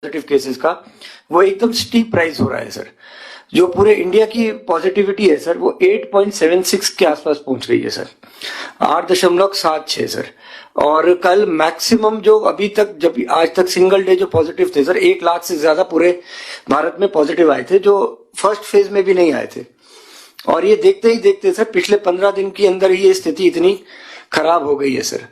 Positive cases का वो एकदम स्टीप राइज हो रहा है सर। जो पूरे इंडिया की पॉजिटिविटी है सर वो 8.76 के आसपास पहुंच गई है सर, 8.76 सर। और कल मैक्सिमम जो अभी तक जब आज तक सिंगल डे जो पॉजिटिव थे सर, 1 लाख से ज्यादा पूरे भारत में पॉजिटिव आए थे, जो फर्स्ट फेज में भी नहीं आए थे। और ये देखते ही देखते सर पिछले 15 दिन के अंदर ही ये स्थिति इतनी खराब हो गई है सर।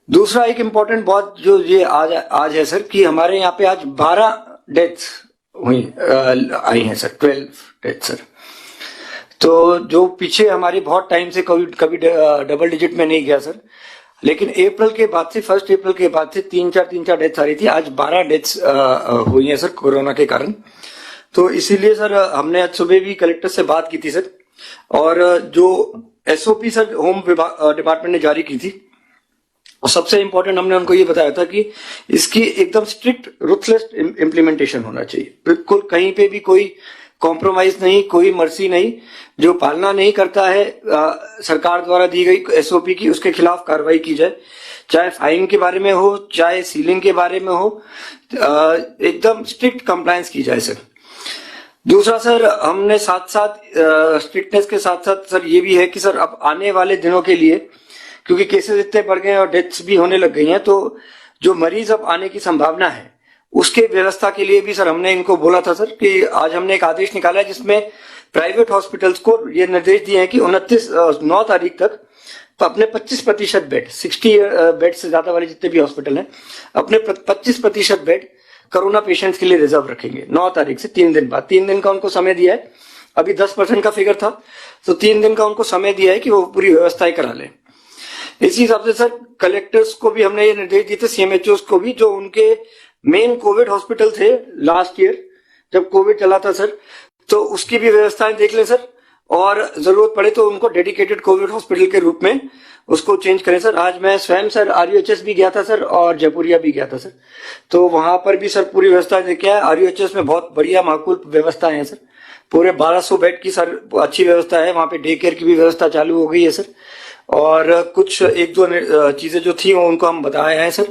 दूसरा एक इम्पोर्टेंट बात जो ये आज है सर कि हमारे यहाँ पे आज 12 डेथ्स आई हैं सर, 12 डेथ सर। तो जो पीछे हमारी बहुत टाइम से कभी डबल डिजिट में नहीं गया सर, लेकिन अप्रैल के बाद से 1 अप्रैल के बाद से 3-4 डेथ्स आ रही थी, आज 12 डेथ्स हुई हैं सर कोरोना के कारण। तो इसीलिए सर हमने आज सुबह भी कलेक्टर से बात की थी सर, और जो एसओपी सर होम डिपार्टमेंट ने जारी की थी, और सबसे इंपॉर्टेंट हमने उनको ये बताया था कि इसकी एकदम स्ट्रिक्ट रुथलेस इम्प्लीमेंटेशन होना चाहिए, बिल्कुल कहीं पे भी कोई कॉम्प्रोमाइज नहीं, कोई मर्सी नहीं। जो पालना नहीं करता है सरकार द्वारा दी गई एसओपी की, उसके खिलाफ कार्रवाई की जाए, चाहे फाइन के बारे में हो, चाहे सीलिंग के बारे में हो, एकदम स्ट्रिक्ट कंप्लायंस की जाए सर। दूसरा सर हमने साथ साथ स्ट्रिक्टनेस के साथ साथ सर ये भी है कि सर अब आने वाले दिनों के लिए, क्योंकि केसेस इतने बढ़ गए हैं और डेथ्स भी होने लग गई हैं, तो जो मरीज अब आने की संभावना है उसके व्यवस्था के लिए भी सर हमने इनको बोला था सर कि आज हमने एक आदेश निकाला है जिसमें प्राइवेट हॉस्पिटल्स को ये निर्देश दिए हैं कि 9 तारीख तक तो अपने 25% बेड, 60 बेड से ज्यादा वाले जितने भी हॉस्पिटल हैं, अपने 25% बेड कोरोना पेशेंट्स के लिए रिजर्व रखेंगे 9 तारीख से 3 दिन बाद। 3 दिन का उनको समय दिया है, अभी 10% का फिगर था, तो 3 दिन का उनको समय दिया है कि वो पूरी व्यवस्थाएं करा लें। इसी हिसाब से सर कलेक्टर्स को भी हमने ये निर्देश दिए थे, सीएमएचओ को भी, जो उनके मेन कोविड हॉस्पिटल थे लास्ट ईयर जब कोविड चला था सर, तो उसकी भी व्यवस्थाएं देख लें सर, और जरूरत पड़े तो उनको डेडिकेटेड कोविड हॉस्पिटल के रूप में उसको चेंज करें सर। आज मैं स्वयं सर आरयूएचएस भी गया था सर और जयपुरिया भी गया था सर, तो वहां पर भी सर पूरी व्यवस्था देखे है। आरयूएचएस में बहुत बढ़िया माकूल व्यवस्थाएं हैं सर, पूरे 1200 बेड की सर अच्छी व्यवस्था है, वहां पे डे केयर की भी व्यवस्था चालू हो गई है सर, और कुछ 1-2 चीजें जो थी वो उनको हम बताए हैं सर।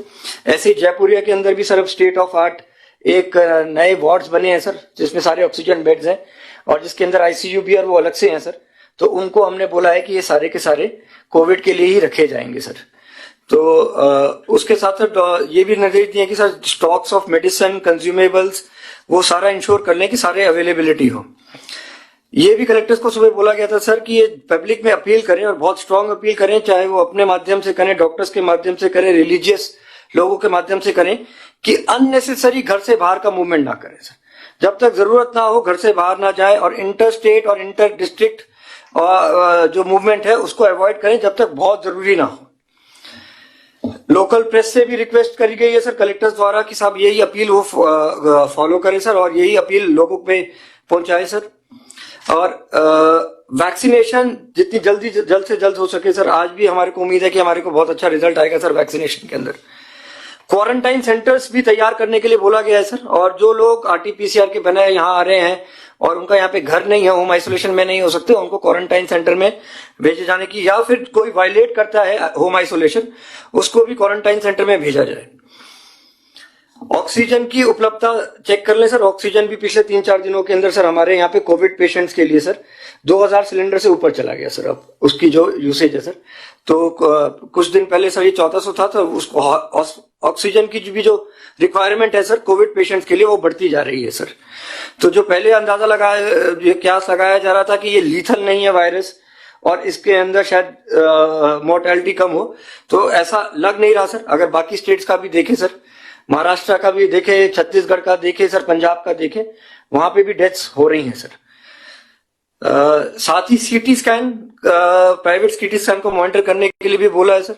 ऐसे ही जयपुरिया के अंदर भी सर अब स्टेट ऑफ आर्ट एक नए वार्ड्स बने हैं सर, जिसमें सारे ऑक्सीजन बेड्स हैं और जिसके अंदर आईसीयू भी और वो अलग से हैं सर। तो उनको हमने बोला है कि ये सारे के सारे कोविड के लिए ही रखे जाएंगे सर। तो उसके साथ साथ ये भी निर्देश दिए कि sir stocks of medicine, consumables, वो सारा इंश्योर कर लें कि सारे अवेलेबिलिटी हो। ये भी कलेक्टर्स को सुबह बोला गया था सर कि ये पब्लिक में अपील करें और बहुत स्ट्रांग अपील करें, चाहे वो अपने माध्यम से करें, डॉक्टर्स के माध्यम से करें, रिलीजियस लोगों के माध्यम से करें, कि अननेसेसरी घर से बाहर का मूवमेंट ना करें सर। जब तक जरूरत ना हो घर से बाहर ना जाए, और इंटर स्टेट और इंटर डिस्ट्रिक्ट जो मूवमेंट है उसको अवॉइड करें जब तक बहुत जरूरी ना हो। लोकल प्रेस से भी रिक्वेस्ट करी गई है सर कलेक्टर्स द्वारा कि साहब यही अपील वो फॉलो करें सर, और यही अपील लोगों पे पहुंचाए सर। और वैक्सीनेशन जितनी जल्द से जल्द हो सके सर, आज भी हमारे को उम्मीद है कि हमारे को बहुत अच्छा रिजल्ट आएगा सर वैक्सीनेशन के अंदर। क्वारंटाइन सेंटर्स भी तैयार करने के लिए बोला गया है सर, और जो लोग आरटीपीसीआर के बने यहाँ आ रहे हैं और उनका यहाँ पे घर नहीं है, होम आइसोलेशन में नहीं हो सकते, उनको क्वारंटाइन सेंटर में भेजे जाने की, या फिर कोई वायलेट करता है होम आइसोलेशन उसको भी क्वारंटाइन सेंटर में भेजा जाए। ऑक्सीजन की उपलब्धता चेक कर लें सर। ऑक्सीजन भी पिछले 3-4 दिनों के अंदर सर हमारे यहाँ पे कोविड पेशेंट्स के लिए सर 2000 सिलेंडर से ऊपर चला गया सर, अब उसकी जो यूसेज है सर। तो कुछ दिन पहले सर ये 1400 था, तो उसको ऑक्सीजन की भी जो रिक्वायरमेंट है सर कोविड पेशेंट्स के लिए वो बढ़ती जा रही है सर। तो जो पहले अंदाजा लगाया, ये क्यास लगाया जा रहा था कि ये लीथल नहीं है वायरस और इसके अंदर शायद मोर्टेलिटी कम हो, तो ऐसा लग नहीं रहा सर। अगर बाकी स्टेट्स का भी देखें सर, महाराष्ट्र का भी देखे, छत्तीसगढ़ का देखे सर, पंजाब का देखे, वहां पे भी डेथ्स हो रही हैं सर। साथ ही CT scan, private CT scan को मॉनिटर करने के लिए भी बोला है सर।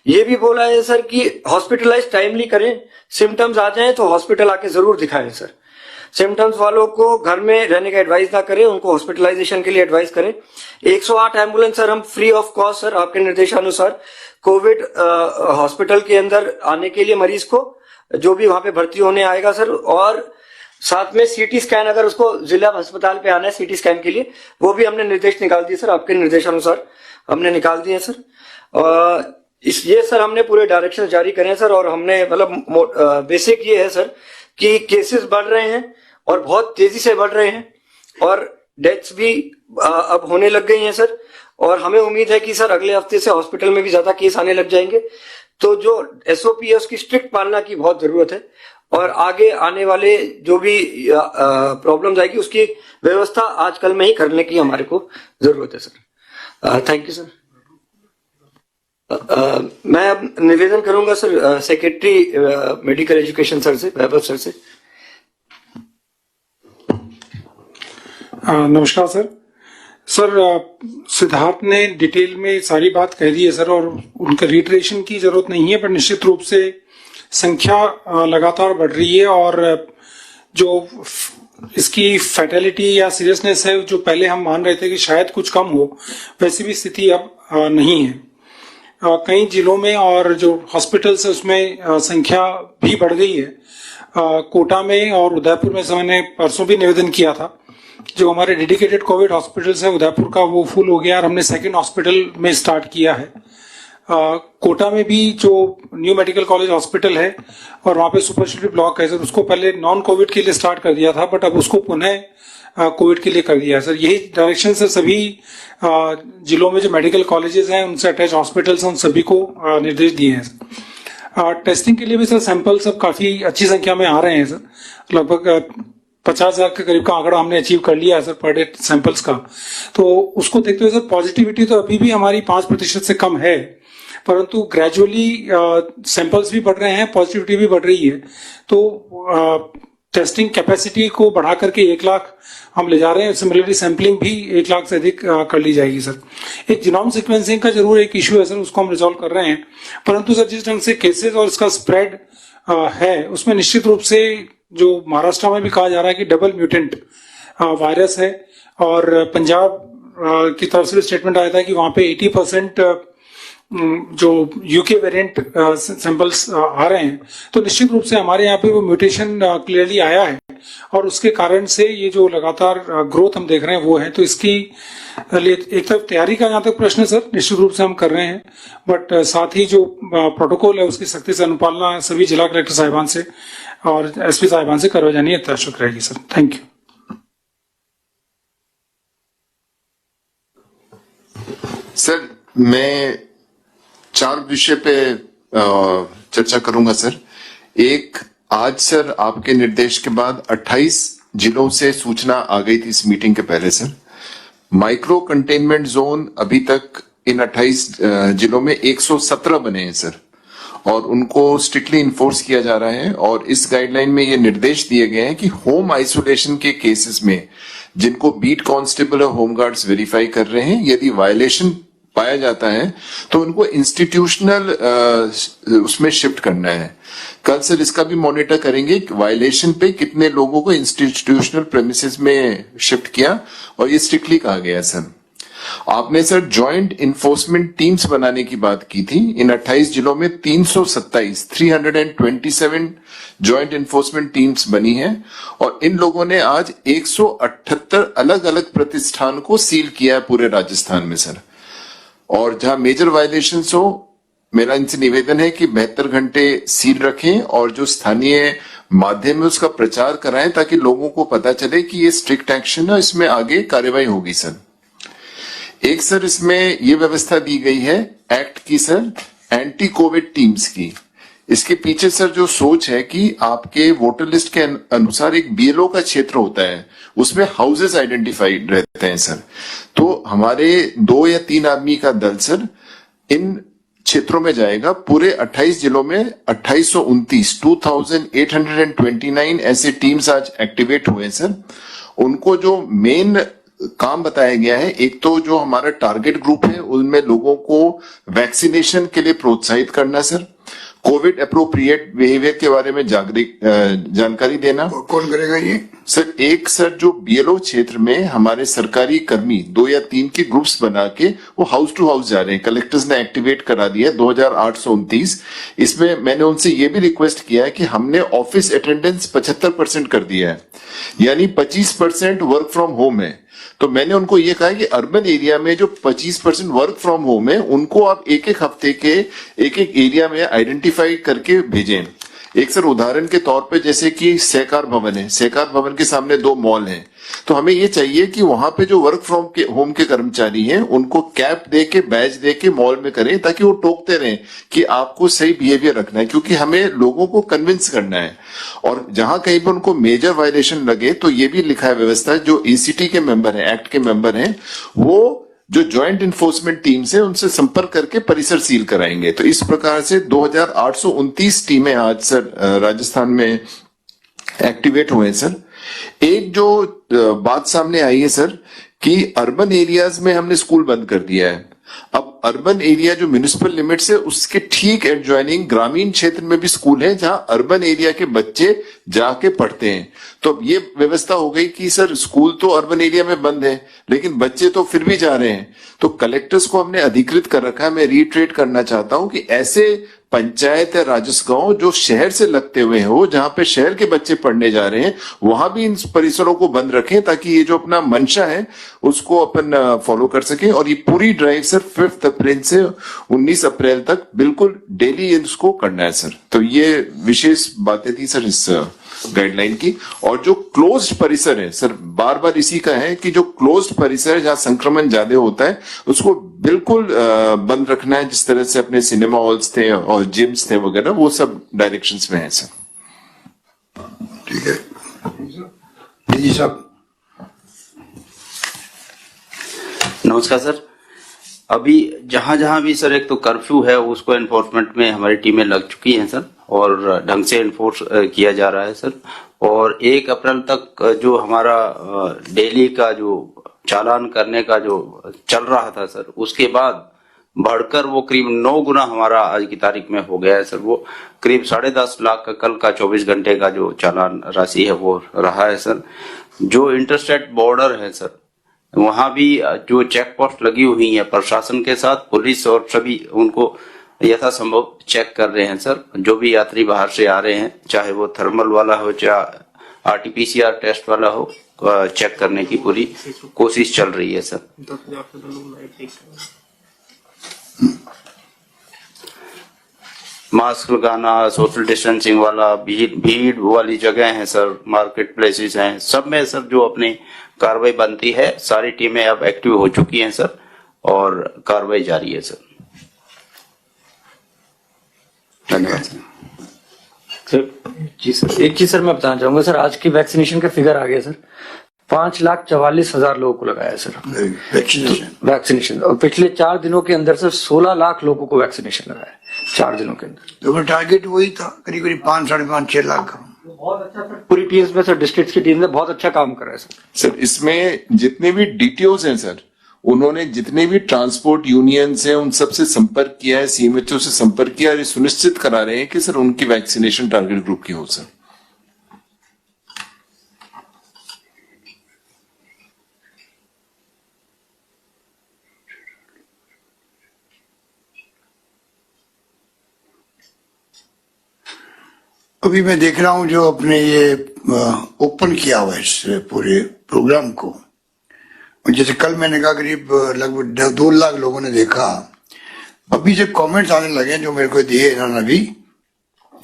ये भी बोला है सर कि हॉस्पिटलाइज टाइमली करें, सिम्टम्स आ जाएं तो हॉस्पिटल आके जरूर दिखाएं सर। सिम्टम्स वालों को घर में रहने का एडवाइस ना करें, उनको हॉस्पिटलाइजेशन के लिए एडवाइस करें। 108 एम्बुलेंस सर हम फ्री ऑफ कॉस्ट सर आपके निर्देशानुसार कोविड हॉस्पिटल के अंदर आने के लिए मरीज को जो भी वहां पे भर्ती होने आएगा सर, और साथ में सीटी स्कैन अगर उसको जिला अस्पताल पे आना है सीटी स्कैन के लिए, वो भी हमने निर्देश निकाल दिए सर, आपके निर्देशानुसार हमने निकाल दिए सर। ये सर हमने पूरे डायरेक्शन जारी करे हैं सर, और हमने मतलब बेसिक ये है सर कि केसेस बढ़ रहे हैं और बहुत तेजी से बढ़ रहे हैं और डेथ्स भी अब होने लग गई हैं सर। और हमें उम्मीद है कि सर अगले हफ्ते से हॉस्पिटल में भी ज्यादा केस आने लग जाएंगे। तो जो एसओपी है उसकी स्ट्रिक्ट पालना की बहुत जरूरत है और आगे आने वाले जो भी प्रॉब्लम्स आएगी उसकी व्यवस्था आजकल में ही करने की हमारे को जरूरत है सर। Thank you sir. मैं अब निवेदन करूंगा sir secretary medical education sir से, वैभव सर से। नमस्कार सर। सर सिद्धार्थ ने डिटेल में सारी बात कह दी है सर और उनका रिटरेशन की जरूरत नहीं है, पर निश्चित रूप से संख्या लगातार बढ़ रही है और जो इसकी फैटेलिटी या सीरियसनेस है जो पहले हम मान रहे थे कि शायद कुछ कम हो, वैसी भी स्थिति अब नहीं है। कई जिलों में और जो हॉस्पिटल्स है उसमें संख्या भी बढ़ गई है। कोटा में और उदयपुर में मैंने परसों भी निवेदन किया था, जो हमारे डेडिकेटेड कोविड हॉस्पिटल्स है उदयपुर का वो फुल हो गया और हमने सेकंड हॉस्पिटल में स्टार्ट किया है। कोटा में भी जो न्यू मेडिकल कॉलेज हॉस्पिटल है और वहाँ पे सुपर स्पेशलिटी ब्लॉक है सर, उसको पहले नॉन कोविड के लिए स्टार्ट कर दिया था, बट अब उसको पुनः कोविड के लिए कर दिया है सर। यही डायरेक्शन से सभी जिलों में जो मेडिकल कॉलेजेस हैं उनसे अटैच हॉस्पिटल्स हैं उन सभी को निर्देश दिए हैं सर। टेस्टिंग के लिए भी सर सैंपल सब काफी अच्छी संख्या में आ रहे हैं सर। लगभग 50,000 के करीब का आंकड़ा हमने अचीव कर लिया है सर पर डे सैंपल्स का। तो उसको देखते हुए सर पॉजिटिविटी तो अभी भी हमारी 5% से कम है, परंतु ग्रेजुअली सैंपल्स भी बढ़ रहे हैं, पॉजिटिविटी भी बढ़ रही है। तो टेस्टिंग कैपेसिटी को बढ़ा करके 1 लाख हम ले जा रहे हैं। सिमिलरली सैंपलिंग भी 1 लाख से अधिक कर ली जाएगी सर। एक जीनोम सीक्वेंसिंग का जरूर एक इश्यू है सर, उसको हम रिजॉल्व कर रहे हैं, परंतु सर जिस ढंग से केसेस और इसका स्प्रेड है उसमें निश्चित रूप से जो महाराष्ट्र में भी कहा जा रहा है कि डबल म्यूटेंट वायरस है और पंजाब की तरफ से स्टेटमेंट आया था कि वहां पे 80% जो यूके वेरिएंट सैंपल्स आ रहे हैं। तो निश्चित रूप से हमारे यहाँ पे वो म्यूटेशन क्लियरली आया है और उसके कारण से ये जो लगातार ग्रोथ हम देख रहे हैं वो है। तो इसकी एक तरफ तैयारी का जहां तक प्रश्न है सर निश्चित रूप से हम कर रहे हैं, बट साथ ही जो प्रोटोकॉल है उसकी सख्ती से अनुपालना सभी जिला कलेक्टर साहिबान से और एसपी साहिबान से करवाई जानी आवश्यक रहेगी सर। Thank you sir. मैं 4 विषय पे चर्चा करूंगा सर। एक, आज सर आपके निर्देश के बाद 28 जिलों से सूचना आ गई थी इस मीटिंग के पहले सर। माइक्रो कंटेनमेंट जोन अभी तक इन 28 जिलों में 117 बने हैं सर और उनको स्ट्रिक्टली इन्फोर्स किया जा रहा है। और इस गाइडलाइन में ये निर्देश दिए गए हैं कि होम आइसोलेशन के केसेस में जिनको बीट कांस्टेबल और होमगार्ड्स वेरीफाई कर रहे हैं, यदि वायलेशन पाया जाता है तो उनको इंस्टीट्यूशनल उसमें शिफ्ट करना है। कल सर इसका भी मॉनिटर करेंगे कि वायलेशन पे कितने लोगों को इंस्टीट्यूशनल प्रेमिसेस में शिफ्ट किया और ये स्ट्रिक्टली कहा गया सर। आपने सर जॉइंट इन्फोर्समेंट टीम्स बनाने की बात की थी। इन 28 जिलों में 327 जॉइंट इन्फोर्समेंट टीम्स बनी हैं और इन लोगों ने आज 178 अलग अलग प्रतिष्ठान को सील किया है पूरे राजस्थान में सर। और जहां मेजर वायलेशंस हो, मेरा इनसे निवेदन है कि 72 घंटे सील रखें और जो स्थानीय माध्यम है उसका प्रचार कराएं ताकि लोगों को पता चले कि ये स्ट्रिक्ट एक्शन है, इसमें आगे कार्रवाई होगी सर। एक सर इसमें ये व्यवस्था दी गई है एक्ट की सर, एंटी कोविड टीम्स की। इसके पीछे सर जो सोच है कि आपके वोटर लिस्ट के अनुसार एक बीएलओ का क्षेत्र होता है, उसमें हाउसेस आइडेंटिफाइड रहते हैं सर। तो हमारे 2 या 3 आदमी का दल सर इन क्षेत्रों में जाएगा। पूरे 28 जिलों में 2829 ऐसे टीम्स आज एक्टिवेट हुए सर। उनको जो मेन काम बताया गया है, एक तो जो हमारा टारगेट ग्रुप है उनमें लोगों को वैक्सीनेशन के लिए प्रोत्साहित करना सर, कोविड अप्रोप्रिएट बिहेवियर के बारे में जानकारी देना। कौन करेगा ये सर? एक सर जो बीएलओ क्षेत्र में हमारे सरकारी कर्मी 2 या 3 के ग्रुप्स बना के वो हाउस टू हाउस जा रहे हैं। कलेक्टर्स ने एक्टिवेट करा दिया 2829। इसमें मैंने उनसे ये भी रिक्वेस्ट किया है कि हमने ऑफिस अटेंडेंस 75% कर दिया है, यानी 25% वर्क फ्रॉम होम है। तो मैंने उनको ये कहा कि अर्बन एरिया में जो 25% वर्क फ्रॉम होम है उनको आप एक एक हफ्ते के एक एक एरिया में आइडेंटिफाई करके भेजें। एक सर उदाहरण के तौर पे जैसे कि सहकार भवन है, सहकार भवन के सामने 2 मॉल हैं, तो हमें ये चाहिए कि वहां पे जो वर्क फ्रॉम के होम के कर्मचारी हैं उनको कैप दे के बैज दे के मॉल में करें, ताकि वो टोकते रहें कि आपको सही बिहेवियर रखना है, क्योंकि हमें लोगों को कन्विंस करना है। और जहां कहीं पर उनको मेजर वायलेशन लगे तो ये भी लिखा है व्यवस्था, जो ईसीटी के मेंबर है, एक्ट के मेंबर हैं, वो जो ज्वाइंट इन्फोर्समेंट टीम से उनसे संपर्क करके परिसर सील कराएंगे। तो इस प्रकार से 2829 टीमें आज सर राजस्थान में एक्टिवेट हुए हैं सर। एक जो बात सामने आई है सर कि अर्बन एरियाज में हमने स्कूल बंद कर दिया है। अब अर्बन एरिया जो म्युनिसिपल लिमिट्स है उसके ठीक एडजॉइनिंग ग्रामीण क्षेत्र में भी स्कूल है जहां अर्बन एरिया के बच्चे जाके पढ़ते हैं। तो अब ये व्यवस्था हो गई कि सर स्कूल तो अर्बन एरिया में बंद है लेकिन बच्चे तो फिर भी जा रहे हैं। तो कलेक्टर्स को हमने अधिकृत कर रखा है। मैं रीट्रेट करना चाहता हूं कि ऐसे पंचायत या राजस्व गांव जो शहर से लगते हुए हो, जहां पे शहर के बच्चे पढ़ने जा रहे हैं, वहां भी इन परिसरों को बंद रखें ताकि ये जो अपना मंशा है उसको अपन फॉलो कर सकें। और ये पूरी ड्राइव सर 5 अप्रैल से 19 अप्रैल तक बिल्कुल डेली इसको करना है सर। तो ये विशेष बातें थी सर इस गाइडलाइन की। और जो क्लोज्ड परिसर है सर, बार बार इसी का है कि जो क्लोज्ड परिसर है जहां संक्रमण ज्यादा होता है उसको बिल्कुल बंद रखना है। जिस तरह से अपने सिनेमा हॉल्स थे और जिम्स थे वगैरह, वो सब डायरेक्शंस में है सर। ठीक है जी साहब। नमस्कार सर। अभी जहां जहां भी सर एक तो कर्फ्यू है उसको एनफोर्समेंट में हमारी टीमें लग चुकी हैं सर और ढंग से एनफोर्स किया जा रहा है सर। और 1 अप्रैल तक जो हमारा डेली का जो चालान करने का जो चल रहा था सर, उसके बाद बढ़कर वो करीब 9 गुना हमारा आज की तारीख में हो गया है सर। वो करीब 10.5 लाख का कल का 24 घंटे का जो चालान राशि है वो रहा है सर। जो इंटरस्टेट बॉर्डर है सर, वहां भी जो चेक पोस्ट लगी हुई है प्रशासन के साथ, पुलिस और सभी उनको यथासंभव चेक कर रहे हैं सर। जो भी यात्री बाहर से आ रहे हैं, चाहे वो थर्मल वाला हो चाहे आरटीपीसीआर टेस्ट वाला हो, चेक करने की पूरी कोशिश चल रही है सर। मास्क लगाना, सोशल डिस्टेंसिंग वाला, भीड़ वाली जगह है सर, मार्केट प्लेसेस हैं, सब में सर जो अपनी कार्रवाई बनती है सारी टीमें अब एक्टिव हो चुकी हैं सर और कार्रवाई जारी है सर। धन्यवाद सर। जी सर, एक चीज सर मैं बताना चाहूंगा सर, आज की वैक्सीनेशन का फिगर आ गया सर, 5,44,000 लोगों को लगाया सर वैक्सीनेशन। और पिछले 4 दिनों के अंदर सर 16 लाख लोगों को वैक्सीनेशन लगाया 4 दिनों के अंदर। तो टारगेट वही था, करीब करीब 5, 5.5, 6 लाख का। बहुत अच्छा सर, पूरी टीम्स में सर, डिस्ट्रिक्ट की टीम ने बहुत अच्छा काम करा है सर। सर इसमें जितने भी डीटीओस हैं सर, उन्होंने जितने भी ट्रांसपोर्ट यूनियंस हैं उन सबसे संपर्क किया है, सीएमएचओ से संपर्क किया और ये सुनिश्चित करा रहे हैं कि सर उनकी वैक्सीनेशन टारगेट ग्रुप की हो सर। अभी मैं देख रहा हूं जो अपने ये ओपन किया हुआ है इस पूरे प्रोग्राम को, जैसे कल मैंने कहा करीब लगभग 2 लाख लोगों ने देखा। अभी से कमेंट्स आने लगे जो मेरे को दिए इन्होंने अभी,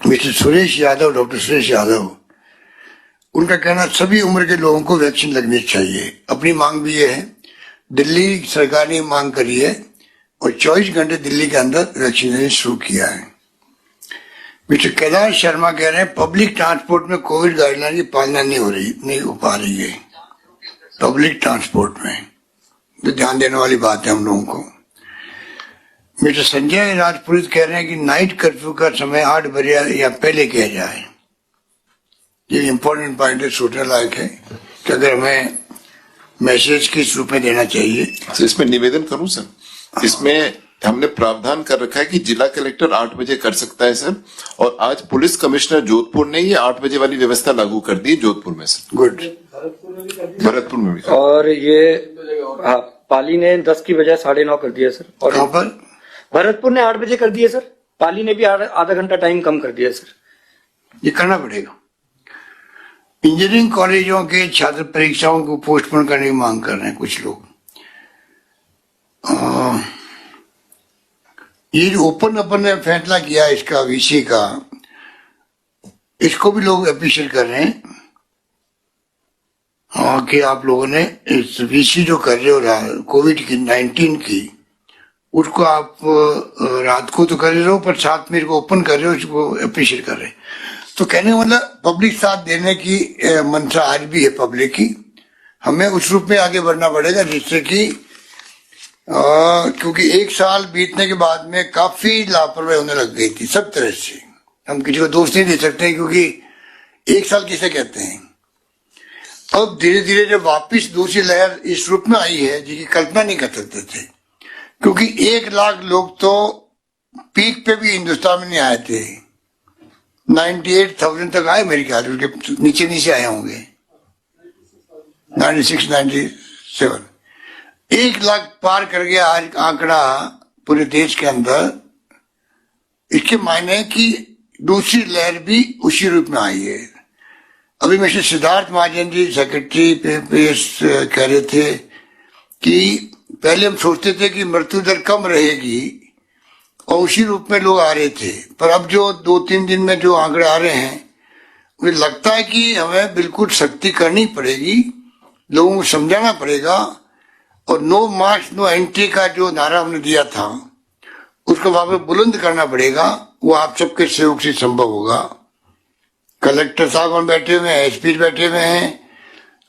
मिस्टर सुरेश यादव, डॉक्टर सुरेश यादव, उनका कहना सभी उम्र के लोगों को वैक्सीन लगनी चाहिए। अपनी मांग भी ये है, दिल्ली सरकार ने मांग करी है और 24 घंटे दिल्ली के अंदर वैक्सीनेशन शुरू किया है। मिस्टर केदार शर्मा कह रहे हैं पब्लिक ट्रांसपोर्ट में कोविड गाइडलाइन की पालना नहीं हो पा रही है। पब्लिक ट्रांसपोर्ट में तो ध्यान देने वाली बात है हम लोगों को। मिस्टर संजय राजपुरोहित कह रहे हैं कि नाइट कर्फ्यू का समय 8 बजे या पहले किया जाए। ये इम्पोर्टेंट पॉइंट है, सोचने लायक है कि अगर हमें मैसेज किस रूप में देना चाहिए। तो इसमें निवेदन करूं सर, इसमें हमने प्रावधान कर रखा है कि जिला कलेक्टर 8 बजे कर सकता है सर। और आज पुलिस कमिश्नर जोधपुर ने ये 8 बजे वाली व्यवस्था लागू कर दी जोधपुर में सर। गुड। भरतपुर में भी। और ये पाली ने 10 की बजाय 9:30 कर दिया सर। और कहां पर? भरतपुर ने 8 बजे कर दिया सर, पाली ने भी आधा घंटा टाइम कम कर दिया सर। ये करना पड़ेगा। इंजीनियरिंग कॉलेजों के छात्र परीक्षाओं को पोस्टपोन करने की मांग कर रहे हैं कुछ लोग। ये जो ओपन अपन ने फैसला किया इसका वीसी का, इसको भी लोग अप्रिशिएट कर रहे हैं। हाँ, कि आप लोगों ने इस वीसी जो कर रहे हो कोविड की 19 की, उसको आप रात को तो कर रहे हो, पर साथ में को ओपन कर रहे हो, उसको अप्रिशिएट कर रहे हैं। तो कहने का मतलब पब्लिक साथ देने की मंशा आज भी है पब्लिक की। हमें उस रूप में आगे बढ़ना पड़ेगा जिससे कि क्योंकि एक साल बीतने के बाद में काफी लापरवाही होने लग गई थी सब तरह से। हम किसी को दोष नहीं दे सकते हैं, क्योंकि एक साल किसे कहते हैं। अब धीरे धीरे जब वापिस दूसरी लहर इस रूप में आई है जिसकी कल्पना नहीं कर सकते थे, क्योंकि 1 लाख लोग तो पीक पे भी हिंदुस्तान में नहीं आए थे। 98,000 तक आए मेरे ख्याल, उसके नीचे नीचे आए होंगे 96, 97। 1 लाख पार कर गया आज आंकड़ा पूरे देश के अंदर। इसके मायने कि दूसरी लहर भी उसी रूप में आई है। अभी मिस्टर सिद्धार्थ महाजन जी सेक्रेटरी पेश कह रहे थे कि पहले हम सोचते थे कि मृत्यु दर कम रहेगी और उसी रूप में लोग आ रहे थे, पर अब जो 2-3 दिन में जो आंकड़े आ रहे हैं, मुझे लगता है कि हमें बिल्कुल सख्ती करनी पड़ेगी, लोगों को समझाना पड़ेगा। और नो मार्च नो एंट्री का जो नारा हमने दिया था उसको वापस बुलंद करना पड़ेगा। वो आप सबके सहयोग से संभव होगा। कलेक्टर साहब बैठे हुए हैं, एसपी बैठे हुए हैं,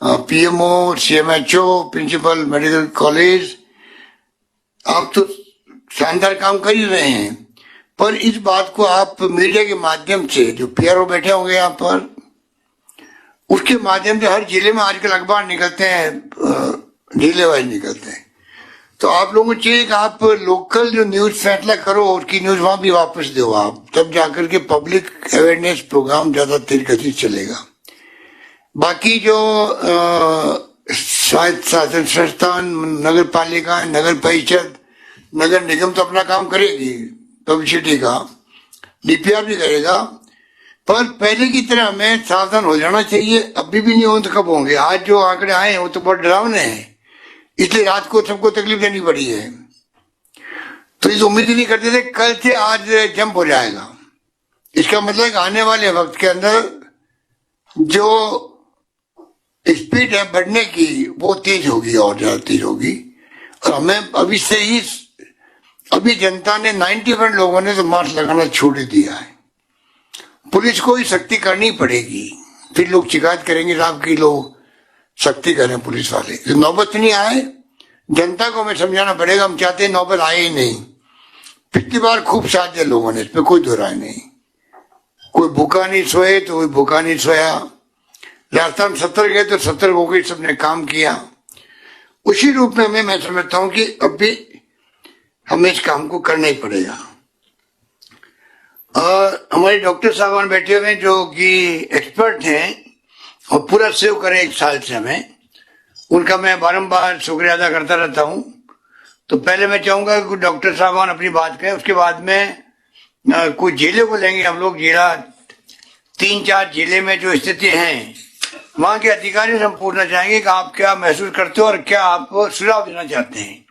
PMO, CMHO, principal medical college, आप तो शानदार काम कर ही रहे हैं। पर इस बात को आप मीडिया के माध्यम से, जो पीआरओ बैठे होंगे यहाँ पर, उसके माध्यम से हर जिले में आजकल अखबार निकलते हैं, जिले वाइज निकलते हैं, तो आप लोगों को चाहिए कि आप लोकल जो न्यूज फैसला करो, उसकी न्यूज वहां भी वापस दो आप, तब जाकर के पब्लिक अवेयरनेस प्रोग्राम ज्यादा तेज गति से चलेगा। बाकी जो शासन संस्थान, नगर पालिका, नगर परिषद, नगर निगम तो अपना काम करेगी, पब्लिसिटी का, डीपीआर भी करेगा, पर पहले की तरह हमें सावधान हो जाना चाहिए। अभी भी नहीं हो तो कब होंगे? आज जो आंकड़े आए हैं वो तो बहुत डरावने हैं, इसलिए रात को सबको तकलीफ देनी पड़ी है। तो इस उम्मीद ही नहीं करते थे कल से आज जंप हो जाएगा। इसका मतलब आने वाले वक्त के अंदर जो स्पीड है बढ़ने की वो तेज होगी और ज्यादा तेज होगी। और हमें अभी से ही, अभी जनता ने 90% लोगों ने तो मास्क लगाना छोड़ दिया है। पुलिस को ही सख्ती करनी पड़ेगी, फिर लोग शिकायत करेंगे साहब की लोग सख्ती करें पुलिस वाले। तो नौबत नहीं आए, जनता को हमें समझाना पड़ेगा। हम चाहते हैं नौबत आए ही नहीं। पिछली बार खूब साथ दिया लोगों ने, इसमें कोई दो राय नहीं। कोई भूखा नहीं सोए तो कोई भूखा नहीं सोया। राजस्थान 70 गए तो 70 हो गई, सबने काम किया। उसी रूप में मैं समझता हूं कि अब भी हमें इस काम को करना ही पड़ेगा। और हमारे डॉक्टर साहबान बैठे हुए हैं जो कि एक्सपर्ट हैं और पूरा सेव करें 1 साल से हमें, उनका मैं बारंबार शुक्रिया अदा करता रहता हूं। तो पहले मैं चाहूंगा कि डॉक्टर साहबान अपनी बात करें, उसके बाद में कुछ जिले को लेंगे हम लोग। जिला 3-4 जिले में जो स्थिति है वहां के अधिकारियों से हम पूछना चाहेंगे कि आप क्या महसूस करते हो और क्या आप सुझाव देना चाहते हैं।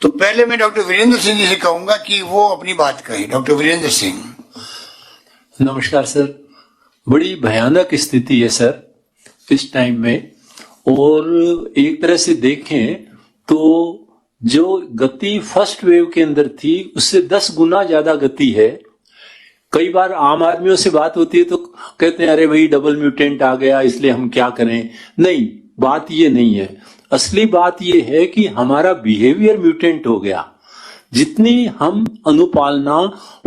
तो पहले मैं डॉक्टर वीरेंद्र सिंह जी से कहूंगा कि वो अपनी बात कहें। डॉक्टर वीरेंद्र सिंह। नमस्कार सर। बड़ी भयानक स्थिति है सर इस टाइम में, और एक तरह से देखें तो जो गति फर्स्ट वेव के अंदर थी उससे 10 गुना ज्यादा गति है। कई बार आम आदमियों से बात होती है तो कहते हैं अरे भाई डबल म्यूटेंट आ गया इसलिए हम क्या करें। नहीं, बात ये नहीं है। असली बात ये है कि हमारा बिहेवियर म्यूटेंट हो गया। जितनी हम अनुपालना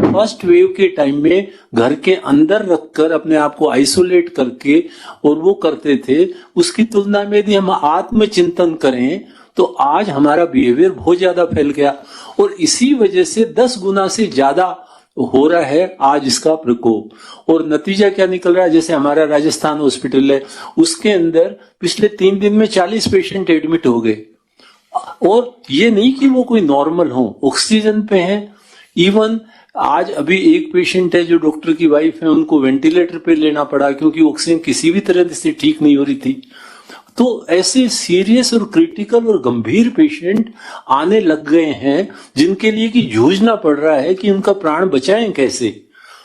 फर्स्ट वेव के टाइम में घर के अंदर रखकर अपने आप को आइसोलेट करके और वो करते थे, उसकी तुलना में यदि हम आत्मचिंतन करें तो आज हमारा बिहेवियर बहुत ज्यादा फैल गया और इसी वजह से 10 गुना से ज्यादा हो रहा है आज इसका प्रकोप। और नतीजा क्या निकल रहा है, जैसे हमारा राजस्थान हॉस्पिटल है उसके अंदर पिछले 3 दिन में 40 पेशेंट एडमिट हो गए। और ये नहीं कि वो कोई नॉर्मल हो, ऑक्सीजन पे हैं। इवन आज अभी एक पेशेंट है जो डॉक्टर की वाइफ है, उनको वेंटिलेटर पे लेना पड़ा क्योंकि ऑक्सीजन किसी भी तरह से ठीक नहीं हो रही थी। तो ऐसे सीरियस और क्रिटिकल और गंभीर पेशेंट आने लग गए हैं जिनके लिए कि जूझना पड़ रहा है कि उनका प्राण बचाएं कैसे।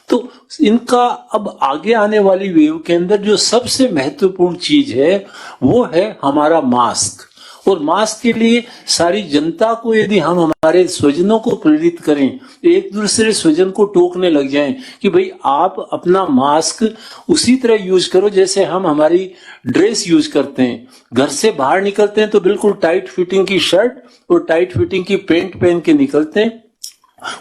तो तो इनका अब आगे आने वाली वेव के अंदर जो सबसे महत्वपूर्ण चीज है वो है हमारा मास्क। और मास्क के लिए सारी जनता को यदि हम हमारे स्वजनों को प्रेरित करें, एक दूसरे स्वजन को टोकने लग जाएं कि भाई आप अपना मास्क उसी तरह यूज करो जैसे हम हमारी ड्रेस यूज करते हैं। घर से बाहर निकलते हैं तो बिल्कुल टाइट फिटिंग की शर्ट और टाइट फिटिंग की पैंट पहन के निकलते हैं,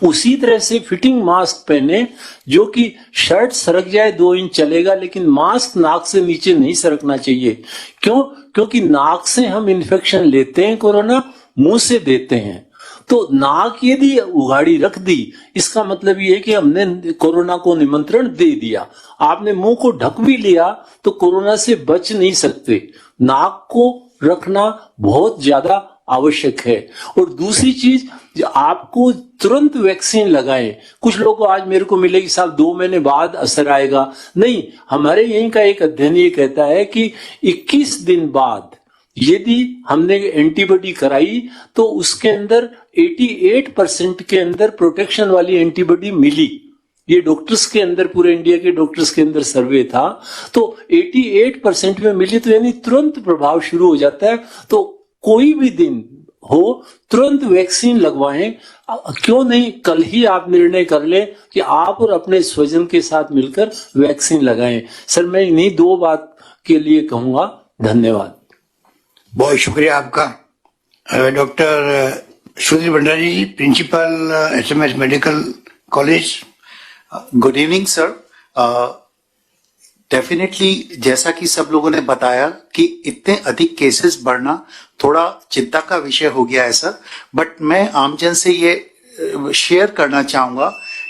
उसी तरह से फिटिंग मास्क पहने जो कि शर्ट सरक जाए 2 इंच चलेगा, लेकिन मास्क नाक से नीचे नहीं सरकना चाहिए। क्यों? क्योंकि नाक से हम इन्फेक्शन लेते हैं, कोरोना मुंह से देते हैं। तो नाक यदि उघाड़ी रख दी, इसका मतलब ये है कि हमने कोरोना को निमंत्रण दे दिया। आपने मुंह को ढक भी लिया तो कोरोना से बच नहीं सकते। नाक को रखना बहुत ज्यादा आवश्यक है। और दूसरी चीज, आपको तुरंत वैक्सीन लगाएं। कुछ लोग को आज मेरे को मिले कि साहब 2 महीने बाद असर आएगा। नहीं, हमारे यहीं का एक अध्ययन ये कहता है कि 21 दिन बाद यदि हमने एंटीबॉडी कराई तो उसके अंदर 88% के अंदर प्रोटेक्शन वाली एंटीबॉडी मिली। ये डॉक्टर्स के अंदर, पूरे इंडिया के डॉक्टर्स के अंदर सर्वे था, तो 88% में मिली, तो यानी तुरंत प्रभाव शुरू हो जाता है। तो कोई भी दिन हो तुरंत वैक्सीन लगवाएं। क्यों नहीं कल ही आप निर्णय कर लें कि आप और अपने स्वजन के साथ मिलकर वैक्सीन लगाएं। सर, मैं इन्हीं 2 बात के लिए कहूंगा। धन्यवाद। बहुत शुक्रिया आपका। Doctor Sudhir Bhandari ji, principal SMS medical college. Good evening sir. Definitely जैसा कि सब लोगों ने बताया कि इतने अधिक केसेस बढ़ना थोड़ा चिंता का विषय हो गया है सर। बट मैं आमजन से ये शेयर करना चाहूंगा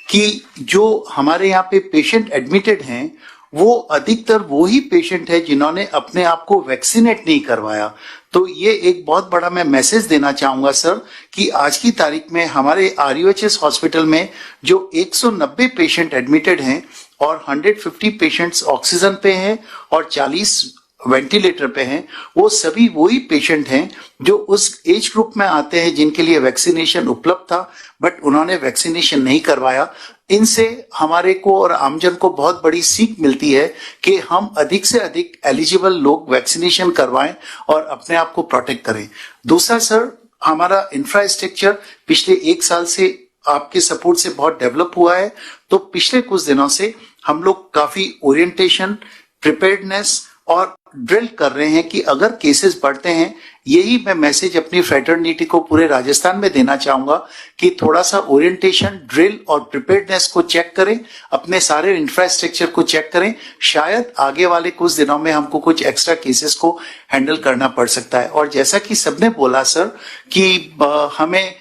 कि जो हमारे यहाँ पे पेशेंट एडमिटेड हैं वो अधिकतर वो ही पेशेंट है जिन्होंने अपने आप को वैक्सीनेट नहीं करवाया। तो ये एक बहुत बड़ा मैं मैसेज देना चाहूंगा सर कि आज की तारीख में हमारे RUHS हॉस्पिटल में जो 190 पेशेंट एडमिटेड हैं और 150 पेशेंट्स ऑक्सीजन पे हैं और 40 वेंटिलेटर पे हैं, वो सभी वही पेशेंट हैं जो उस एज ग्रुप में आते हैं जिनके लिए वैक्सीनेशन उपलब्ध था बट उन्होंने वैक्सीनेशन नहीं करवाया। इनसे हमारे को और आमजन को बहुत बड़ी सीख मिलती है कि हम अधिक से अधिक एलिजिबल लोग वैक्सीनेशन करवाएं और अपने आप को प्रोटेक्ट करें। दूसरा सर, हमारा इंफ्रास्ट्रक्चर पिछले 1 साल से आपके सपोर्ट से बहुत डेवलप हुआ है। तो पिछले कुछ दिनों से हम लोग काफी ओरिएंटेशन, प्रिपेयर्डनेस और ड्रिल कर रहे हैं कि अगर केसेस बढ़ते हैं, यही मैं मैसेज अपनी फ्रेटर्निटी को पूरे राजस्थान में देना चाहूंगा कि थोड़ा सा ओरिएंटेशन, ड्रिल और प्रिपेयर्डनेस को चेक करें, अपने सारे इंफ्रास्ट्रक्चर को चेक करें। शायद आगे वाले कुछ दिनों में हमको कुछ एक्स्ट्रा केसेस को हैंडल करना पड़ सकता है। और जैसा कि सबने बोला सर कि हमें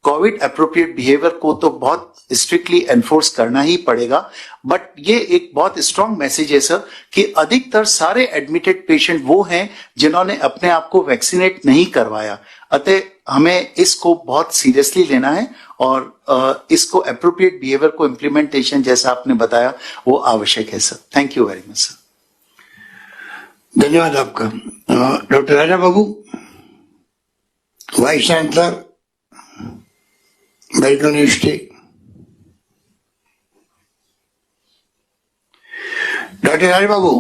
कोविड अप्रोप्रिएट बिहेवियर को तो बहुत स्ट्रिक्टली एनफोर्स करना ही पड़ेगा। बट ये एक बहुत स्ट्रांग मैसेज है सर कि अधिकतर सारे एडमिटेड पेशेंट वो हैं जिन्होंने अपने आप को वैक्सीनेट नहीं करवाया। अतः हमें इसको बहुत सीरियसली लेना है और इसको अप्रोप्रिएट बिहेवियर को इम्प्लीमेंटेशन जैसा आपने बताया वो आवश्यक है sir. Thank you very much sir. धन्यवाद आपका। Doctor Raja Babu, vice chancellor medical university. Doctor Raja Babu.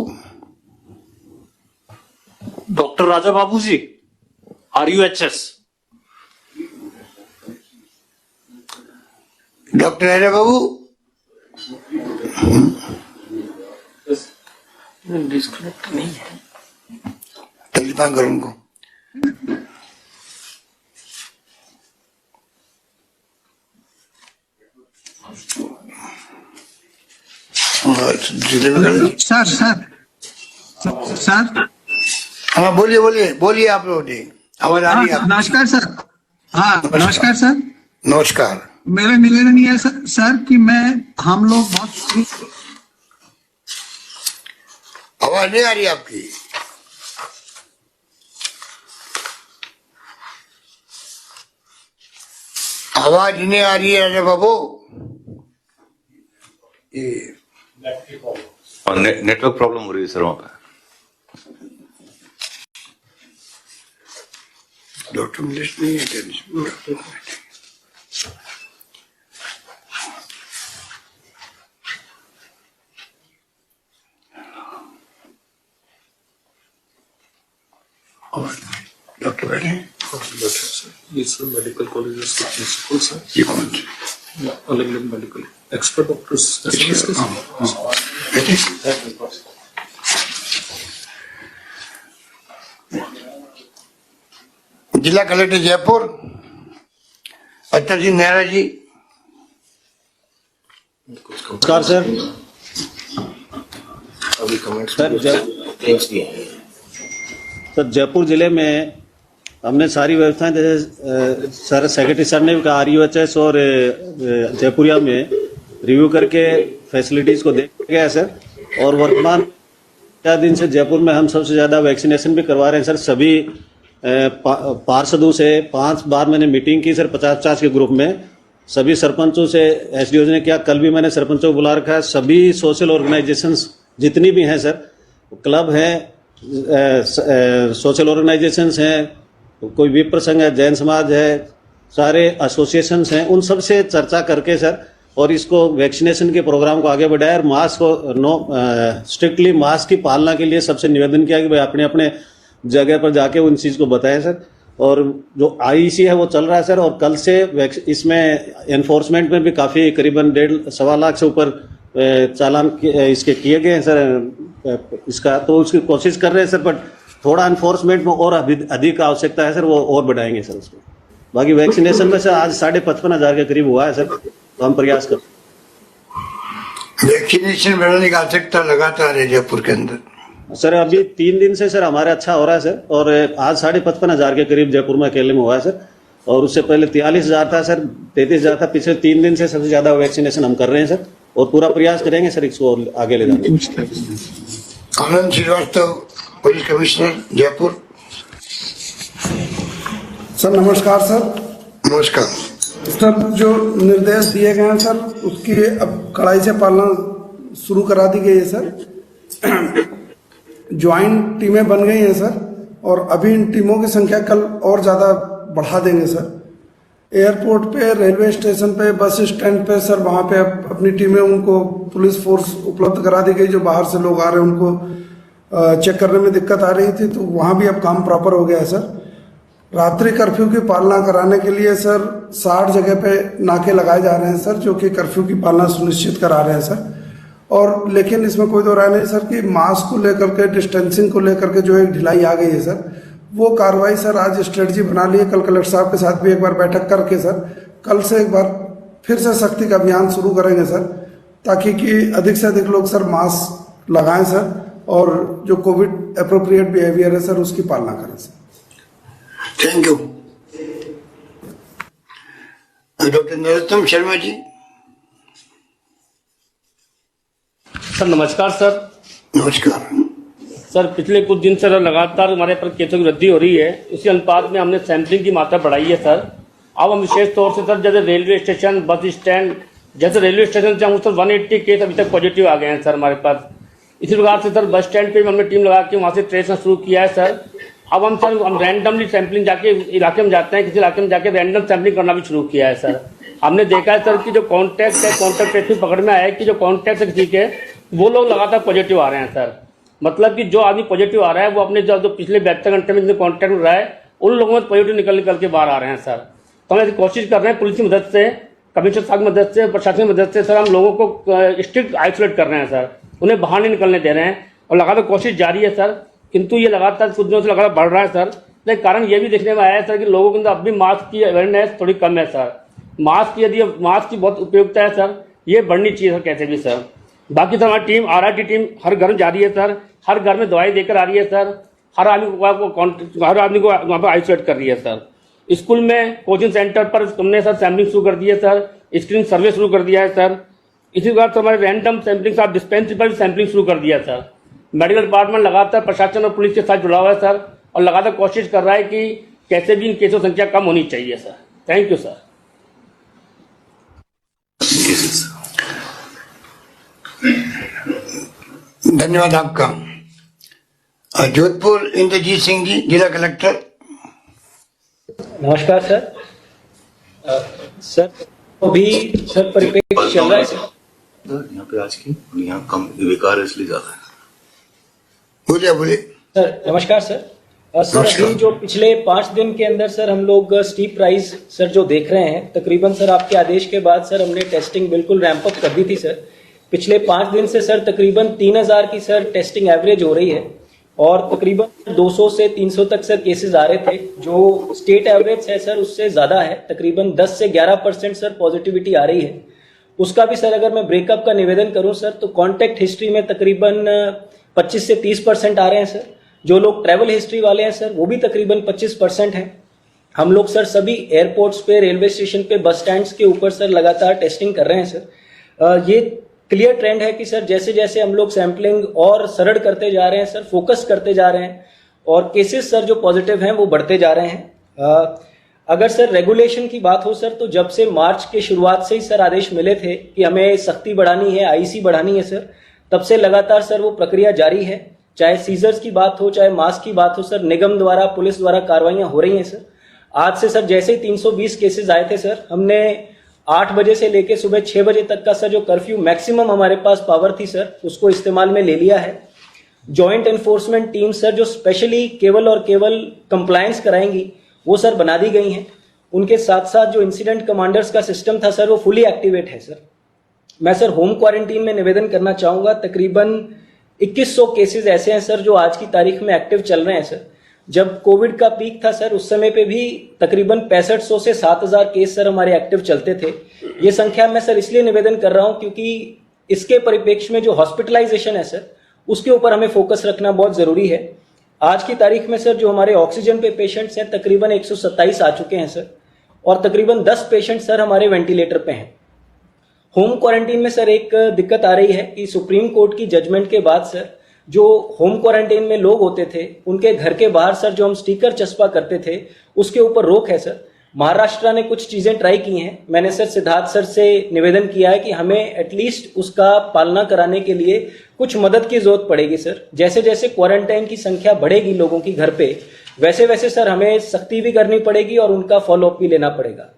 Doctor Raja Babu ji, RUHS। Doctor Raja Babu. Disconnect नहीं है, टेलीफोन करो उनको। Sir sir sir. हाँ बोलिए बोलिए बोलिए, आप लोग आवाज आ रही है? नमस्कार सर। हाँ नमस्कार सर। नमस्कार। मेरा निवेदन ये है सर कि हम लोग बहुत। आवाज नहीं आ रही आपकी? आवाज नहीं आ रही है राजा बाबू। नेटवर्क प्रॉब्लम हो रही है सर वहां पे। डॉक्टर मिलिश नहीं है। डॉक्टर बैठे हैं। ये सर मेडिकल कॉलेजेस के प्रिंसिपल सर, ये कौन से अलग अलग मेडिकल एक्सपर्ट डॉक्टर्स। जिला कलेक्टर जयपुर अत्तर जी नेहरा जी। नमस्कार सर। सर जयपुर जिले में हमने सारी व्यवस्थाएं, जैसे सर सेक्रेटरी सर ने भी कहा, RUHS और जयपुरिया में रिव्यू करके फैसिलिटीज को देख गया सर। और वर्तमान 4 दिन से जयपुर में हम सबसे ज्यादा वैक्सीनेशन भी करवा रहे हैं सर। सभी पार्षदों से 5 बार मैंने मीटिंग की सर, 50-50 के ग्रुप में। सभी सरपंचों से SDO ने किया, कल भी मैंने सरपंचों को बुला रखा है। सभी सोशल ऑर्गेनाइजेशंस जितनी भी हैं सर, क्लब हैं, सोशल ऑर्गेनाइजेशंस हैं, कोई विप्र संघ है, जैन समाज है, सारे एसोसिएशंस हैं, उन सब से चर्चा करके सर और इसको वैक्सीनेशन के प्रोग्राम को आगे बढ़ाया। और मास्क को स्ट्रिक्टली मास्क की पालना के लिए सबसे निवेदन किया कि भाई अपने अपने जगह पर जाके उन चीज को बताएं सर। और जो IEC है वो चल रहा है सर। और कल से इसमें एनफोर्समेंट में भी काफी करीबन 1.5-1.25 लाख से ऊपर चालान इसके किए गए हैं सर इसका। तो उसकी कोशिश कर रहे हैं सर, बट थोड़ा एनफोर्समेंट में और अधिक आवश्यकता है सर, वो और बढ़ाएंगे सर उसको। बाकी वैक्सीनेशन में सर आज 55,500 के करीब हुआ है सर, तो हम प्रयास कर। वैक्सीनेशन बढ़ाने की आवश्यकता लगातार है जयपुर के अंदर सर। अभी 3 दिन से सर हमारे अच्छा हो रहा है सर। और आज 55,500 के करीब जयपुर में अकेले में हुआ है सर। और उससे पहले 43,000 था सर, 33,000 था। पिछले 3 दिन से सबसे ज्यादा वैक्सीनेशन हम कर रहे हैं सर, और पूरा प्रयास करेंगे सर इसको आगे ले जाने। Anand Srivastava, police commissioner Jaipur. Sir नमस्कार सर। नमस्कार सर, जो निर्देश दिए गए हैं सर उसकी अब कड़ाई से पालना शुरू करा दी गई है सर। ज्वाइंट टीमें बन गई हैं सर, और अभी इन टीमों की संख्या कल और ज्यादा बढ़ा देंगे सर। एयरपोर्ट पे, रेलवे स्टेशन पे, बस स्टैंड पे सर, वहां पे अपनी टीमें, उनको पुलिस फोर्स उपलब्ध करा दी गई। जो बाहर से लोग आ रहे हैं उनको चेक करने में दिक्कत आ रही थी, तो वहां भी अब काम प्रॉपर हो गया है सर। रात्रि कर्फ्यू की पालना कराने के लिए सर 60 जगह पे नाके लगाए जा रहे हैं सर, जो कि कर्फ्यू की पालना सुनिश्चित करा रहे हैं सर। और लेकिन इसमें कोई दो राय नहीं सर कि मास्क को लेकर के, डिस्टेंसिंग को लेकर के जो एक ढिलाई आ गई है सर, वो कार्रवाई सर आज स्ट्रेटजी बना ली है। कल कलेक्टर साहब के साथ भी एक बार बैठक करके सर कल से एक बार फिर से सख्ती का अभियान शुरू करेंगे सर, ताकि कि अधिक से अधिक लोग सर मास्क लगाएं सर, और जो कोविड अप्रोप्रिएट बिहेवियर है सर उसकी पालना करें sir. Thank you. Doctor Narottam Sharma ji. Sir नमस्कार सर। नमस्कार सर। पिछले कुछ दिन से लगातार हमारे पर केसों की वृद्धि हो रही है। इसी अनुपात में हमने सैंपलिंग की मात्रा बढ़ाई है सर। अब हम विशेष तौर से सर, जैसे रेलवे स्टेशन, बस स्टैंड, जैसे रेलवे स्टेशन से हम सर 180 केस अभी तक पॉजिटिव आ गए हैं सर हमारे पास। इसी प्रकार से सर बस स्टैंड पे भी हमने टीम लगा के वहाँ से ट्रेस शुरू किया है सर। अब हम रैंडमली सैंपलिंग जाके इलाके में जाते हैं, किसी इलाके में जाके रैंडम सैंपलिंग करना भी शुरू किया है सर। हमने देखा है सर कि जो कॉन्टैक्ट है, कॉन्टैक्ट ट्रेसिंग पकड़ में आया है कि जो कॉन्टैक्ट है किसी के, वो लोग लगातार पॉजिटिव आ रहे हैं सर। मतलब कि जो आदमी पॉजिटिव आ रहा है वो अपने जो पिछले 72 घंटे में जिसने कॉन्टैक्ट में रहा है उन लोगों में पॉजिटिव निकल के बाहर आ रहे हैं सर। तो हम ऐसी कोशिश कर रहे हैं पुलिस की मदद से, कमिश्नर साहब की मदद से, प्रशासन की मदद से सर, हम लोगों को स्ट्रिक्ट आइसोलेट कर रहे हैं सर, उन्हें बाहर नहीं निकलने दे रहे हैं। और लगातार कोशिश जारी है सर, किंतु ये लगातार कुछ दिनों से लगातार बढ़ रहा है सर। लेकिन कारण ये भी देखने में आया है सर कि लोगों के अंदर अब भी मास्क की अवेयरनेस थोड़ी कम है सर। मास्क की बहुत उपयोगिता है सर, ये बढ़नी चाहिए सर कैसे भी सर। बाकी सर हमारी टीम, RRT टीम हर घर में जा रही है सर, हर घर में दवाई देकर आ रही है सर, हर आदमी को वहाँ पर आइसोलेट कर रही है सर। स्कूल में, कोचिंग सेंटर पर हमने सर सैम्पलिंग शुरू कर दी है सर, स्क्रीनिंग सर्वे शुरू कर दिया है सर। इसी प्रकार से हमारे रैंडम सैम्पलिंग साथ डिस्पेंसरी पर भी सैम्पलिंग शुरू कर दिया है सर। मेडिकल डिपार्टमेंट लगातार प्रशासन और पुलिस के साथ जुड़ा हुआ है सर, और लगातार कोशिश कर रहा है कि कैसे भी इन केसों की संख्या कम होनी चाहिए सर। Thank you sir. धन्यवाद आपका। जोधपुर इंद्रजीत सिंह जी, जिला कलेक्टर। नमस्कार सर। सर अभी सर परिप्रेक्ष्य चल रहा है सर। यहाँ पे आज की यहाँ कम विकार इसलिए ज्यादा है। बोलिए। सर नमस्कार सर। सर अभी जो पिछले 5 दिन के अंदर सर हम लोग स्टीप प्राइस सर जो देख रहे हैं, तकरीबन सर आपके आदेश के बाद सर हमने टेस्टिंग बिल्कुल रैंप अप कर दी थी सर। पिछले 5 दिन से सर तकरीबन 3000 की सर टेस्टिंग एवरेज हो रही है और तकरीबन 200 से 300 तक सर केसेस आ रहे थे, जो स्टेट एवरेज है सर उससे ज्यादा है, तकरीबन 10 से 11% सर पॉजिटिविटी आ रही है। उसका भी सर अगर मैं ब्रेकअप का निवेदन करूं सर तो कॉन्टैक्ट हिस्ट्री में तकरीबन 25 से 30% आ रहे हैं सर। जो लोग ट्रैवल हिस्ट्री वाले हैं सर वो भी तकरीबन 25% हैं। हम लोग सर सभी एयरपोर्ट्स पे, रेलवे स्टेशन पे, बस स्टैंड्स के ऊपर सर लगातार टेस्टिंग कर रहे हैं सर। ये क्लियर ट्रेंड है कि सर जैसे जैसे हम लोग सैंपलिंग और सरल करते जा रहे हैं सर, फोकस करते जा रहे हैं और केसेस सर जो पॉजिटिव हैं वो बढ़ते जा रहे हैं। अगर सर रेगुलेशन की बात हो सर तो जब से मार्च के शुरुआत से ही सर आदेश मिले थे कि हमें सख्ती बढ़ानी है, आईसी बढ़ानी है सर, तब से लगातार सर वो प्रक्रिया जारी है। चाहे सीजर्स की बात हो, चाहे मास्क की बात हो सर, निगम द्वारा, पुलिस द्वारा कार्रवाइयां हो रही हैं सर। आज से सर जैसे ही 320 केसेस आए थे सर, हमने 8 बजे से लेकर सुबह 6 बजे तक का सर जो कर्फ्यू मैक्सिमम हमारे पास पावर थी सर, उसको इस्तेमाल में ले लिया है। जॉइंट एनफोर्समेंट टीम सर जो स्पेशली केवल और केवल कंप्लायंस कराएंगी वो सर बना दी गई हैं। उनके साथ साथ जो इंसिडेंट कमांडर्स का सिस्टम था सर वो फुली एक्टिवेट है सर। मैं सर होम क्वारंटीन में निवेदन करना चाहूंगा, तकरीबन 2100 केसेस ऐसे हैं सर जो आज की तारीख में एक्टिव चल रहे हैं सर। जब कोविड का पीक था सर उस समय पे भी तकरीबन 6500 से 7000 केस सर हमारे एक्टिव चलते थे। ये संख्या मैं सर इसलिए निवेदन कर रहा हूं क्योंकि इसके परिप्रेक्ष्य में जो हॉस्पिटलाइजेशन है सर उसके ऊपर हमें फोकस रखना बहुत जरूरी है। आज की तारीख में सर जो हमारे ऑक्सीजन पे पेशेंट्स हैं तकरीबन 127 आ चुके हैं सर और तकरीबन 10 पेशेंट सर हमारे वेंटिलेटर पे हैं। होम क्वारंटीन में सर एक दिक्कत आ रही है कि सुप्रीम कोर्ट की जजमेंट के बाद सर जो होम क्वारंटीन में लोग होते थे उनके घर के बाहर सर जो हम स्टिकर चस्पा करते थे उसके ऊपर रोक है सर। महाराष्ट्र ने कुछ चीजें ट्राई की हैं। मैंने सर सिद्धार्थ सर से निवेदन किया है कि हमें एटलीस्ट उसका पालना कराने के लिए कुछ मदद की जरूरत पड़ेगी सर। जैसे जैसे क्वारंटाइन की संख्या बढ़ेगी लोगों की घर पे, वैसे वैसे सर हमें सख्ती भी करनी पड़ेगी और उनका फॉलोअप भी लेना पड़ेगा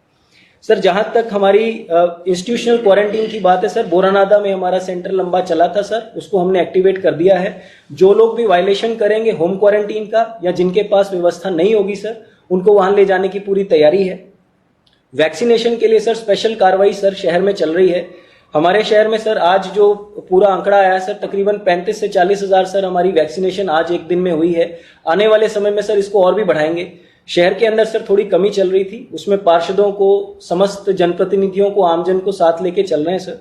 सर। जहां तक हमारी इंस्टीट्यूशनल क्वारंटीन की बात है सर, बोरानादा में हमारा सेंटर लंबा चला था सर, उसको हमने एक्टिवेट कर दिया है। जो लोग भी वायलेशन करेंगे होम क्वारंटीन का या जिनके पास व्यवस्था नहीं होगी सर, उनको वहां ले जाने की पूरी तैयारी है। वैक्सीनेशन के लिए सर स्पेशल कार्रवाई सर शहर में चल रही है। हमारे शहर में सर आज जो पूरा आंकड़ा आया सर तकरीबन 35 से 40 हजार सर हमारी वैक्सीनेशन आज एक दिन में हुई है। आने वाले समय में सर इसको और भी बढ़ाएंगे। शहर के अंदर सर थोड़ी कमी चल रही थी, उसमें पार्षदों को, समस्त जनप्रतिनिधियों को, आमजन को साथ लेके चल रहे हैं सर।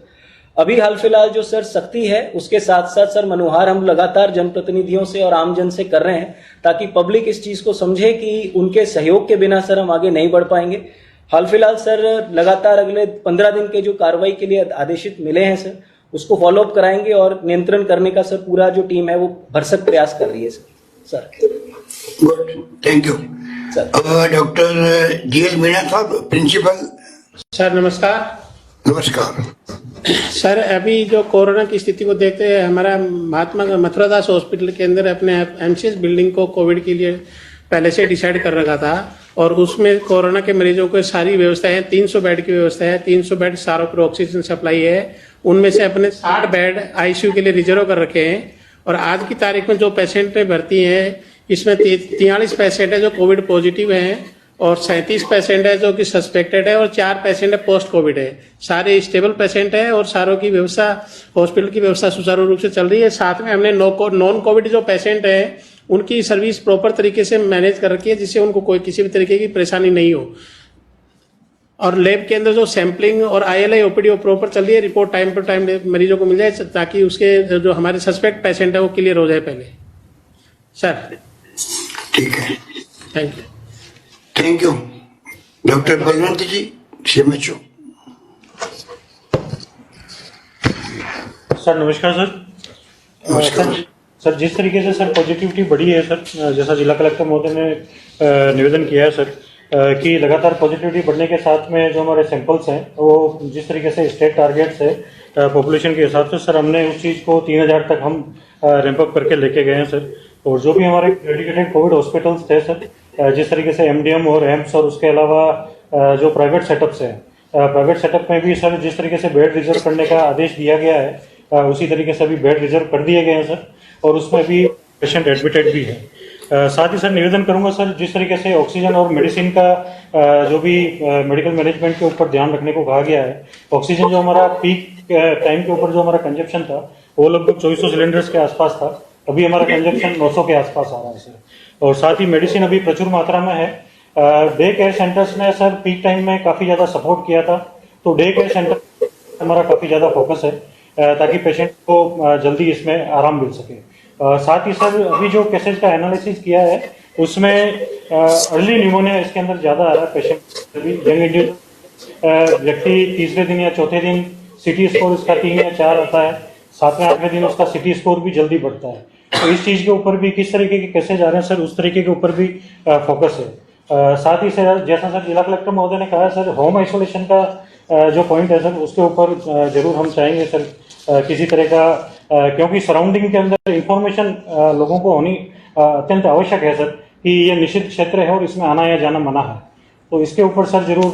अभी हाल फिलहाल जो सर सख्ती है उसके साथ साथ सर मनुहार हम लगातार जनप्रतिनिधियों से और आमजन से कर रहे हैं ताकि पब्लिक इस चीज को समझे कि उनके सहयोग के बिना सर हम आगे नहीं बढ़ पाएंगे। हाल फिलहाल सर लगातार अगले 15 दिन के जो कार्रवाई के लिए आदेशित मिले हैं सर उसको फॉलोअप कराएंगे और नियंत्रण करने का सर पूरा जो टीम है वो भरसक प्रयास कर रही है sir. Good, thank you doctor GL Meena साहब, प्रिंसिपल। सर नमस्कार। नमस्कार सर। अभी जो कोरोना की स्थिति को देखते हुए हमारा महात्मा मथुरादास हॉस्पिटल के अंदर अपने एमसीएस बिल्डिंग को कोविड के लिए पहले से डिसाइड कर रखा था और उसमें कोरोना के मरीजों को सारी व्यवस्था है। 300 बेड की व्यवस्था है, 300 बेड सारों पर ऑक्सीजन सप्लाई है। उनमें से अपने 60 बेड आईसीयू के लिए रिजर्व कर रखे हैं और आज की तारीख में जो पेशेंट भर्ती हैं इसमें 43 पेशेंट है जो कोविड पॉजिटिव हैं और 37 पेशेंट है जो कि सस्पेक्टेड है और 4 पेशेंट है पोस्ट कोविड है। सारे स्टेबल पेशेंट है और सारों की व्यवस्था, हॉस्पिटल की व्यवस्था सुचारू रूप से चल रही है। साथ में हमने नॉन कोविड जो पेशेंट है उनकी सर्विस प्रॉपर तरीके से मैनेज कर रखी है जिससे उनको कोई किसी भी तरीके की परेशानी नहीं हो। और लैब के अंदर जो सैंपलिंग और ILI OPD प्रॉपर चल रही है, रिपोर्ट टाइम पर टाइम मरीजों को मिल जाए ताकि उसके जो हमारे सस्पेक्ट पेशेंट है वो क्लियर हो जाए पहले सर। ठीक है, thank you. Thank you doctor Balwant ji, CMHO। Sir नमस्कार सर। नमस्कार सर। जिस तरीके से सर पॉजिटिविटी बढ़ी है सर, जैसा जिला कलेक्टर महोदय ने निवेदन किया है सर कि लगातार पॉजिटिविटी बढ़ने के साथ में जो हमारे सैंपल्स हैं वो जिस तरीके से स्टेट टारगेट्स है पॉपुलेशन के हिसाब से सर हमने उस चीज़ को 3000 तक हम रैंप अप करके लेके गए हैं सर। और जो भी हमारे डेडिकेटेड कोविड हॉस्पिटल्स थे सर, जिस तरीके से MDM और एम्स और उसके अलावा जो प्राइवेट सेटअप्स हैं, प्राइवेट सेटअप में भी सर जिस तरीके से बेड रिजर्व करने का आदेश दिया गया है उसी तरीके से अभी बेड रिजर्व कर दिए गए हैं सर और उसमें भी पेशेंट एडमिटेड भी है। साथ ही सर निवेदन करूंगा सर, जिस तरीके से ऑक्सीजन और मेडिसिन का जो भी मेडिकल मैनेजमेंट के ऊपर ध्यान रखने को कहा गया है, ऑक्सीजन जो हमारा पीक टाइम के ऊपर जो हमारा कंजप्शन था वो लगभग 2400 सिलेंडर्स के आसपास था, अभी हमारा कंजप्शन 900 के आसपास आ रहा है सर। और साथ ही मेडिसिन अभी प्रचुर मात्रा में है। डे केयर सेंटर्स ने सर पीक टाइम में काफ़ी ज़्यादा सपोर्ट किया था, तो डे केयर सेंटर हमारा काफ़ी ज़्यादा फोकस है ताकि पेशेंट को जल्दी इसमें आराम मिल सके। साथ ही सर अभी जो केसेस का एनालिसिस किया है उसमें अर्ली निमोनिया इसके अंदर ज़्यादा आ रहा है पेशेंट। यंग इंडिविजुअल व्यक्ति तीसरे दिन या चौथे दिन सिटी स्कोर इसका 3 या 4 आता है, 7वें 8वें दिन उसका सिटी स्कोर भी जल्दी बढ़ता है। तो इस चीज़ के ऊपर भी किस तरीके के केसेज आ रहे हैं सर, उस तरीके के ऊपर भी फोकस है। साथ ही सर जैसा सर जिला कलेक्टर महोदय ने कहा सर, होम आइसोलेशन का जो पॉइंट है सर उसके ऊपर जरूर हम चाहेंगे सर किसी तरह का, क्योंकि सराउंडिंग के अंदर इंफॉर्मेशन लोगों को होनी अत्यंत आवश्यक है सर कि ये निषिद्ध क्षेत्र है और इसमें आना या जाना मना है। तो इसके ऊपर सर जरूर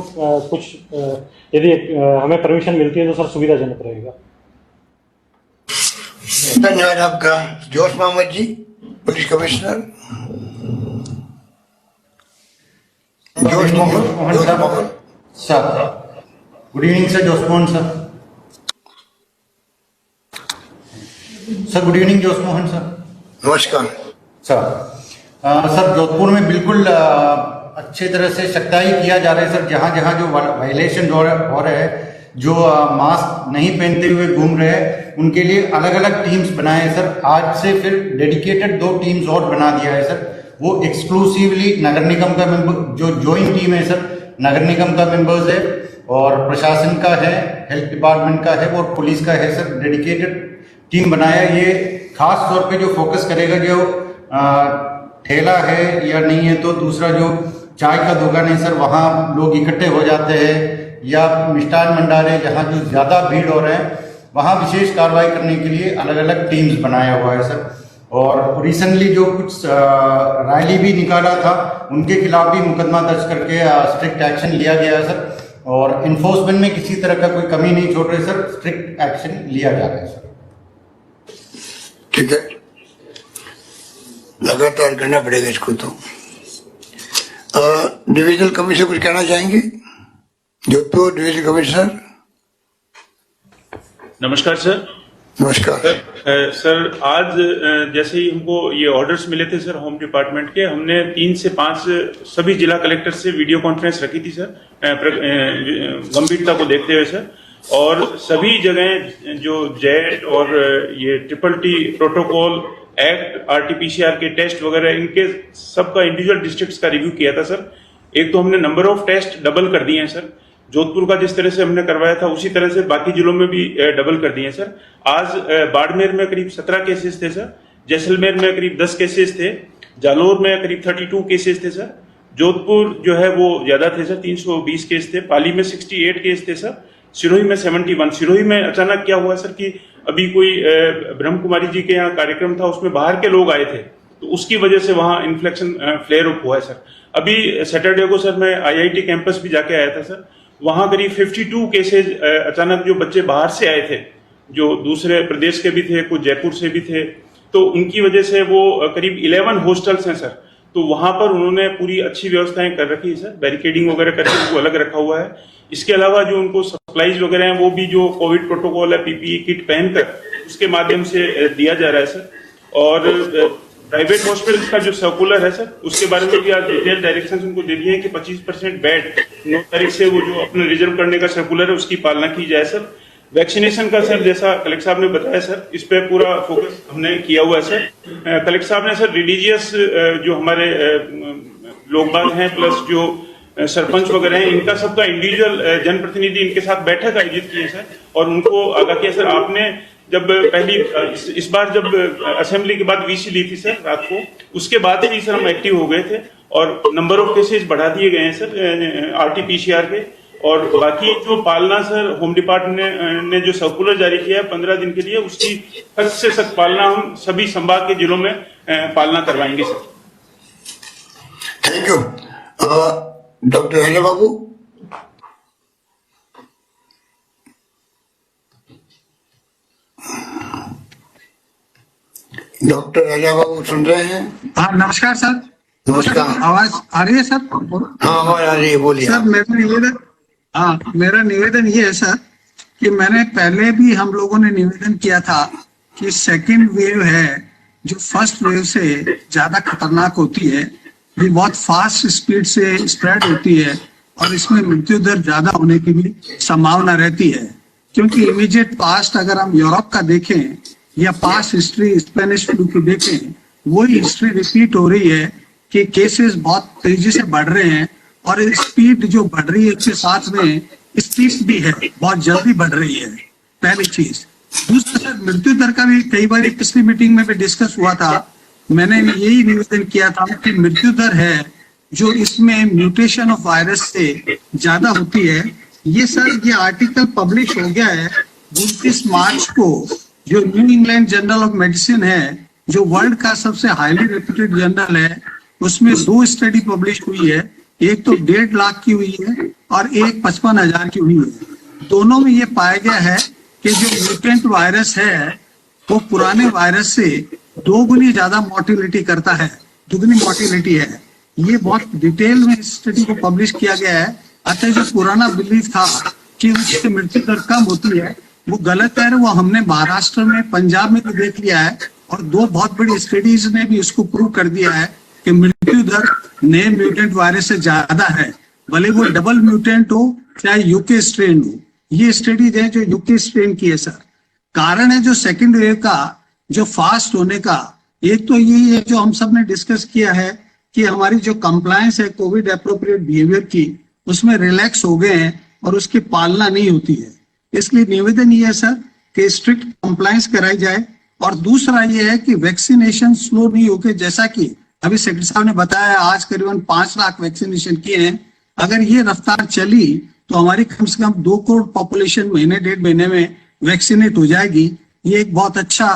कुछ यदि हमें परमिशन मिलती है तो सर सुविधाजनक रहेगा। धन्यवाद आपका। जोश मोहम्मद जी, police commissioner. Josh Mohammad sir, good evening sir. Josh Mohan sir. Sir good evening Josh Mohan sir. नमस्कार सर। सर जोधपुर में बिल्कुल अच्छे तरह से सख्ताई किया जा रहा है सर। जहाँ जहाँ जो वायलेशन हो रहा है, जो मास्क नहीं पहनते हुए घूम रहे हैं, उनके लिए अलग अलग टीम्स बनाए हैं सर। आज से फिर डेडिकेटेड 2 टीम्स और बना दिया है सर। वो एक्सक्लूसिवली नगर निगम का मेंबर, जो ज्वाइंट टीम है सर, नगर निगम का मेंबर्स है और प्रशासन का है, हेल्थ डिपार्टमेंट का है और पुलिस का है सर। डेडिकेटेड टीम बनाया। ये खास तौर पे जो फोकस करेगा, जो ठेला है या नहीं है, तो दूसरा जो चाय का दुकान है सर, वहाँ लोग इकट्ठे हो जाते हैं, या मिष्ठान भंडारे जहाँ जो ज्यादा भीड़ हो रहे हैं, वहाँ विशेष कार्रवाई करने के लिए अलग अलग टीम्स बनाया हुआ है सर। और रिसेंटली जो कुछ रैली भी निकाला था, उनके खिलाफ भी मुकदमा दर्ज करके स्ट्रिक्ट एक्शन लिया गया है सर। और इन्फोर्समेंट में किसी तरह का कोई कमी नहीं छोड़ रहे सर, स्ट्रिक्ट एक्शन लिया जा रहा है सर। ठीक है, लगातार करना पड़ेगा इसको। तो डिविजनल कमिश्नर कुछ कहना चाहेंगे? Jodhpur divisional commissioner. नमस्कार सर। नमस्कार सर, आज जैसे ही हमको ये ऑर्डर्स मिले थे सर होम डिपार्टमेंट के, हमने 3 से 5 सभी जिला कलेक्टर से वीडियो कॉन्फ्रेंस रखी थी सर, गंभीरता को देखते हुए सर। और सभी जगह जो जेट और ये TTT प्रोटोकॉल एक्ट, RT-PCR के टेस्ट वगैरह, इनके सबका इंडिविजुअल डिस्ट्रिक्ट्स का रिव्यू किया था सर। एक तो हमने नंबर ऑफ टेस्ट डबल कर दिए हैं सर, जोधपुर का जिस तरह से हमने करवाया था उसी तरह से बाकी जिलों में भी डबल कर दिए हैं सर। आज बाड़मेर में करीब 17 केसेस थे सर, जैसलमेर में करीब 10 केसेस थे, जालोर में करीब 32 केसेस थे सर, जोधपुर जो है वो ज्यादा थे सर, 320 केस थे, पाली में 68 केस थे सर, सिरोही में 71। सिरोही में अचानक क्या हुआ सर कि अभी कोई ब्रह्म कुमारी जी के यहाँ कार्यक्रम था, उसमें बाहर के लोग आए थे, तो उसकी वजह से वहां इन्फ्लेक्शन फ्लेयर अप हुआ है सर। अभी सैटरडे को सर मैं IIT कैंपस भी जाके आया था सर, वहां करीब 52 केसेज अचानक जो बच्चे बाहर से आए थे, जो दूसरे प्रदेश के भी थे, कुछ जयपुर से भी थे, तो उनकी वजह से वो करीब 11 हॉस्टल्स हैं सर। तो वहां पर उन्होंने पूरी अच्छी व्यवस्थाएं कर रखी है सर, बैरिकेडिंग वगैरह करके उनको अलग रखा हुआ है। इसके अलावा जो उनको सप्लाईज वगैरह हैं वो भी जो कोविड प्रोटोकॉल है, PPE किट पहनकर उसके माध्यम से दिया जा रहा है सर। और प्राइवेट हॉस्पिटल का जो सर्कुलर है सर, उसके बारे में भी आज डिटेल डायरेक्शंस उनको दे दिए हैं कि 25% बेड 9 तारीख से वो जो अपने रिजर्व करने का सर्कुलर है उसकी पालना की जाए सर। वैक्सीनेशन का सर जैसा कलेक्टर साहब ने बताया सर, इस पे पूरा फोकस हमने किया हुआ है सर। कलेक्टर साहब ने सर रिलीजियस जो हमारे लोग बाग हैं प्लस जो सरपंच वगैरह हैं, इनका सबका इंडिविजुअल जनप्रतिनिधि इनके साथ बैठक आयोजित की है सर, और उनको आगाह किया सर। आपने जब पहली इस बार जब असेंबली के बाद VC ली थी सर रात को, उसके बाद ही सर हम एक्टिव हो गए थे और नंबर ऑफ केसेस बढ़ा दिए गए हैं सर RT-PCR के। और बाकी जो पालना सर होम डिपार्टमेंट ने जो सर्कुलर जारी किया है 15 दिन के लिए, उसकी सख्त से सख्त पालना हम सभी संभाग के जिलों में पालना करवाएंगे sir. Thank you. Doctor Hare Babu. Doctor Raja Babu सुन रहे हैं? हाँ नमस्कार सर। नमस्कार। आवाज आ रही है सर? हाँ आवाज आ रही है, बोलिए। सर मेरा निवेदन ये है सर कि मैंने पहले भी हम लोगों ने निवेदन किया था कि सेकंड वेव है जो फर्स्ट वेव से ज्यादा खतरनाक होती है, ये बहुत फास्ट स्पीड से स्प्रेड होती है और इसमें मृत्यु दर ज्यादा होने की भी संभावना रहती है। क्योंकि इमीडिएट पास्ट अगर हम यूरोप का देखें या पास्ट हिस्ट्री स्पेनिश फ्लू की देखें, वही हिस्ट्री रिपीट हो रही है कि केसेस बहुत तेजी से बढ़ रहे हैं और स्पीड जो बढ़ रही है उसके साथ में स्टीप भी है, बहुत जल्दी बढ़ रही है। पहली चीज। दूसरा सर, मृत्यु दर का भी कई बार पिछली मीटिंग में भी डिस्कस हुआ था, मैंने यही निवेदन किया था कि मृत्यु दर है जो इसमें म्यूटेशन ऑफ वायरस से ज्यादा होती है। ये सर ये आर्टिकल पब्लिश हो गया है 29 मार्च को, जो new England journal of medicine है, जो वर्ल्ड का सबसे हाईली रेप्यूटेड जर्नल है, उसमें 2 स्टडी पब्लिश हुई है, एक तो 1.5 लाख की हुई है और एक 55,000 की हुई है। दोनों में ये पाया गया है कि जो म्यूटेंट वायरस है वो पुराने वायरस से 2 गुनी ज्यादा मोर्टिलिटी करता है, 2 गुनी मोर्टिलिटी है। ये बहुत डिटेल में इस स्टडी को पब्लिश किया गया है। अतः जो पुराना बिलीफ था कि उससे मृत्यु दर कम होती है वो गलत है। वो हमने महाराष्ट्र में, पंजाब में भी देख लिया है और 2 बहुत बड़ी स्टडीज ने भी इसको प्रूव कर दिया है कि मृत्यु दर नए म्यूटेंट वायरस से ज्यादा है, भले वो डबल म्यूटेंट हो चाहे यूके स्ट्रेन हो। ये स्टडीज है जो यूके स्ट्रेन की है सर। कारण है जो सेकेंड वेव का जो फास्ट होने का, एक तो यही है जो हम सब ने डिस्कस किया है कि हमारी जो कंप्लायंस है कोविड एप्रोप्रिएट बिहेवियर की, उसमें रिलैक्स हो गए हैं और उसकी पालना नहीं होती है। इसलिए निवेदन ये है सर कि स्ट्रिक्ट कंप्लायंस कराई जाए। और दूसरा ये है कि वैक्सीनेशन स्लो नहीं होके, जैसा कि अभी सेक्रेटरी साहब ने बताया आज करीबन 5 लाख वैक्सीनेशन किए हैं। अगर ये रफ्तार चली तो हमारी कम से कम 2 करोड़ पॉपुलेशन महीने 1.5 महीने में वैक्सीनेट हो जाएगी। ये एक बहुत अच्छा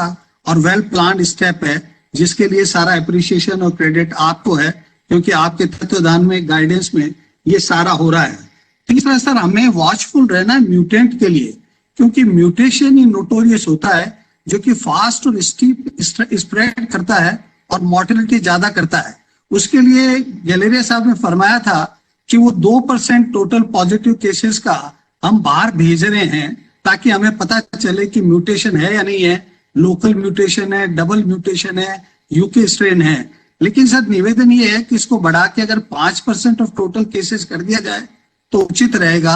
और वेल प्लान्ड स्टेप है जिसके लिए सारा अप्रिसिएशन और क्रेडिट आपको है, क्योंकि आपके तत्वाधान में, गाइडेंस में ये सारा हो रहा है। तीसरा सर, हमें वॉचफुल रहना है म्यूटेंट के लिए, क्योंकि म्यूटेशन ही नोटोरियस होता है जो कि फास्ट और स्टीप स्प्रेड करता है और मोर्टेलिटी ज्यादा करता है। उसके लिए गैलेरिया साहब ने फरमाया था कि वो 2% टोटल पॉजिटिव केसेस का हम बाहर भेज रहे हैं ताकि हमें पता चले कि म्यूटेशन है या नहीं है, लोकल म्यूटेशन है, डबल म्यूटेशन है, यूके स्ट्रेन है। लेकिन सर निवेदन ये है कि इसको बढ़ा के अगर 5% ऑफ टोटल केसेस कर दिया जाए तो उचित रहेगा।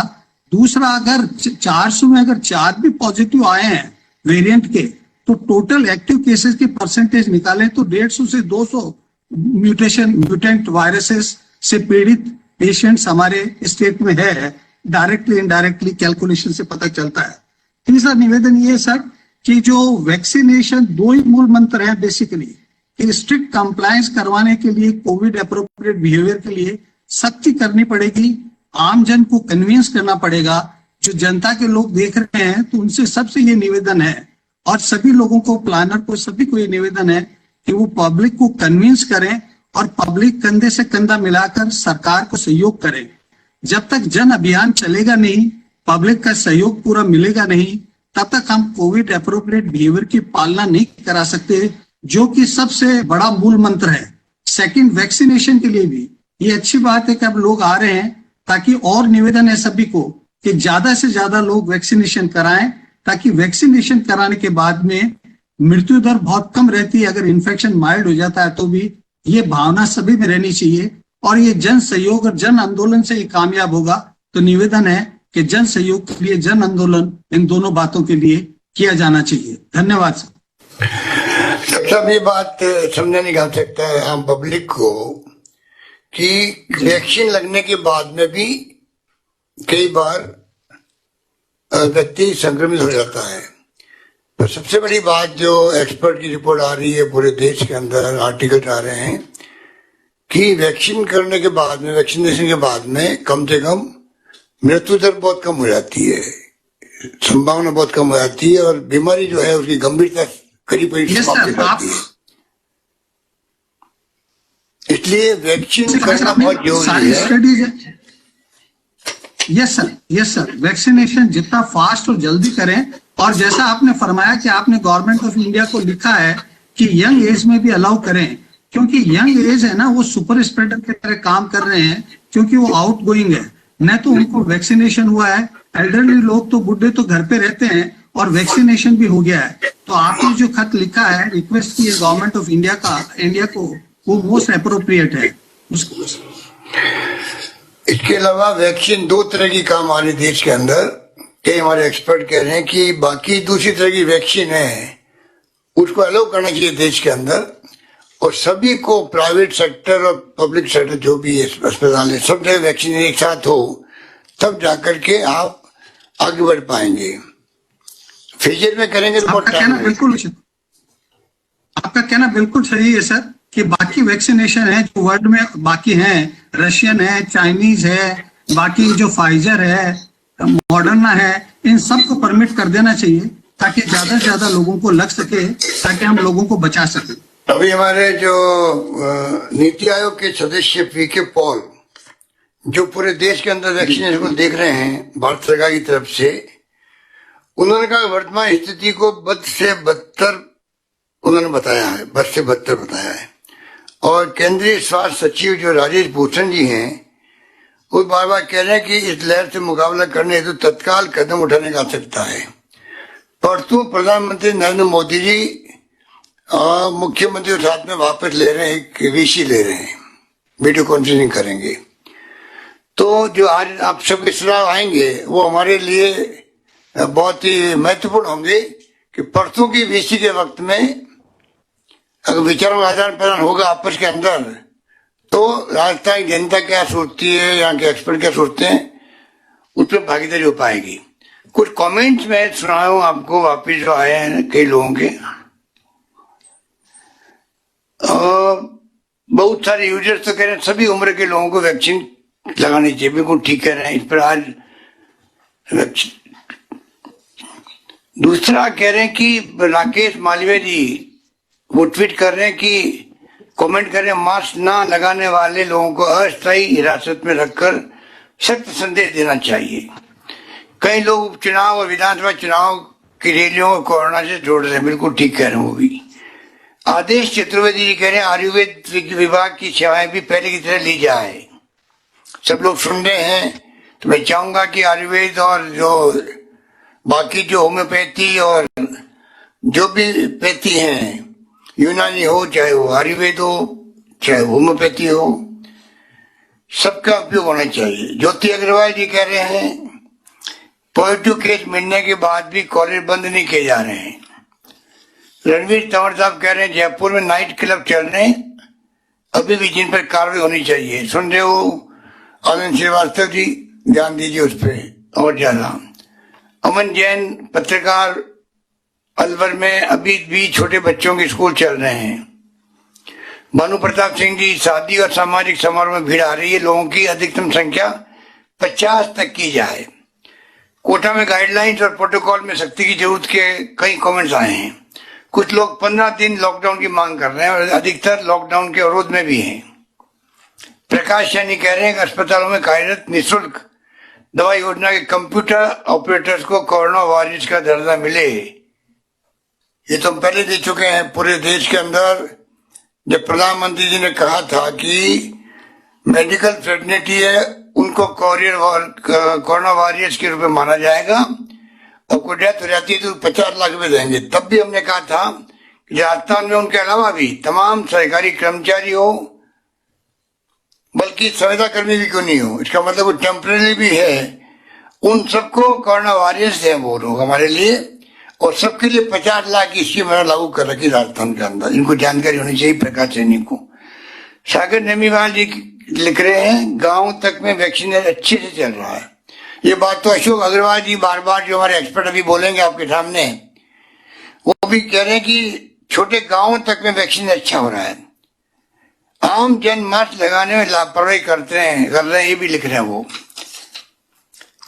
दूसरा, अगर 400 में अगर 4 भी पॉजिटिव आए हैं वेरिएंट के, तो टोटल एक्टिव केसेस की परसेंटेज निकालें तो 150 से 200 म्यूटेंट वायरसेस से पीड़ित पेशेंट्स हमारे स्टेट में है। डायरेक्टली इनडायरेक्टली कैलकुलेशन से पता चलता है। तीसरा निवेदन ये है सर कि जो वैक्सीनेशन 2 ही मूल मंत्र हैं बेसिकली, कि स्ट्रिक्ट कंप्लायंस करवाने के लिए, कोविड एप्रोप्रिएट बिहेवियर के लिए सख्ती करनी पड़ेगी, आम जन को कन्विंस करना पड़ेगा। जो जनता के लोग देख रहे हैं तो उनसे सबसे ये निवेदन है और सभी लोगों को, प्लानर को, सभी को ये निवेदन है कि वो पब्लिक को कन्विंस करें और पब्लिक कंधे से कंधा मिलाकर सरकार को सहयोग करें। जब तक जन अभियान चलेगा नहीं, पब्लिक का सहयोग पूरा मिलेगा नहीं, तब तक हम कोविड एप्रोप्रिएट बिहेवियर की पालना नहीं करा सकते, जो कि सबसे बड़ा मूल मंत्र है। सेकंड, वैक्सीनेशन के लिए भी ये अच्छी बात है कि अब लोग आ रहे हैं, ताकि और निवेदन है सभी को कि ज्यादा से ज्यादा लोग वैक्सीनेशन कराएं, ताकि वैक्सीनेशन कराने के बाद में मृत्यु दर बहुत कम रहती है। अगर इन्फेक्शन माइल्ड हो जाता है तो भी ये भावना सभी में रहनी चाहिए और ये जन सहयोग और जन आंदोलन से ही कामयाब होगा। तो निवेदन है कि जन सहयोग के लिए जन आंदोलन इन दोनों बातों के लिए किया जाना चाहिए। धन्यवाद सर। सब ये बात समझा नहीं जा सकता है आम पब्लिक को कि वैक्सीन लगने के बाद में भी कई बार व्यक्ति संक्रमित हो जाता है। तो सबसे बड़ी बात जो एक्सपर्ट की रिपोर्ट आ रही है, पूरे देश के अंदर आर्टिकल आ रहे हैं कि वैक्सीन करने के बाद में, वैक्सीनेशन के बाद में कम से कम मृत्यु दर बहुत कम हो जाती है, संभावना बहुत कम हो जाती है और बीमारी जो है उसकी गंभीरता करीब समाप्त हो जाती है। इसलिए वैक्सीन करना बहुत जरूरी है। यस सर, वैक्सीनेशन जितना फास्ट और जल्दी करें, और जैसा आपने फरमाया कि आपने गवर्नमेंट ऑफ इंडिया को लिखा है कि यंग एज में भी अलाउ करें, क्योंकि यंग एज है ना वो सुपर स्प्रेडर की तरह काम कर रहे हैं, क्योंकि वो आउट गोइंग है, न तो उनको वैक्सीनेशन हुआ है। एल्डरली लोग तो बुढ़े तो घर पे रहते हैं और वैक्सीनेशन भी हो गया है। तो आपने जो खत लिखा है, रिक्वेस्ट की है गवर्नमेंट ऑफ इंडिया को, वो मोस्ट अप्रोप्रिएट है। इसके अलावा वैक्सीन दो तरह की काम आ रही देश के अंदर। कई हमारे एक्सपर्ट कह रहे हैं कि बाकी दूसरी तरह की वैक्सीन है उसको अलाउ करना चाहिए देश के अंदर, और सभी को प्राइवेट सेक्टर और पब्लिक सेक्टर जो भी अस्पताल है सब जगह वैक्सीन एक साथ हो, तब जाकर के आप आगे बढ़ पाएंगे। फ्यूचर में करेंगे तो आपका कहना बिल्कुल सही है सर, कि बाकी वैक्सीनेशन है जो वर्ल्ड में बाकी हैं, रशियन है, चाइनीज है, बाकी जो फाइजर है, मॉडर्ना है, इन सबको परमिट कर देना चाहिए ताकि ज्यादा से ज्यादा लोगों को लग सके, ताकि हम लोगों को बचा सके। अभी हमारे जो नीति आयोग के सदस्य पीके पॉल जो पूरे देश के अंदर वैक्सीनेशन को देख रहे हैं भारत सरकार की तरफ से, उन्होंने कहा वर्तमान स्थिति को बद से बदतर उन्होंने बताया है, बद से बदतर बताया है। और केंद्रीय स्वास्थ्य सचिव जो राजेश भूषण जी हैं वो बार बार कह रहे हैं कि इस लहर से मुकाबला करने हेतु तत्काल कदम उठाने की आवश्यकता है। परसों प्रधानमंत्री नरेंद्र मोदी जी मुख्यमंत्री के साथ में वापस ले रहे हैं, एक वीसी ले रहे हैं, वीडियो कॉन्फ्रेंसिंग करेंगे। तो जो आज आप सब के सुझाव आएंगे वो हमारे लिए बहुत ही महत्वपूर्ण होंगे कि परसों की वीसी के वक्त में अगर विचारों का आदान प्रदान होगा आपस के अंदर, तो राजस्थान की जनता क्या सोचती है, यहाँ के एक्सपर्ट क्या सोचते हैं, उस पर भागीदारी हो पाएगी। कुछ कमेंट्स मैं सुना हूँ आपको वापिस जो आए हैं कई लोगों के। बहुत सारे यूजर्स तो कह रहे हैं सभी उम्र के लोगों को वैक्सीन लगानी चाहिए, बिल्कुल ठीक कह रहे हैं। इस पर आज दूसरा कह रहे हैं कि राकेश मालवीय जी वो ट्वीट कर रहे हैं कि कमेंट कर रहे हैं मास्क ना लगाने वाले लोगों को अस्थायी हिरासत में रखकर सख्त संदेश देना चाहिए। कई लोग उपचुनाव और विधानसभा चुनाव की रैलियों को कोरोना से जोड़ रहे हैं, बिल्कुल ठीक कह रहे हैं वो भी। आदेश चतुर्वेदी जी कह रहे हैं आयुर्वेद विभाग की सेवाएं भी पहले की तरह ली जाए। सब लोग सुन रहे हैं, तो मैं चाहूंगा कि आयुर्वेद और जो बाकी जो होम्योपैथी और जो भी पैथी हैं, यूनानी हो चाहे वो आयुर्वेद हो चाहे होम्योपैथी हो, सबका उपयोग होना चाहिए। ज्योति अग्रवाल जी कह रहे हैं पॉजिटिव केस मिलने के बाद भी कॉलेज बंद नहीं किए जा रहे हैं। रणवीर तंवर साहब कह रहे हैं जयपुर में नाइट क्लब चल रहे हैं, अभी भी जिन पर कार्रवाई होनी चाहिए। सुन रहे हो आनंद श्रीवास्तव जी, ध्यान दीजिए उस पर और ज्यादा। अमन जैन पत्रकार, अलवर में अभी भी छोटे बच्चों के स्कूल चल रहे हैं। भानु प्रताप सिंह जी, शादी और सामाजिक समारोह में भीड़ आ रही है, लोगों की अधिकतम संख्या 50 तक की जाए। कोटा में गाइडलाइंस और प्रोटोकॉल में सख्ती की जरूरत के कई कमेंट्स आए हैं। कुछ लोग 15 दिन लॉकडाउन की मांग कर रहे हैं और अधिकतर लॉकडाउन के विरोध में भी हैं। प्रकाश सैनी कह रहे हैं कि अस्पतालों में कार्यरत निःशुल्क दवा योजना के कंप्यूटर ऑपरेटर्स को कोरोना वॉरियर्स का दर्जा मिले। ये तो हम पहले दे चुके हैं पूरे देश के अंदर। जब प्रधानमंत्री जी ने कहा था कि मेडिकल फ्रेटर्निटी है उनको कोरोना वॉरियर्स के रूप में माना जाएगा और कोई डेथ हो जाती है तो 50 लाख रुपए देंगे। तब भी हमने कहा था कि राजस्थान में उनके अलावा भी तमाम सरकारी कर्मचारी हो, बल्कि संविदा कर्मी भी क्यों नहीं हो, इसका मतलब वो टेम्परेरी भी है, उन सबको कोरोना वॉरियर्स है वो लोग हमारे लिए, और सबके लिए 50 लाख की स्कीम लागू कर रखी राजस्थान के अंदर। इनको जानकारी होनी चाहिए प्रकाश सैनी को। सागर नेमीवाल जी लिख रहे हैं गांव तक में वैक्सीनेशन अच्छे से चल रहा है। ये बात तो अशोक अग्रवाल जी बार बार जो हमारे एक्सपर्ट अभी बोलेंगे आपके सामने, वो भी कह रहे हैं कि छोटे गांवों तक में वैक्सीन अच्छा हो रहा है। आम जन मास्क लगाने में लापरवाही कर रहे हैं, ये भी लिख रहे हैं वो।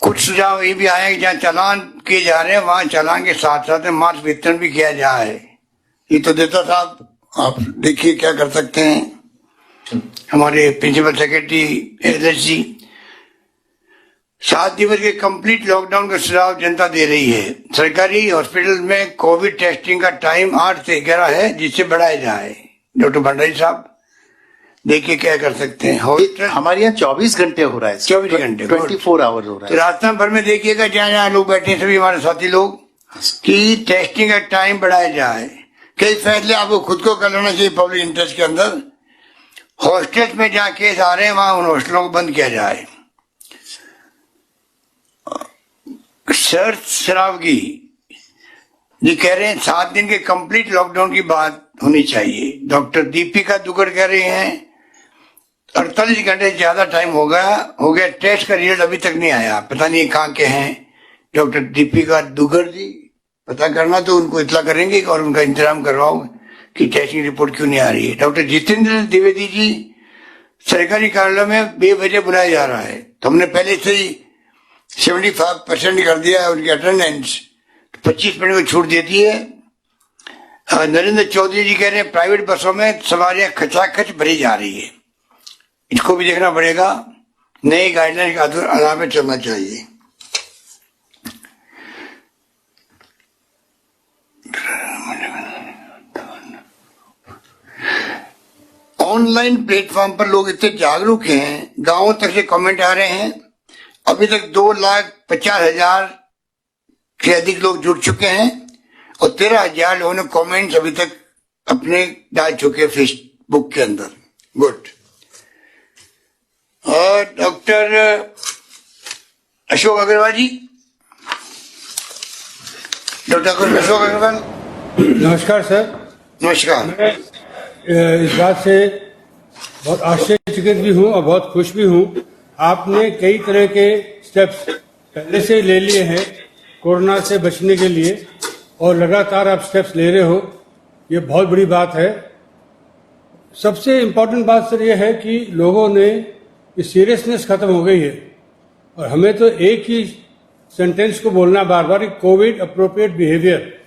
कुछ सुझाव ये भी आए कि जहाँ चालान किए जा रहे हैं वहां चालान के साथ साथ मास्क वितरण भी किया जाए। ये तो देता साहब आप देखिए क्या कर सकते हैं। हमारे प्रिंसिपल सेक्रेटरी एस जी 7 दिवस के कंप्लीट लॉकडाउन का सुझाव जनता दे रही है। सरकारी हॉस्पिटल में कोविड टेस्टिंग का टाइम 8 से 11 है, जिसे बढ़ाया जाए। डॉक्टर भंडारी साहब देखिए क्या कर सकते हैं। हॉस्पिटल हमारे यहाँ 24 घंटे हो रहा है, 24 घंटे 24 आवर्स हो रहा तो है। राजस्थान भर में देखिएगा जहाँ जहाँ लोग बैठे हैं, सभी हमारे साथी लोग, कि टेस्टिंग का टाइम बढ़ाया जाए। कई फैसले आपको खुद को कर लेना चाहिए पब्लिक इंटरेस्ट के अंदर। हॉस्टल्स में जहाँ केस आ रहे हैं वहां उन हॉस्टलों को बंद किया जाए। सर शरावगी जी कह रहे हैं 7 दिन के कंप्लीट लॉकडाउन की बात होनी चाहिए। डॉक्टर दीपिका दुगड़ कह रहे हैं 48 घंटे से ज्यादा टाइम हो गया टेस्ट का रिजल्ट अभी तक नहीं आया, पता नहीं कहाँ के हैं। डॉक्टर दीपिका दुगड़ जी पता करना तो उनको इतला करेंगे और उनका इंतजाम करवाओ कि टेस्टिंग रिपोर्ट क्यों नहीं आ रही है। डॉक्टर जितेंद्र द्विवेदी जी सरकारी कार्यालय में बेवजह बुलाया जा रहा है, तो हमने पहले से ही 75% कर दिया है उनकी अटेंडेंस, 25 मिनट को छूट देती है। नरेंद्र चौधरी जी कह रहे हैं प्राइवेट बसों में सवारियां खचाखच भरी जा रही है, इसको भी देखना पड़ेगा। नई गाइडलाइन के आधार पर चलना चाहिए। ऑनलाइन प्लेटफॉर्म पर लोग इतने जागरूक हैं, गांवों तक से कमेंट आ रहे हैं। अभी तक 2,50,000 से अधिक लोग जुड़ चुके हैं और 13,000 लोगों ने कमेंट्स अभी तक अपने डाल चुके फेसबुक के अंदर। गुड। और डॉक्टर अशोक अग्रवाल जी, डॉक्टर अशोक अग्रवाल। नमस्कार सर। नमस्कार। इस बात से बहुत आश्चर्यचकित भी हूँ और बहुत खुश भी हूँ। आपने कई तरह के स्टेप्स पहले से ले लिए हैं कोरोना से बचने के लिए और लगातार आप स्टेप्स ले रहे हो, ये बहुत बड़ी बात है। सबसे इम्पोर्टेंट बात सर ये है कि लोगों ने सीरियसनेस खत्म हो गई है और हमें तो एक ही सेंटेंस को बोलना बार बार, कोविड अप्रोप्रिएट बिहेवियर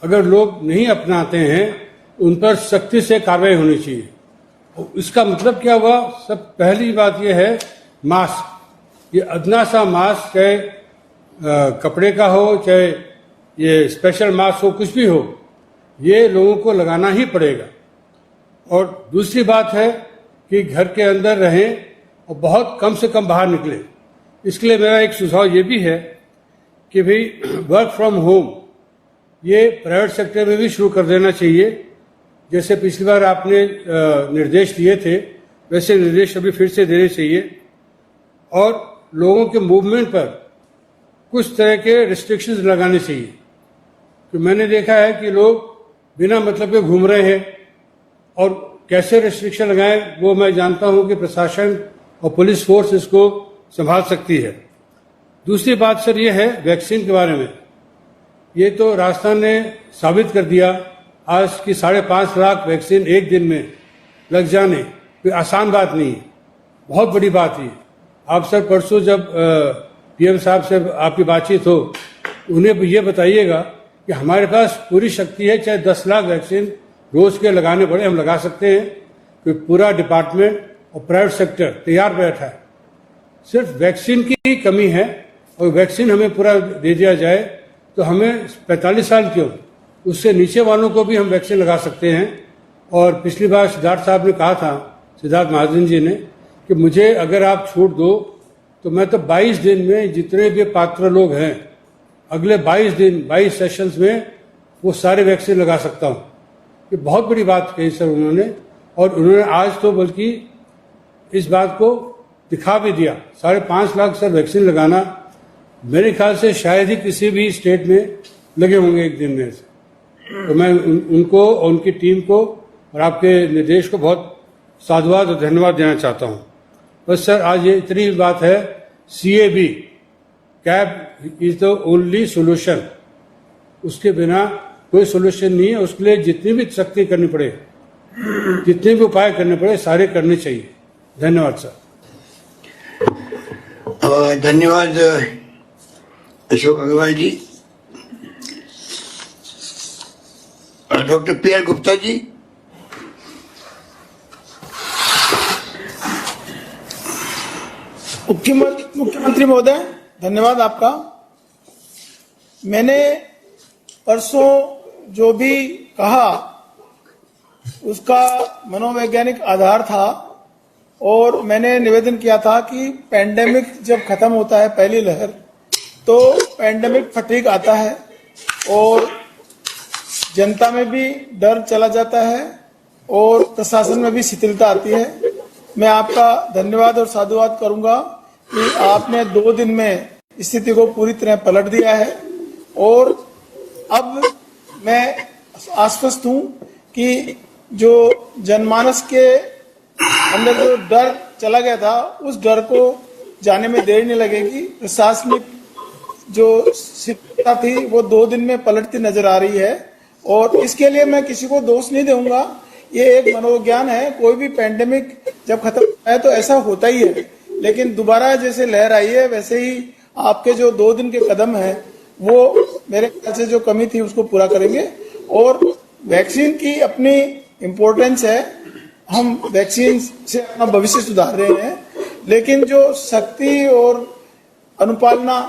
अगर लोग नहीं अपनाते हैं उन पर सख्ती से कार्रवाई होनी चाहिए। इसका मतलब क्या हुआ? सब पहली बात यह है मास्क, ये अदना सा मास्क, चाहे कपड़े का हो चाहे ये स्पेशल मास्क हो, कुछ भी हो, ये लोगों को लगाना ही पड़ेगा। और दूसरी बात है कि घर के अंदर रहें और बहुत कम से कम बाहर निकले। इसके लिए मेरा एक सुझाव ये भी है कि भाई वर्क फ्रॉम होम ये प्राइवेट सेक्टर में भी शुरू कर देना चाहिए। जैसे पिछली बार आपने निर्देश दिए थे वैसे निर्देश अभी फिर से देने चाहिए और लोगों के मूवमेंट पर कुछ तरह के रिस्ट्रिक्शंस लगाने चाहिए। तो मैंने देखा है कि लोग बिना मतलब के घूम रहे हैं और कैसे रिस्ट्रिक्शन लगाएं वो मैं जानता हूं कि प्रशासन और पुलिस फोर्स इसको संभाल सकती है। दूसरी बात सर ये है वैक्सीन के बारे में, ये तो राजस्थान ने साबित कर दिया आज की 5.5 लाख वैक्सीन एक दिन में लग जाने कोई आसान बात नहीं है, बहुत बड़ी बात है। आप सर परसों जब पीएम साहब से आपकी बातचीत हो उन्हें ये बताइएगा कि हमारे पास पूरी शक्ति है, चाहे 10 लाख वैक्सीन रोज के लगाने पड़े हम लगा सकते हैं, क्योंकि पूरा डिपार्टमेंट और प्राइवेट सेक्टर तैयार बैठा है। सिर्फ वैक्सीन की कमी है और वैक्सीन हमें पूरा दे दिया जाए तो हमें 45 साल क्यों, उससे नीचे वालों को भी हम वैक्सीन लगा सकते हैं। और पिछली बार सिद्धार्थ साहब ने कहा था, सिद्धार्थ महाजन जी ने, कि मुझे अगर आप छूट दो तो मैं तो 22 दिन में जितने भी पात्र लोग हैं अगले 22 दिन 22 सेशंस में वो सारे वैक्सीन लगा सकता हूँ। ये बहुत बड़ी बात कही सर उन्होंने, और उन्होंने आज तो बल्कि इस बात को दिखा भी दिया। 5.5 लाख सर वैक्सीन लगाना मेरे ख्याल से शायद ही किसी भी स्टेट में लगे होंगे एक दिन में से। तो मैं उनको और उनकी टीम को और आपके निर्देश को बहुत साधुवाद और धन्यवाद देना चाहता हूँ। बस सर आज ये इतनी बात है, CAB cab is the only solution, उसके बिना कोई सोल्यूशन नहीं है। उसके लिए जितनी भी सख्ती करनी पड़े, जितने भी उपाय करने पड़े सारे करने चाहिए। धन्यवाद सर। धन्यवाद अशोक अग्रवाल जी। Doctor PR Gupta ji. मुख्यमंत्री महोदय, धन्यवाद आपका। मैंने परसों जो भी कहा उसका मनोवैज्ञानिक आधार था और मैंने निवेदन किया था कि पैंडेमिक जब खत्म होता है पहली लहर तो पैंडेमिक फटीग आता है और जनता में भी डर चला जाता है और प्रशासन में भी शिथिलता आती है। मैं आपका धन्यवाद और साधुवाद करूंगा कि आपने 2 दिन में स्थिति को पूरी तरह पलट दिया है और अब मैं आश्वस्त हूं कि जो जनमानस के अंदर जो डर चला गया था उस डर को जाने में देर नहीं लगेगी। प्रशासनिक जो शिथिलता थी वो 2 दिन में पलटती नजर आ रही है और इसके लिए मैं किसी को दोष नहीं दूंगा। ये एक मनोविज्ञान है, कोई भी पैंडेमिक जब खत्म होता है तो ऐसा होता ही है, लेकिन दोबारा जैसे लहर आई है वैसे ही आपके जो 2 दिन के कदम है वो मेरे ख्याल से जो कमी थी उसको पूरा करेंगे। और वैक्सीन की अपनी इम्पोर्टेंस है, हम वैक्सीन से अपना भविष्य सुधार रहे हैं, लेकिन जो सख्ती और अनुपालना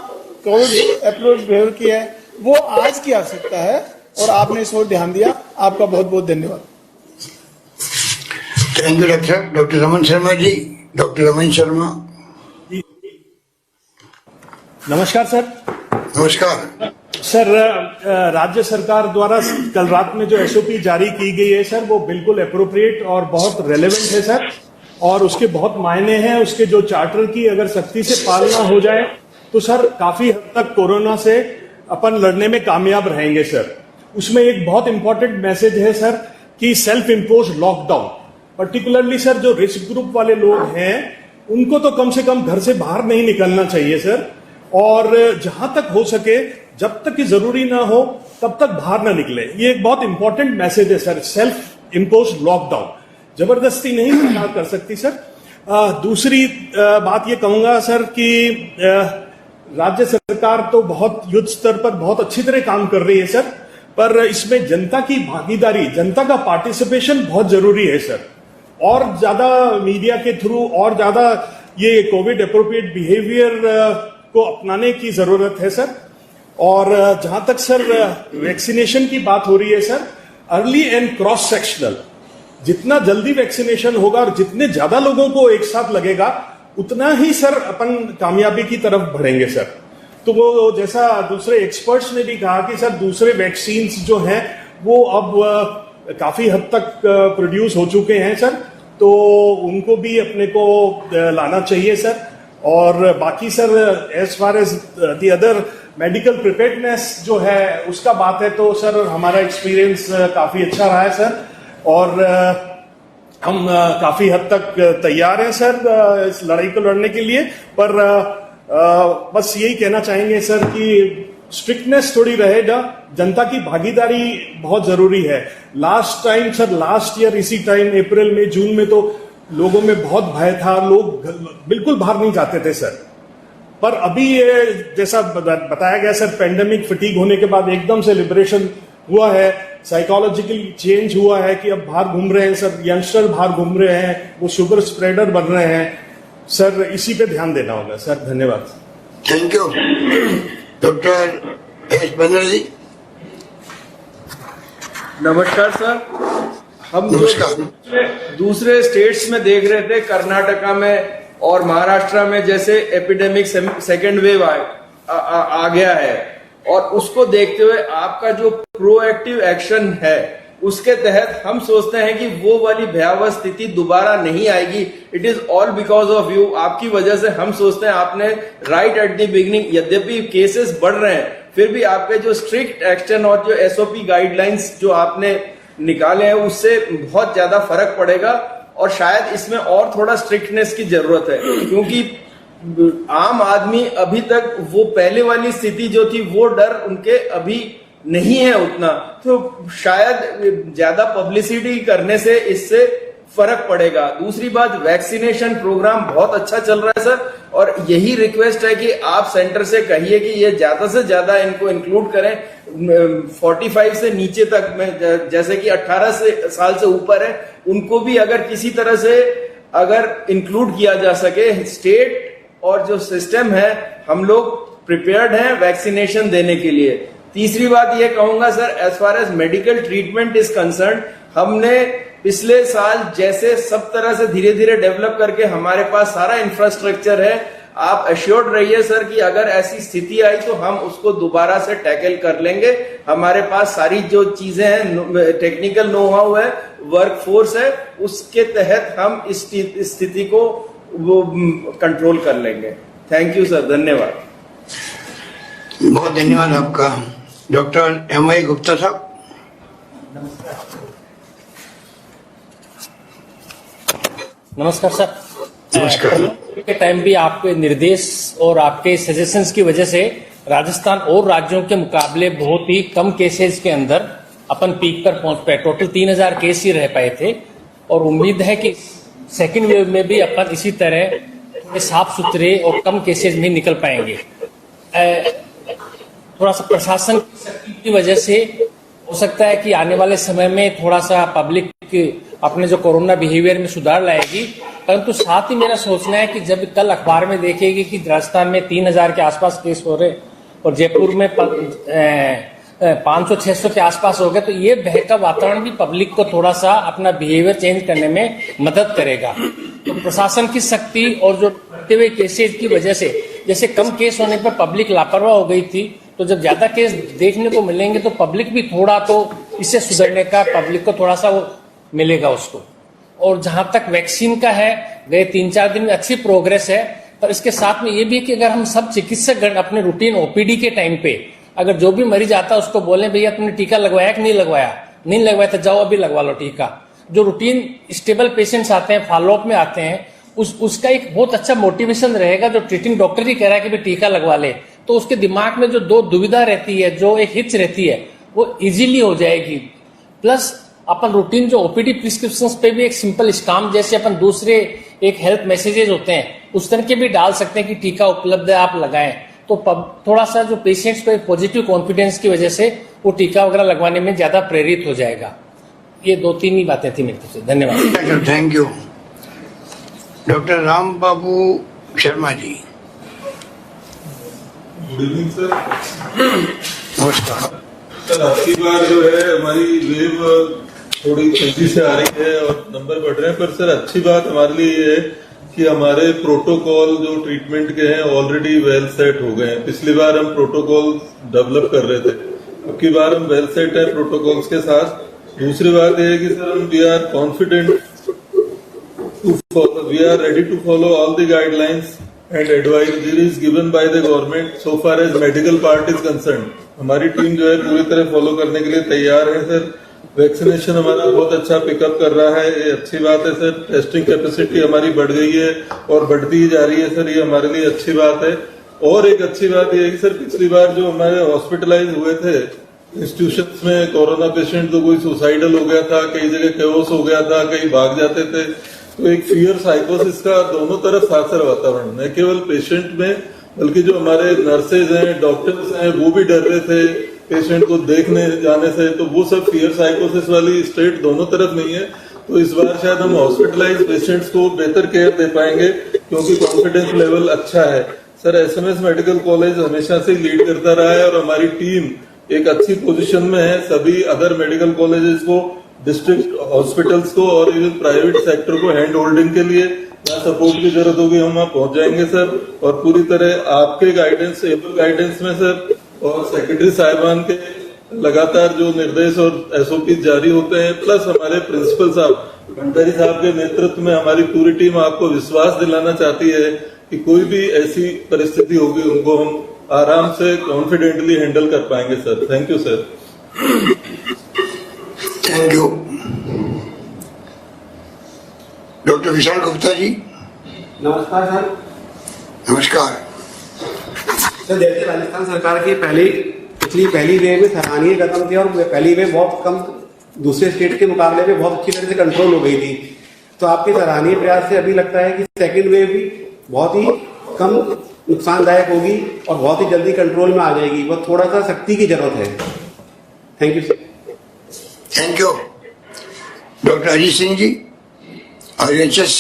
कोविड अप्रोच बिहेवियर की है वो आज की आवश्यकता है और आपने इस ओर ध्यान दिया। आपका बहुत बहुत धन्यवाद। Thank you doctor Raman Sharma ji. Doctor Raman Sharma. नमस्कार सर। नमस्कार सर। राज्य सरकार द्वारा कल रात में जो एसओपी जारी की गई है सर वो बिल्कुल अप्रोप्रिएट और बहुत रेलेवेंट है सर, और उसके बहुत मायने हैं। उसके जो चार्टर की अगर सख्ती से पालना हो जाए तो सर काफी हद तक कोरोना से अपन लड़ने में कामयाब रहेंगे सर। उसमें एक बहुत इंपॉर्टेंट मैसेज है सर कि self impose lockdown, particularly sir जो रिस्क ग्रुप वाले लोग हैं उनको तो कम से कम घर से बाहर नहीं निकलना चाहिए सर, और जहां तक हो सके जब तक कि जरूरी ना हो तब तक बाहर ना निकले। ये एक बहुत इंपॉर्टेंट मैसेज है सर, सेल्फ इम्पोज लॉकडाउन। जबरदस्ती नहीं सरकार कर सकती सर। दूसरी बात ये कहूंगा सर कि राज्य सरकार तो बहुत युद्ध स्तर पर बहुत अच्छी तरह काम कर रही है सर, पर इसमें जनता की भागीदारी, जनता का पार्टिसिपेशन बहुत जरूरी है सर। और ज्यादा मीडिया के थ्रू और ज्यादा ये कोविड अप्रोप्रिएट बिहेवियर को अपनाने की जरूरत है सर। और जहां तक सर वैक्सीनेशन की बात हो रही है sir, early and cross sectional, जितना जल्दी वैक्सीनेशन होगा और जितने ज्यादा लोगों को एक साथ लगेगा उतना ही सर अपन कामयाबी की तरफ बढ़ेंगे सर। तो वो जैसा दूसरे एक्सपर्ट्स ने भी कहा कि सर दूसरे वैक्सीन्स जो हैं वो अब काफी हद तक प्रोड्यूस हो चुके हैं सर, तो उनको भी अपने को लाना चाहिए सर। और बाकी sir as far as the other medical preparedness जो है उसका बात है तो सर हमारा एक्सपीरियंस काफी अच्छा रहा है सर, और हम काफी हद तक तैयार हैं सर इस लड़ाई को लड़ने के लिए। पर बस यही कहना चाहेंगे सर कि स्ट्रिक्टनेस थोड़ी रहेगा, जनता की भागीदारी बहुत जरूरी है। लास्ट ईयर इसी टाइम अप्रैल में जून में तो लोगों में बहुत भय था, लोग बिल्कुल बाहर नहीं जाते थे सर। पर अभी ये जैसा बताया गया सर, पेंडेमिक फटीग होने के बाद एकदम से लिबरेशन हुआ है, साइकोलॉजिकल चेंज हुआ है कि अब बाहर घूम रहे हैं सर, यंगस्टर बाहर घूम रहे हैं, वो शुगर स्प्रेडर बन रहे हैं सर। इसी पे ध्यान देना होगा सर। धन्यवाद। Thank you doctor S Banerjee. नमस्कार सर। हम दूसरे स्टेट्स में देख रहे थे, कर्नाटका में और महाराष्ट्र में जैसे एपिडेमिक सेकेंड वेव आ गया है, और उसको देखते हुए आपका जो प्रोएक्टिव एक्शन है उसके तहत हम सोचते हैं कि वो वाली भयावह स्थिति दोबारा नहीं आएगी। It is all because of you. आपकी वजह से हम सोचते हैं आपने राइट एट द बिगिनिंग, यद्यपि केसेस बढ़ रहे हैं फिर भी आपके जो स्ट्रिक्ट एक्शन और जो एसओपी गाइडलाइंस जो आपने निकाले हैं उससे बहुत ज्यादा फर्क पड़ेगा, और शायद इसमें और थोड़ा स्ट्रिक्टनेस की जरूरत है, क्योंकि आम आदमी अभी तक वो पहले वाली स्थिति जो थी वो डर उनके अभी नहीं है उतना, तो शायद ज्यादा पब्लिसिटी करने से इससे फर्क पड़ेगा। दूसरी बात, वैक्सीनेशन प्रोग्राम बहुत अच्छा चल रहा है सर, और यही रिक्वेस्ट है कि आप सेंटर से कहिए कि ये ज्यादा से ज्यादा इनको इंक्लूड करें 45 से नीचे तक में, जैसे कि 18 साल से ऊपर है उनको भी अगर किसी तरह से अगर इंक्लूड किया जा सके। स्टेट और जो सिस्टम है हम लोग प्रिपेयर्ड हैं वैक्सीनेशन देने के लिए। तीसरी बात ये कहूंगा sir, as far as medical treatment is concern, हमने पिछले साल जैसे सब तरह से धीरे धीरे डेवलप करके हमारे पास सारा इंफ्रास्ट्रक्चर है। आप एश्योर्ड रहिए सर कि अगर ऐसी स्थिति आई तो हम उसको दोबारा से टैकल कर लेंगे। हमारे पास सारी जो चीजें हैं, टेक्निकल नो हाउ है, वर्क फोर्स है, उसके तहत हम इस स्थिति को वो कंट्रोल कर लेंगे। थैंक यू सर, धन्यवाद। बहुत धन्यवाद आपका। Doctor M.Y. गुप्ता साहब। नमस्कार सर। नमस्कार। के टाइम भी आपके निर्देश और आपके सजेशंस की वजह से राजस्थान और राज्यों के मुकाबले बहुत ही कम केसेस के अंदर अपन पीक पर पहुंच पाए। टोटल 3000 केस ही रह पाए थे और उम्मीद है कि सेकेंड वेव में भी अपन इसी तरह थोड़े साफ सुथरे और कम केसेस में निकल पाएंगे। थोड़ा सा प्रशासन की वजह से हो सकता है कि आने वाले समय में थोड़ा सा पब्लिक अपने जो कोरोना बिहेवियर में सुधार लाएगी, परंतु साथ ही मेरा सोचना है कि जब कल अखबार में देखेगी कि राजस्थान में 3000 के आसपास केस हो रहे और जयपुर में 500-600 के आसपास हो गए, तो ये बहका वातावरण भी पब्लिक को थोड़ा सा अपना बिहेवियर चेंज करने में मदद करेगा। तो प्रशासन की सख्ती और जो बढ़ते हुए केसेज की वजह से, जैसे कम केस होने पर पब्लिक लापरवाह हो गई थी, तो जब ज्यादा केस देखने को मिलेंगे तो पब्लिक भी थोड़ा तो इससे सुधरने का पब्लिक को थोड़ा सा वो मिलेगा उसको। और जहां तक वैक्सीन का है, गए 3-4 दिन में अच्छी प्रोग्रेस है, पर इसके साथ में ये भी है कि अगर हम सब चिकित्सक गण अपने रूटीन ओपीडी के टाइम पे अगर जो भी मरीज आता है उसको बोले भैया तुमने टीका लगवाया कि नहीं लगवाया, नहीं लगवाया तो जाओ अभी लगवा लो टीका। जो रूटीन स्टेबल पेशेंट्स आते हैं, फॉलोअप में आते हैं, उसका एक बहुत अच्छा मोटिवेशन रहेगा। जो ट्रीटिंग डॉक्टर ही कह रहा है कि भाई टीका लगवा ले, तो उसके दिमाग में जो दो दुविधा रहती है, जो एक हिच रहती है, वो इजीली हो जाएगी। प्लस अपन रूटीन जो ओपीडी प्रिस्क्रिप्शंस पे भी एक सिंपल स्टाम्प जैसे अपन दूसरे एक हेल्थ मैसेजेस होते हैं उस तरह के भी डाल सकते हैं कि टीका उपलब्ध है, आप लगाएं। तो थोड़ा सा जो पेशेंट्स को एक पॉजिटिव कॉन्फिडेंस की वजह से वो टीका वगैरह लगवाने में ज्यादा प्रेरित हो जाएगा। ये 2-3 ही बातें थी मेरी तरफ से। धन्यवाद। Thank you. Doctor Ram Babu Sharma ji. Good evening sir. नमस्कार सर। आपकी बार जो है हमारी वेव थोड़ी तेजी से आ रही है और नंबर बढ़ रहे हैं, पर सर अच्छी बात हमारे लिए ये है कि हमारे प्रोटोकॉल जो ट्रीटमेंट के हैं ऑलरेडी वेल सेट हो गए हैं। पिछली बार हम प्रोटोकॉल डेवलप कर रहे थे, अब की बार हम वेल सेट है प्रोटोकॉल्स के साथ। दूसरी बात यह है कि सर हम we are confident we are ready to follow all the guidelines and advisories given by the government so far as medical part is concern. हमारी टीम जो है पूरी तरह फॉलो करने के लिए तैयार है सर। वैक्सीनेशन हमारा बहुत अच्छा पिकअप कर रहा है, ये अच्छी बात है सर। टेस्टिंग कैपेसिटी हमारी बढ़ गई है और बढ़ती ही जा रही है सर, ये हमारे लिए अच्छी बात है। और एक अच्छी बात ये है कि सर पिछली बार जो हमारे हॉस्पिटलाइज हुए थे इंस्टीट्यूशंस में कोरोना पेशेंट, तो कोई सुसाइडल हो गया था, कई जगह केओस हो गया था, कई भाग जाते थे, तो एक फियर साइकोसिस का दोनों तरफ था सर वातावरण, न केवल पेशेंट में बल्कि जो हमारे नर्सेज हैं, डॉक्टर्स हैं, वो भी डर रहे थे पेशेंट को देखने जाने से। तो वो सब फियर साइकोसिस वाली स्टेट दोनों तरफ नहीं है। तो इस बार शायद हम हॉस्पिटलाइज पेशेंट्स को बेहतर केयर दे पाएंगे क्योंकि कॉन्फिडेंस लेवल अच्छा है सर। एसएमएस मेडिकल कॉलेज हमेशा से लीड करता रहा है और हमारी टीम एक अच्छी पोजीशन में है सभी अदर मेडिकल कॉलेजेस को, डिस्ट्रिक्ट हॉस्पिटल्स को और इवन प्राइवेट सेक्टर को हैंड होल्डिंग के लिए जहाँ सपोर्ट की जरूरत होगी हम वहाँ पहुंच जाएंगे सर। और पूरी तरह आपके गाइडेंस, एबल गाइडेंस में सर, और सेक्रेटरी साहिबान के लगातार जो निर्देश और एसओपी जारी होते हैं, प्लस हमारे प्रिंसिपल साहब भंडारी साहब के नेतृत्व में हमारी पूरी टीम आपको विश्वास दिलाना चाहती है कि कोई भी ऐसी परिस्थिति होगी उनको हम आराम से कॉन्फिडेंटली हैंडल कर पाएंगे sir. Thank you sir. Thank you. Doctor Vishal Gupta ji. नमस्कार सर। नमस्कार सर। जैसे राजस्थान सरकार की पिछली पहली वेव में सराहनीय कदम थे और पहली वेव बहुत कम दूसरे स्टेट के मुकाबले में बहुत अच्छी तरह से कंट्रोल हो गई थी, तो आपके सराहनीय प्रयास से अभी लगता है कि सेकेंड वेव भी बहुत ही कम नुकसानदायक होगी और बहुत ही जल्दी कंट्रोल में आ जाएगी। वो थोड़ा सा सख्ती की जरूरत है। Thank you sir. Thank you. Doctor Ajit Singh ji, RHS।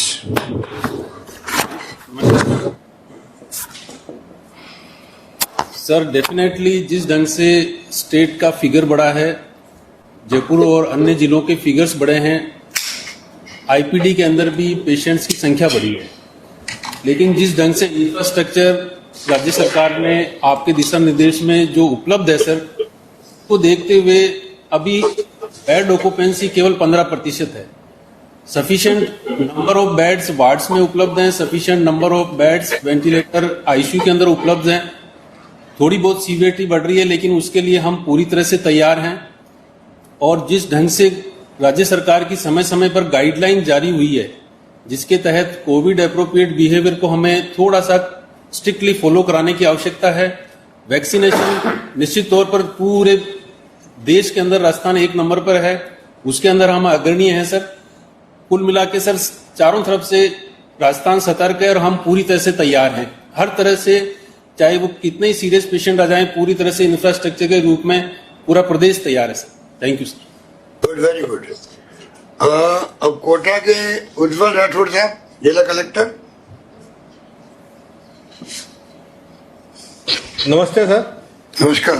Sir definitely जिस ढंग से स्टेट का फिगर बढ़ा है, जयपुर और अन्य जिलों के फिगर्स बढ़े हैं, आईपीडी के अंदर भी पेशेंट्स की संख्या बढ़ी है, लेकिन जिस ढंग से इंफ्रास्ट्रक्चर राज्य सरकार ने आपके दिशा निर्देश में जो उपलब्ध है सर, को देखते हुए अभी बेड ऑक्यूपेंसी केवल 15% है। Sufficient number of beds wards में उपलब्ध हैं, sufficient number of beds ventilator ICU के अंदर उपलब्ध हैं। थोड़ी बहुत सीवियरिटी बढ़ रही है, लेकिन उसके लिए हम पूरी तरह से तैयार हैं। और जिस ढंग से राज्य सरकार की समय समय पर गाइडलाइन जारी हुई है, जिसके तहत कोविड एप्रोप्रिएट बिहेवियर को हमें थोड़ा सा स्ट्रिक्टली फॉलो कराने की आवश्यकता है। वैक्सीनेशन निश्चित तौर पर पूरे देश के अंदर राजस्थान 1 नंबर पर है, उसके अंदर हम अग्रणीय हैं सर। कुल मिला के सर चारों तरफ से राजस्थान सतर्क है और हम पूरी तरह से तैयार हैं। हर तरह से, चाहे वो कितने ही सीरियस पेशेंट आ जाएं, पूरी तरह से इंफ्रास्ट्रक्चर के रूप में पूरा प्रदेश तैयार है sir. Thank you sir. Good, very good. अब कोटा के उज्जवल राठौड़ साहब, जिला कलेक्टर। नमस्ते सर। नमस्कार।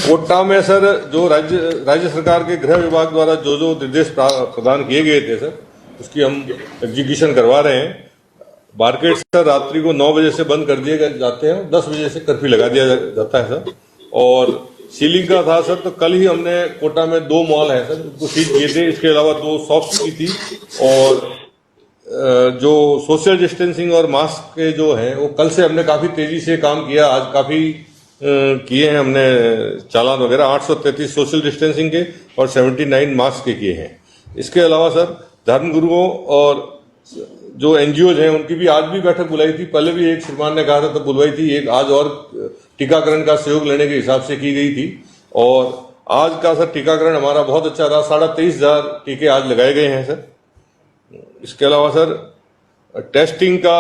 कोटा में सर जो राज्य सरकार के गृह विभाग द्वारा जो जो निर्देश प्रदान किए गए थे सर, उसकी हम एग्जीक्यूशन करवा रहे हैं। मार्केट सर रात्रि को 9 बजे से बंद कर दिए जाते हैं, 10 बजे से कर्फ्यू लगा दिया जाता है सर। और सीलिंग का था सर, तो कल ही हमने कोटा में 2 मॉल है सर, उनको सील किए थे। इसके अलावा 2 शॉप्स की थी। और जो सोशल डिस्टेंसिंग और मास्क के जो हैं, वो कल से हमने काफी तेजी से काम किया। आज काफी किए हैं हमने चालान वगैरह, 833 सोशल डिस्टेंसिंग के और 79 मास्क के किए हैं। इसके अलावा सर धर्मगुरुओं और जो एनजीओज हैं, उनकी भी आज भी बैठक बुलाई थी। पहले भी एक श्रीमान ने कहा था तब बुलवाई थी, एक आज और टीकाकरण का सहयोग लेने के हिसाब से की गई थी। और आज का सर टीकाकरण हमारा बहुत अच्छा रहा, 23,500 टीके आज लगाए गए हैं सर। इसके अलावा सर टेस्टिंग का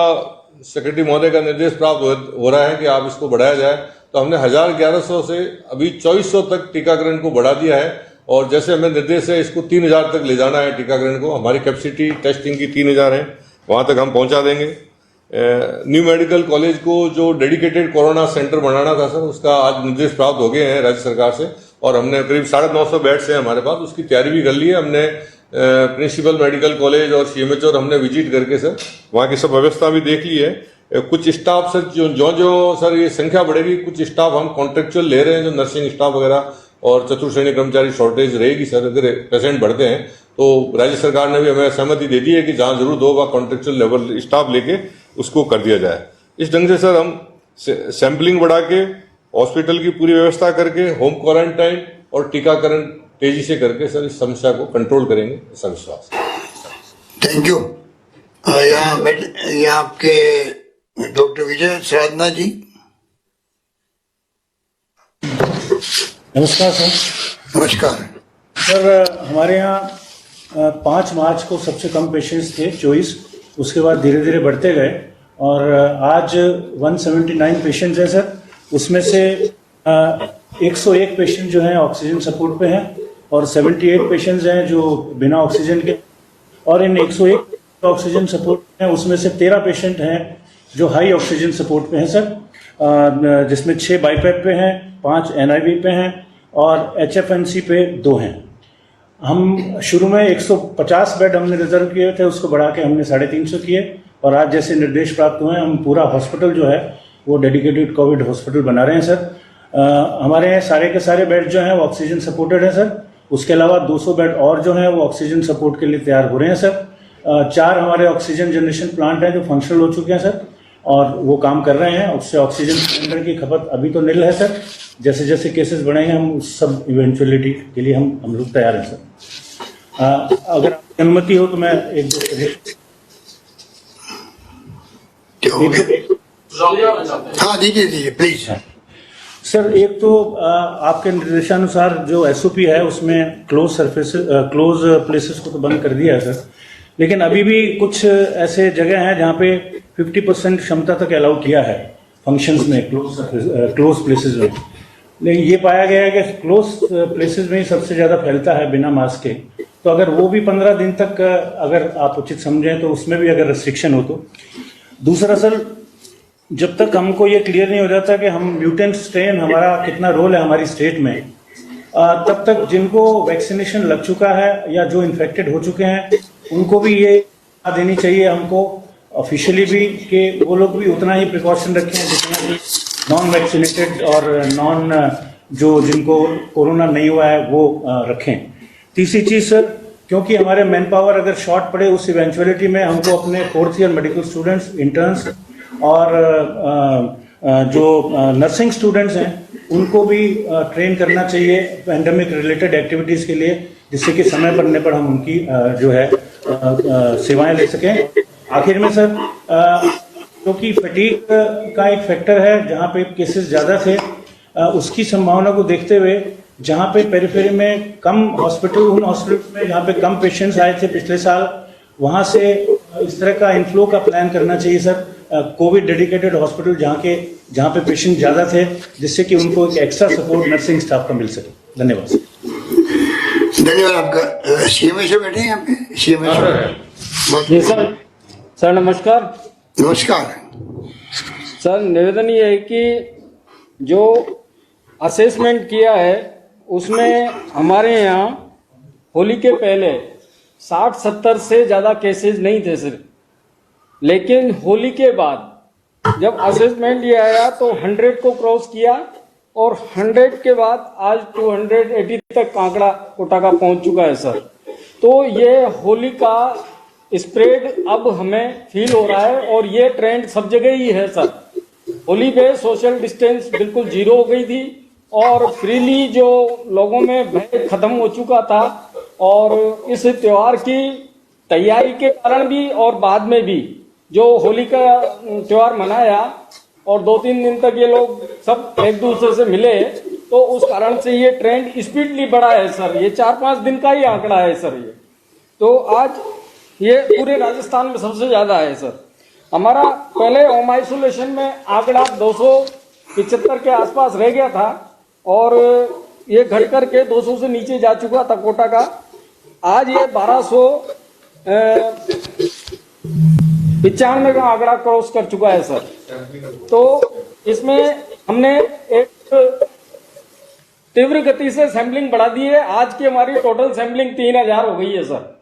सेक्रेटरी महोदय का निर्देश प्राप्त हो रहा है कि आप इसको बढ़ाया जाए, तो हमने 1100 से अभी 2400 तक टीकाकरण को बढ़ा दिया है। और जैसे हमें निर्देश है, इसको 3000 तक ले जाना है टीकाकरण को। हमारी कैपेसिटी टेस्टिंग की 3000 है, वहां तक हम पहुंचा देंगे। न्यू मेडिकल कॉलेज को जो डेडिकेटेड कोरोना सेंटर बनाना था सर, उसका आज निर्देश प्राप्त हो गए हैं राज्य सरकार से। और हमने करीब 950 बेड्स हैं हमारे पास, उसकी तैयारी भी कर ली है हमने। प्रिंसिपल मेडिकल कॉलेज और सीएमएचओ हमने विजिट करके सर वहाँ की सब व्यवस्था भी देख ली है। कुछ स्टाफ सर जो सर ये संख्या बढ़ेगी, कुछ स्टाफ हम कॉन्ट्रेक्चुअल ले रहे हैं, जो नर्सिंग स्टाफ वगैरह और चतुर्श्रेणी कर्मचारी शॉर्टेज रहेगी सर। अगर पेशेंट बढ़ते हैं तो राज्य सरकार ने भी हमें सहमति दे दी है कि जहां जरूरत होगा कॉन्ट्रेक्चुअल लेवल स्टाफ लेके उसको कर दिया जाए। इस ढंग से सर हम सैंपलिंग बढ़ा के, हॉस्पिटल की पूरी व्यवस्था करके, होम क्वारंटाइन और टीकाकरण तेजी से करके सर इस समस्या को कंट्रोल करेंगे, ऐसा विश्वास। Thank you. यहाँ आपके डॉक्टर विजय साधना जी। नमस्कार सर। नमस्कार सर, हमारे यहाँ 5 मार्च को सबसे कम पेशेंट्स थे 24, उसके बाद धीरे धीरे बढ़ते गए और आज 179 पेशेंट्स हैं सर। उसमें से 101 पेशेंट जो हैं ऑक्सीजन सपोर्ट पे हैं और 78 पेशेंट्स हैं जो बिना ऑक्सीजन के। और इन 101 ऑक्सीजन सपोर्ट हैं, उसमें से 13 पेशेंट हैं जो हाई ऑक्सीजन सपोर्ट पे हैं सर, जिसमें 6 बाईपैप पे हैं, 5 एनआईवी पे हैं और एचएफएनसी पे 2 हैं। हम शुरू में 150 बेड हमने रिजर्व किए थे, उसको बढ़ा के हमने 350 किए और आज जैसे निर्देश प्राप्त हुए हम पूरा हॉस्पिटल जो है वो डेडिकेटेड कोविड हॉस्पिटल बना रहे हैं सर। हमारे यहाँ सारे के सारे बेड जो हैं वो ऑक्सीजन सपोर्टेड हैं सर। उसके अलावा 200 बेड और जो हैं वो ऑक्सीजन सपोर्ट के लिए तैयार हो रहे हैं सर। 4 हमारे ऑक्सीजन जनरेशन प्लांट हैं जो फंक्शनल हो चुके हैं सर और वो काम कर रहे हैं। उससे ऑक्सीजन सिलेंडर की खपत अभी तो निल है सर। जैसे जैसे केसेस बढ़ेंगे हम उस सब इवेंचुअलिटी के लिए हम लोग तैयार हैं सर। अगर आपकी अनुमति हो तो मैं एक हाँ दीजिए प्लीज। सर, एक तो आपके निर्देशानुसार जो एसओपी है उसमें क्लोज प्लेसेस को तो बंद कर दिया है सर, लेकिन अभी भी कुछ ऐसे जगह हैं जहाँ पे 50% क्षमता तक अलाउ किया है फंक्शंस में, क्लोज प्लेसेस में। लेकिन ये पाया गया है कि क्लोज प्लेसेस में ही सबसे ज्यादा फैलता है बिना मास्क के। तो अगर वो भी 15 दिन तक अगर आप उचित समझें तो उसमें भी अगर रिस्ट्रिक्शन हो तो। दूसरा सर, जब तक हमको ये क्लियर नहीं हो जाता कि हम म्यूटेंट स्ट्रेन हमारा कितना रोल है हमारी स्टेट में, तब तक जिनको वैक्सीनेशन लग चुका है या जो इन्फेक्टेड हो चुके हैं उनको भी ये देनी चाहिए हमको ऑफिशियली भी कि वो लोग भी उतना ही प्रिकॉशन रखें जितना कि नॉन वैक्सीनेटेड और नॉन जो जिनको कोरोना नहीं हुआ है वो रखें। तीसरी चीज सर, क्योंकि हमारे मैन पावर अगर शॉर्ट पड़े उस इवेंचुअलिटी में हमको अपने 4th year medical students, interns और जो नर्सिंग स्टूडेंट्स हैं उनको भी ट्रेन करना चाहिए पैंडेमिक रिलेटेड एक्टिविटीज के लिए, जिससे कि समय पड़ने पर हम उनकी जो है सेवाएं ले सकें। आखिर में सर, क्योंकि फटीग का एक फैक्टर है जहां पे केसेस ज्यादा थे, उसकी संभावना को देखते हुए जहां पे पेरिफेरी में कम हॉस्पिटल, उन हॉस्पिटल में जहां पे कम पेशेंट्स आए थे पिछले साल, वहां से इस तरह का इनफ्लो का प्लान करना चाहिए सर, कोविड डेडिकेटेड हॉस्पिटल जहां पे पेशेंट ज्यादा थे, जिससे कि उनको एक एक्स्ट्रा सपोर्ट नर्सिंग स्टाफ का मिल सके। धन्यवाद। धन्यवाद आपका। सीएमएचओ बैठे हैं यहाँ पे, सीएमएचओ। जी सर नमस्कार। नमस्कार सर, निवेदन ये है कि जो असेसमेंट किया है उसमें हमारे यहाँ होली के पहले 60-70 से ज़्यादा केसेस नहीं थे सर, लेकिन होली के बाद जब असेसमेंट ये आया तो 100 को क्रॉस किया और 100 के बाद आज 280 तक आंकड़ा कोटा का पहुंच चुका है सर। तो ये होली का स्प्रेड अब हमें फील हो रहा है और ये ट्रेंड सब जगह ही है सर। होली पे सोशल डिस्टेंस बिल्कुल 0 हो गई थी और फ्रीली जो लोगों में भय खत्म हो चुका था, और इस त्योहार की तैयारी के कारण भी और बाद में भी जो होली का त्योहार मनाया और 2-3 दिन तक ये लोग सब एक दूसरे से मिले, तो उस कारण से ये ट्रेंड स्पीडली बढ़ा है सर। ये 4-5 दिन का ही आंकड़ा है सर ये। तो आज ये पूरे राजस्थान में सबसे ज्यादा है सर। हमारा पहले होम आइसोलेशन में आंकड़ा 275 के आसपास रह गया था और ये घट करके 200 से नीचे जा चुका था कोटा का। आज ये 1295 का आंकड़ा क्रॉस कर चुका है सर। तो इसमें हमने एक तीव्र गति से सैंपलिंग बढ़ा दी है। आज की हमारी टोटल सैंपलिंग 3000 हो गई है सर।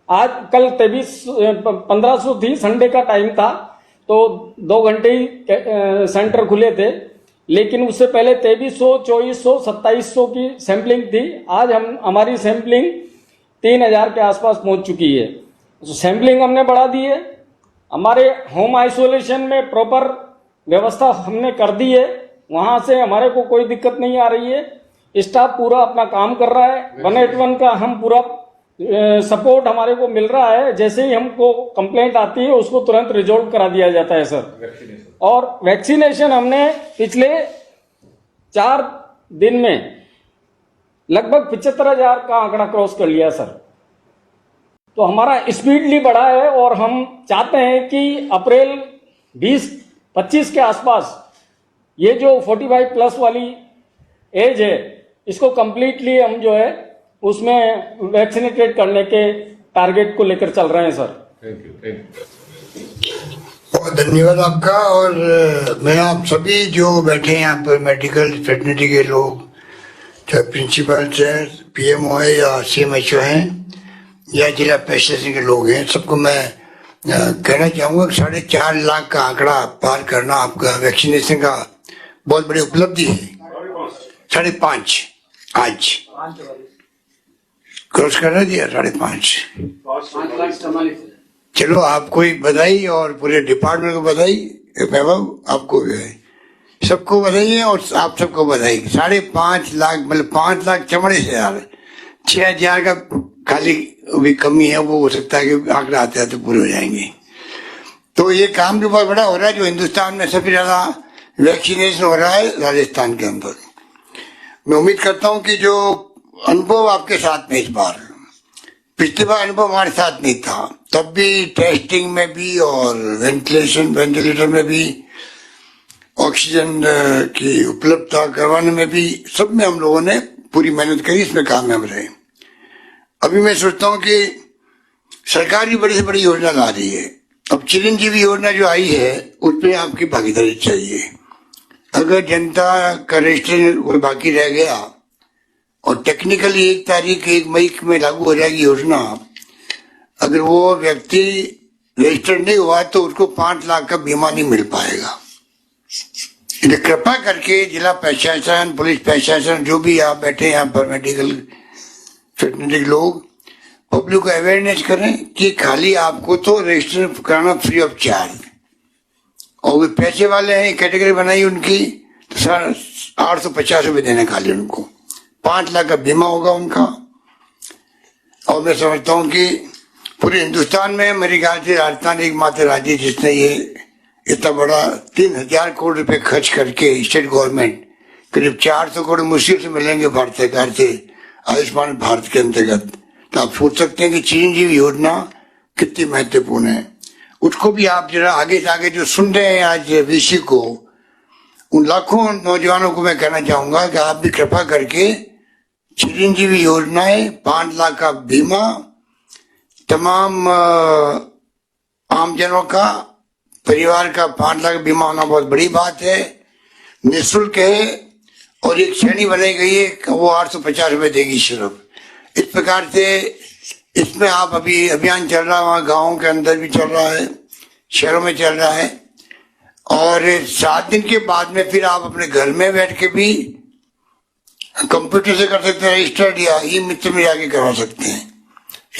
आज कल 1500 थी, संडे का टाइम था तो 2 घंटे ही सेंटर खुले थे, लेकिन उससे पहले 2300, 2400, 2700 की सैंपलिंग थी। आज हमारी सैंपलिंग 3000 के आसपास पहुंच चुकी है। तो सैंपलिंग हमने बढ़ा दी है। हमारे होम आइसोलेशन में प्रॉपर व्यवस्था हमने कर दी है, वहां से हमारे को कोई दिक्कत नहीं आ रही है। स्टाफ पूरा अपना काम कर रहा है। 181 का हम पूरा सपोर्ट हमारे को मिल रहा है। जैसे ही हमको कंप्लेंट आती है उसको तुरंत रिजॉल्व करा दिया जाता है सर। और वैक्सीनेशन हमने पिछले 4 दिन में लगभग 75,000 का आंकड़ा क्रॉस कर लिया सर। तो हमारा स्पीडली बढ़ा है और हम चाहते हैं कि अप्रैल 20-25 के आसपास ये जो 45 प्लस वाली एज है इसको कंप्लीटली हम जो है उसमें वैक्सीनेटेड करने के टारगेट को लेकर चल रहे हैं सर। Thank you. बहुत धन्यवाद आपका। और मैं आप सभी जो बैठे हैं यहाँ पर मेडिकल फ्रेटर्निटी के लोग, चाहे प्रिंसिपल हैं, पीएमओ है या सीएमएचओ हैं या जिला प्रशासन के लोग हैं, सबको मैं कहना चाहूँगा कि 4.5 लाख का आंकड़ा पार करना आपका वैक्सीनेशन का बहुत बड़ी उपलब्धि है। 5.5 आज क्रॉस करना दिया 5.5। चलो आपको ही बधाई और पूरे डिपार्टमेंट को बधाई, वैभव आपको भी है, सबको बधाई है और आप सबको बधाई। 5.5 लाख मतलब 5 लाख चमड़े से यार 6,000 का खाली भी कमी है, वो हो सकता है कि आंकड़ा आते आते पूरे हो जाएंगे। तो ये काम भी बहुत बड़ा हो रहा है। जो हिंदुस्तान में सबसे ज्यादा वैक्सीनेशन हो रहा है राजस्थान के अंदर। मैं उम्मीद करता हूँ कि जो अनुभव आपके साथ में इस बार, पिछली बार अनुभव हमारे साथ नहीं था, तब भी टेस्टिंग में भी और वेंटिलेटर में भी, ऑक्सीजन की उपलब्धता करवाने में भी, सब में हम लोगों ने पूरी मेहनत करी, इसमें कामयाब रहे। अभी मैं सोचता हूँ कि सरकार भी बड़ी से बड़ी योजना ला रही है अब चिरंजीवी योजना जो आई है उसमें आपकी भागीदारी चाहिए। अगर जनता का रजिस्ट्रेशन बाकी रह गया और टेक्निकली 1 मई में लागू हो जाएगी योजना, अगर वो व्यक्ति रजिस्टर्ड नहीं हुआ तो उसको 5 लाख का बीमा नहीं मिल पाएगा। इसलिए कृपा करके जिला प्रशासन, पुलिस प्रशासन, जो भी आप बैठे यहाँ पर मेडिकल फिटनेस लोग, पब्लिक को अवेयरनेस करें कि खाली आपको तो रजिस्टर कराना फ्री ऑफ चार्ज, और वे पैसे वाले हैं, कैटेगरी बनाई उनकी, तो सर 850 रुपये देने खाली उनको, 5 लाख का बीमा होगा उनका। और मैं समझता हूँ कि पूरे हिंदुस्तान में मेरे ख्याल से राजस्थान एकमात्र राज्य जिसने ये इतना बड़ा 3000 करोड़ रुपए खर्च करके स्टेट गवर्नमेंट, करीब 400 करोड़ मुश्किल से मिलेंगे भारत सरकार से आयुष्मान भारत के अंतर्गत। तो आप सोच सकते हैं कि चिरंजीवी योजना कितनी महत्वपूर्ण है। उसको भी आप जरा आगे से आगे जो सुन रहे हैं आज वीसी को, उन लाखों नौजवानों को मैं कहना चाहूंगा कि आप भी कृपा करके चिरंजीवी योजनाएं, 5 लाख का बीमा तमाम आमजनों का, परिवार का 5 लाख बीमा होना बहुत बड़ी बात है, निःशुल्क है, और एक श्रेणी बनाई गई है वो 850 रुपये देगी सिर्फ। इस प्रकार से इसमें आप अभी अभियान चल रहा है, वहाँ गाँव के अंदर भी चल रहा है, शहरों में चल रहा है, और 7 दिन के बाद में फिर आप अपने घर में बैठ के भी कंप्यूटर से कर सकते हैं रजिस्टर्ड, या ई मित्र में जाके करवा सकते हैं।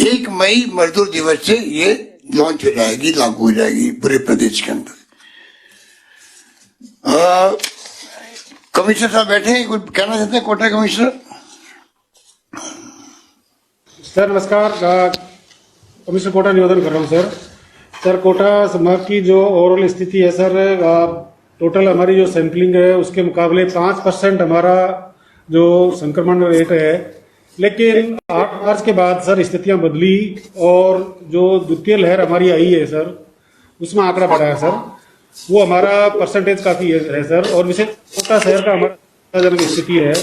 1 मई मजदूर दिवस से ये लॉन्च हो जाएगी, लागू हो जाएगी पूरे प्रदेश के अंदर। कमिश्नर साहब बैठे हैं, कुछ कहना चाहते हैं कोटा कमिश्नर? सर नमस्कार, कमिश्नर कोटा निवेदन कर रहा हूँ सर कोटा संभाग की जो ओवरऑल स्थिति है सर, टोटल हमारी जो सैंपलिंग है उसके मुकाबले 5% हमारा जो संक्रमण रेट है, लेकिन 8 मार्च के बाद सर स्थितियां बदली और जो द्वितीय लहर हमारी आई है सर उसमें आंकड़ा बढ़ा है सर, वो हमारा परसेंटेज काफी है सर, और विशेष कोटा शहर का हमारा जनक स्थिति है।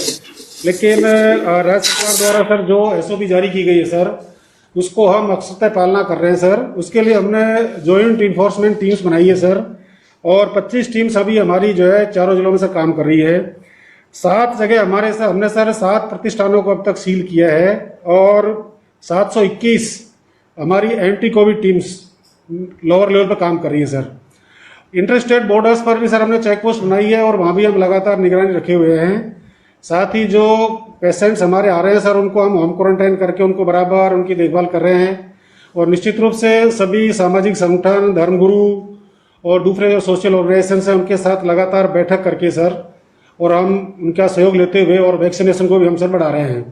लेकिन राज्य सरकार द्वारा सर जो SOP जारी की गई है सर, उसको हम अक्षरतः पालना कर रहे हैं सर। उसके लिए हमने जॉइंट इन्फोर्समेंट टीम्स बनाई है सर, और 25 टीम्स अभी हमारी जो है चारों जिलों में सर काम कर रही है। 7 जगह हमारे सर हमने सर 7 प्रतिष्ठानों को अब तक सील किया है, और 721 हमारी anti Covid teams lower level पर काम कर रही है सर। इंटर स्टेट बॉर्डर्स पर भी सर हमने चेक पोस्ट बनाई है, और वहाँ भी हम लगातार निगरानी रखे हुए हैं। साथ ही जो पेशेंट्स हमारे आ रहे हैं सर, उनको हम होम क्वारंटाइन करके उनको बराबर उनकी देखभाल कर रहे हैं, और निश्चित रूप से सभी सामाजिक संगठन, धर्मगुरु और दूसरे जो सोशल ऑर्गेनाइजेशन हैं उनके साथ लगातार बैठक करके सर, और हम उनका सहयोग लेते हुए और वैक्सीनेशन को भी हम सर बढ़ा रहे हैं।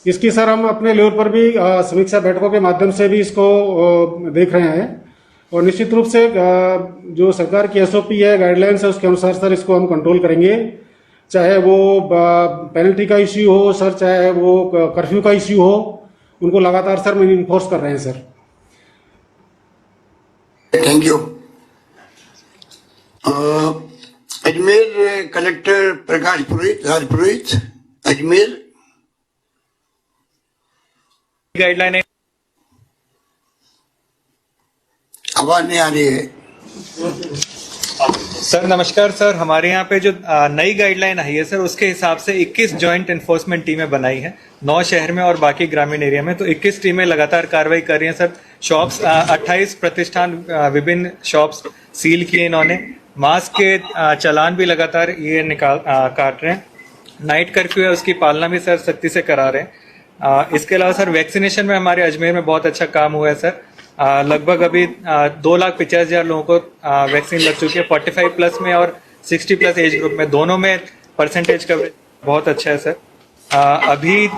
इसकी सर हम अपने लेवल पर भी समीक्षा बैठकों के माध्यम से भी इसको देख रहे हैं, और निश्चित रूप से जो सरकार की SOP है, गाइडलाइंस है, उसके अनुसार सर इसको हम कंट्रोल करेंगे। चाहे वो पेनल्टी का इश्यू हो सर, चाहे वो कर्फ्यू का इश्यू हो, उनको लगातार सर हम इन्फोर्स कर रहे हैं sir. Thank you. Ajmer collector Prakash Purohit, Ajmer. Guideline है, आवाज नहीं आ रही है सर। नमस्कार सर, हमारे यहाँ पे जो नई गाइडलाइन आई है सर, उसके हिसाब से 21 जॉइंट एनफोर्समेंट टीमें बनाई हैं, 9 शहर में और बाकी ग्रामीण एरिया में। तो 21 टीमें लगातार कार्रवाई कर रही हैं सर। शॉप्स 28 प्रतिष्ठान, विभिन्न शॉप्स सील किए इन्होंने। मास्क के चालान भी लगातार ये काट रहे हैं। नाइट कर्फ्यू है, उसकी पालना भी सर सख्ती से करा रहे हैं। इसके अलावा सर वैक्सीनेशन में हमारे अजमेर में बहुत अच्छा काम हुआ है सर। लगभग अभी 2,50,000 लोगों को वैक्सीन लग चुकी है, 45 प्लस में और 60 प्लस एज ग्रुप में, दोनों में परसेंटेज कवरेज बहुत अच्छा है सर। अभी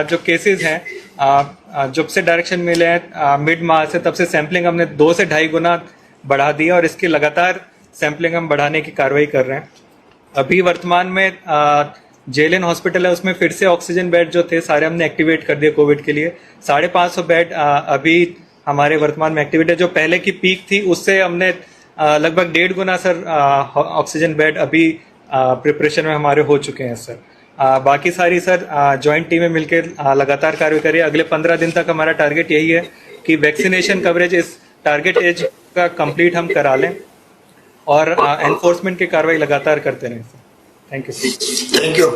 जो केसेस हैं, जब से डायरेक्शन मिले हैं मिड मार्च से, तब से सैंपलिंग हमने 2 से 2.5 गुना बढ़ा दी है, और इसकी लगातार सैंपलिंग हम बढ़ाने की कार्रवाई कर रहे हैं। अभी वर्तमान में जेएलएन हॉस्पिटल है, उसमें फिर से ऑक्सीजन बेड जो थे सारे हमने एक्टिवेट कर दिए कोविड के लिए। 550 बेड अभी हमारे वर्तमान में एक्टिवेट है। जो पहले की पीक थी उससे हमने लगभग 1.5 गुना सर ऑक्सीजन बेड अभी प्रिपरेशन में हमारे हो चुके हैं सर। बाकी सारी सर जॉइंट टीमें मिलकर लगातार कार्य कर रही है। अगले 15 दिन तक हमारा टारगेट यही है कि वैक्सीनेशन कवरेज इस टारगेट एज का कंप्लीट हम करा लें और एनफोर्समेंट की कार्रवाई लगातार करते रहें sir. Thank you. Thank you.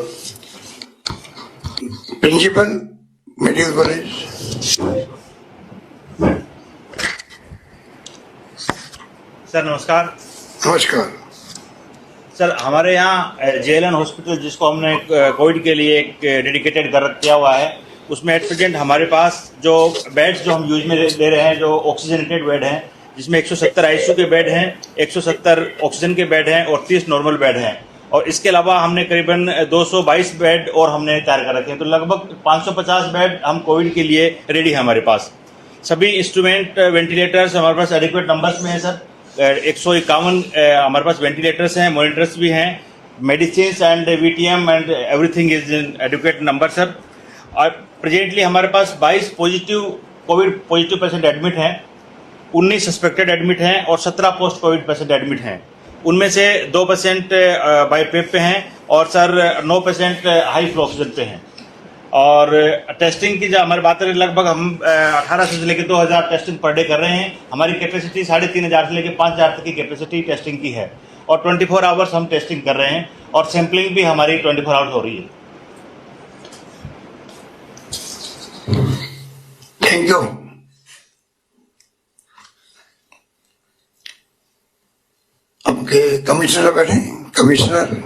Principal medical college. Sir नमस्कार। नमस्कार सर, हमारे यहाँ जेएलएन हॉस्पिटल जिसको हमने कोविड के लिए एक डेडिकेटेड कर किया हुआ है, उसमें एट प्रेजेंट हमारे पास जो बेड्स जो हम यूज में ले रहे हैं, जो ऑक्सीजनेटेड बेड हैं, जिसमें 170 आईसीयू के बेड हैं, 170 ऑक्सीजन के बेड हैं और 30 नॉर्मल बेड हैं। और इसके अलावा हमने करीबन 222 बेड और हमने तैयार कर रखे हैं, तो लगभग 550 बेड हम कोविड के लिए रेडी है हमारे पास। सभी इंस्ट्रूमेंट वेंटिलेटर्स हमारे पास एडिक्वेट नंबर्स में है सर। 151 हमारे पास वेंटिलेटर्स हैं, मॉनिटर्स भी हैं, medicine and VTM and everything is in adequate number sir. और प्रेजेंटली हमारे पास 22 कोविड पॉजिटिव पेशेंट एडमिट हैं, 19 सस्पेक्टेड एडमिट हैं और 17 पोस्ट कोविड पेशेंट एडमिट हैं। उनमें से 2 पेशेंट बाई पेप पे हैं और sir 9 patient high flow oxygen पे हैं। और टेस्टिंग की जब हमारी बात करें, लगभग हम 1800 से लेकर 2000 टेस्टिंग पर डे कर रहे हैं। हमारी कैपेसिटी 3500 से लेकर 5000 तक की कैपेसिटी टेस्टिंग की है और 24 आवर्स हम टेस्टिंग कर रहे हैं और सैंपलिंग भी हमारी 24 आवर्स हो रही है। Thank you. आपके कमिश्नर बैठे, कमिश्नर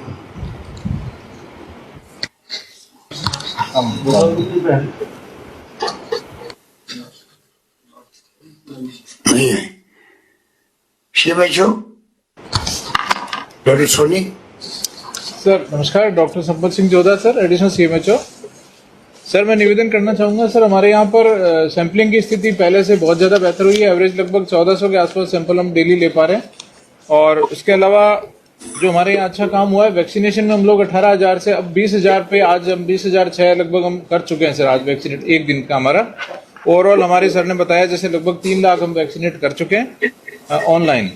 नहीं है। डॉक्टर सोनी सर नमस्कार। Doctor Sampat Singh Jodha sir, additional CMHO. Sir मैं निवेदन करना चाहूँगा सर, हमारे यहाँ पर सैंपलिंग की स्थिति पहले से बहुत ज़्यादा बेहतर हुई है। एवरेज लगभग 1400 के आसपास सैंपल हम डेली ले पा रहे हैं। और उसके अलावा जो हमारे यहाँ अच्छा काम हुआ है, वैक्सीनेशन में हम लोग 18,000 से अब 20,000 पे, आज हम 20,006 लगभग हम कर चुके हैं सर। आज वैक्सीनेट एक दिन का हमारा ओवरऑल हमारे सर ने बताया जैसे लगभग 3 लाख हम वैक्सीनेट कर चुके हैं ऑनलाइन।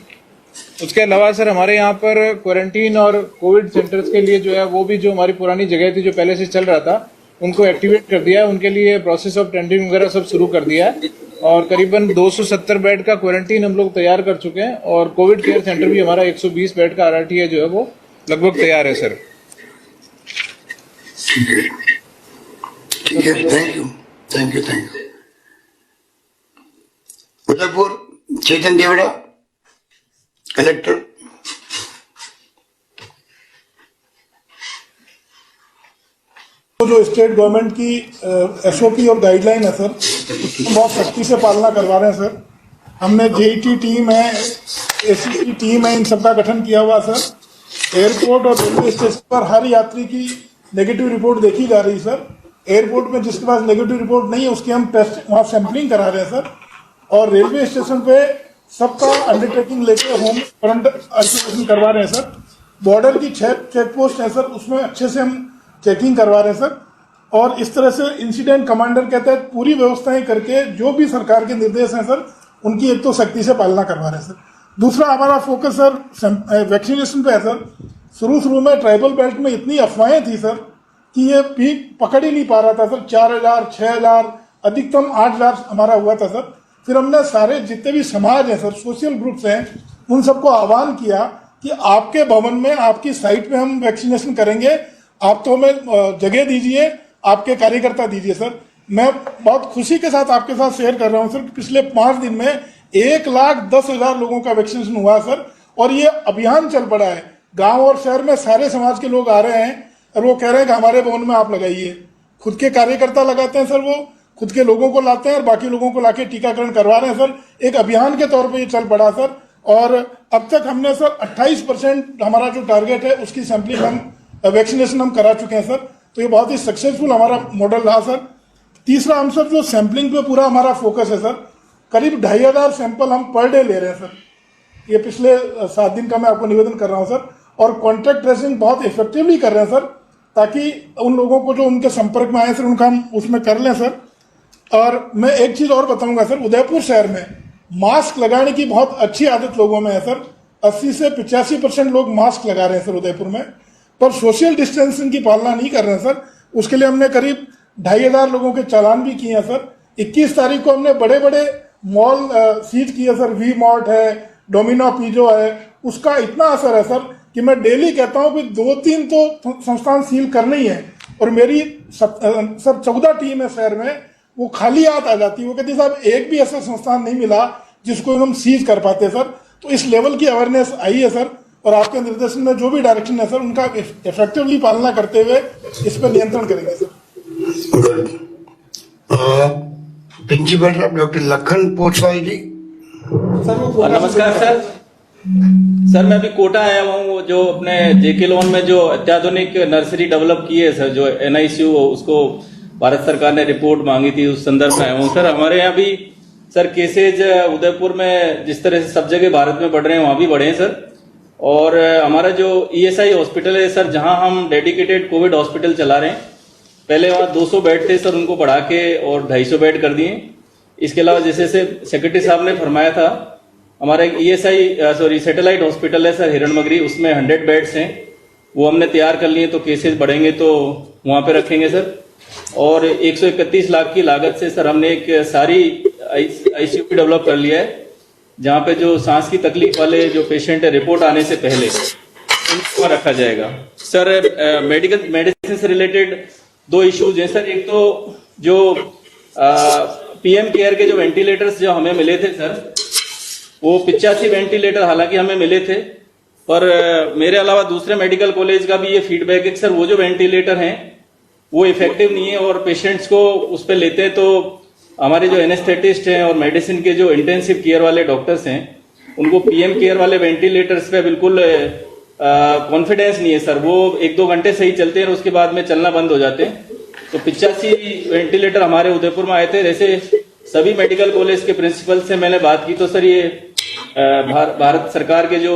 उसके अलावा सर हमारे यहाँ पर क्वारंटीन और कोविड सेंटर्स के लिए जो है वो भी जो हमारी पुरानी जगह थी जो पहले से चल रहा था उनको एक्टिवेट कर दिया है। उनके लिए प्रोसेस ऑफ टेंडरिंग वगैरह सब शुरू कर दिया है और करीबन 270 बेड का क्वारंटीन हम लोग तैयार कर चुके हैं और कोविड केयर सेंटर भी हमारा 120 बेड का आरआरटी है जो है वो लगभग तैयार है सर। ठीक है, thank you, thank you, thank you. Udaipur Chetan Devda, collector. तो जो स्टेट गवर्नमेंट की एसओपी और गाइडलाइन है सर, उसको बहुत सख्ती से पालना करवा रहे हैं सर। हमने जेईटी टीम है, एसीटी टीम है, इन सबका गठन किया हुआ सर। एयरपोर्ट और रेलवे स्टेशन पर हर यात्री की नेगेटिव रिपोर्ट देखी जा रही सर। एयरपोर्ट में जिसके पास नेगेटिव रिपोर्ट नहीं है उसकी हम टेस्ट वहाँ सैंपलिंग करा रहे हैं सर। और रेलवे स्टेशन पे सबका अंडरटेकिंग लेके होम फ्रंट आइसोलेशन करवा रहे हैं सर। बॉर्डर की 6 चेक पोस्ट है सर, उसमें अच्छे से हम चेकिंग करवा रहे हैं सर। और इस तरह से इंसिडेंट कमांडर के तहत पूरी व्यवस्थाएं करके जो भी सरकार के निर्देश हैं सर उनकी एक तो सख्ती से पालना करवा रहे हैं सर। दूसरा हमारा फोकस सर वैक्सीनेशन पे है सर। शुरू में ट्राइबल बेल्ट में इतनी अफवाहें थी सर कि ये पीक पकड़ ही नहीं पा रहा था सर। 4,000, 6,000, अधिकतम 8,000 हमारा हुआ था सर। फिर हमने सारे जितने भी समाज हैं सर, सोशल ग्रुप्स हैं, उन सबको आह्वान किया कि आपके भवन में, आपकी साइट पे हम वैक्सीनेशन करेंगे, आप तो हमें जगह दीजिए, आपके कार्यकर्ता दीजिए सर। मैं बहुत खुशी के साथ आपके साथ शेयर कर रहा हूं सर कि पिछले 5 दिन में 1,10,000 लोगों का वैक्सीनेशन हुआ सर। और ये अभियान चल पड़ा है, गांव और शहर में सारे समाज के लोग आ रहे हैं और वो कह रहे हैं कि हमारे भवन में आप लगाइए। खुद के कार्यकर्ता लगाते हैं सर, वो खुद के लोगों को लाते हैं और बाकी लोगों को लाके टीकाकरण करवा रहे हैं सर। एक अभियान के तौर पे ये चल पड़ा सर। और अब तक हमने सर 28% हमारा जो टारगेट है उसकी सैंपलिंग हम वैक्सीनेशन हम करा चुके हैं सर। तो ये बहुत ही सक्सेसफुल हमारा मॉडल रहा सर। तीसरा, हम सर जो सैंपलिंग पे पूरा हमारा फोकस है सर, करीब 2,500 सैंपल हम पर डे ले रहे हैं सर। ये पिछले 7 दिन का मैं आपको निवेदन कर रहा हूँ सर। और कॉन्टैक्ट ट्रेसिंग बहुत इफेक्टिवली कर रहे हैं सर, ताकि उन लोगों को जो उनके संपर्क में आए सर उनका हम उसमें कर लें सर। और मैं एक चीज और बताऊंगा सर, उदयपुर शहर में मास्क लगाने की बहुत अच्छी आदत लोगों में है सर। 80 से 85% लोग मास्क लगा रहे हैं सर उदयपुर में। पर सोशल डिस्टेंसिंग की पालना नहीं कर रहे हैं सर। उसके लिए हमने करीब 2500 लोगों के चालान भी किए हैं सर। 21 तारीख को हमने बड़े बड़े मॉल सीज किए सर, वी मार्ट है, डोमिनो पिज़्ज़ा है, उसका इतना असर है सर कि मैं डेली कहता हूं कि 2-3 तो संस्थान सील करने ही है। और मेरी सर 14 टीम है शहर में, वो खाली हाथ आ जाती है, वो कहती साहब एक भी ऐसा संस्थान नहीं मिला जिसको हम सीज कर पाते सर। तो इस लेवल की अवेयरनेस आई है सर, और आपके निर्देशन में जो भी डायरेक्शन है सर उनका इफेक्टिवली पालना करते हुए इस पर नियंत्रण करेंगे सर। प्रिंसिपल साहब डॉक्टर लखन पोचवाई जी। नमस्कार सर। सर मैं अभी कोटा आया हुआ हूँ। जो अपने जेके लोन में जो अत्याधुनिक नर्सरी डेवलप की है सर, जो NICU, उसको भारत सरकार ने रिपोर्ट मांगी थी, उस संदर्भ में आया हूँ सर। हमारे यहाँ भी सर केसेज उदयपुर में जिस तरह से सब जगह भारत में बढ़ रहे हैं वहां भी बढ़े हैं सर। और हमारा जो ESI हॉस्पिटल है सर, जहां हम डेडिकेटेड कोविड हॉस्पिटल चला रहे हैं, पहले वहाँ 200 बेड थे सर, उनको बढ़ा के और 250 बेड कर दिए। इसके अलावा जैसे सेक्रेटरी साहब ने फरमाया था, हमारा एक ESI सैटेलाइट हॉस्पिटल है सर हिरणमगरी, उसमें 100 बेड्स हैं, वो हमने तैयार कर लिए। तो केसेस बढ़ेंगे तो वहां पे रखेंगे सर। और 131 लाख की लागत से सर हमने एक सारी ICU भी डेवलप कर लिया है, जहाँ पे जो सांस की तकलीफ वाले जो पेशेंट है, रिपोर्ट आने से पहले उनको रखा जाएगा सर। मेडिसिन से रिलेटेड 2 इश्यूज हैं सर। एक तो जो PM केयर के जो वेंटिलेटर्स जो हमें मिले थे सर, वो 85 वेंटिलेटर हालांकि हमें मिले थे, पर मेरे अलावा दूसरे मेडिकल कॉलेज का भी ये फीडबैक है सर, वो जो वेंटिलेटर हैं वो इफेक्टिव नहीं है, और पेशेंट्स को उस पर लेते हैं तो हमारे जो एनेस्थेटिस्ट हैं और मेडिसिन के जो इंटेंसिव केयर वाले डॉक्टर्स हैं, उनको PM केयर वाले वेंटिलेटर्स पे बिल्कुल कॉन्फिडेंस नहीं है सर। वो 1-2 घंटे सही चलते हैं और उसके बाद में चलना बंद हो जाते हैं। तो 85 वेंटिलेटर हमारे उदयपुर में आए थे। जैसे सभी मेडिकल कॉलेज के प्रिंसिपल से मैंने बात की तो सर ये भारत सरकार के जो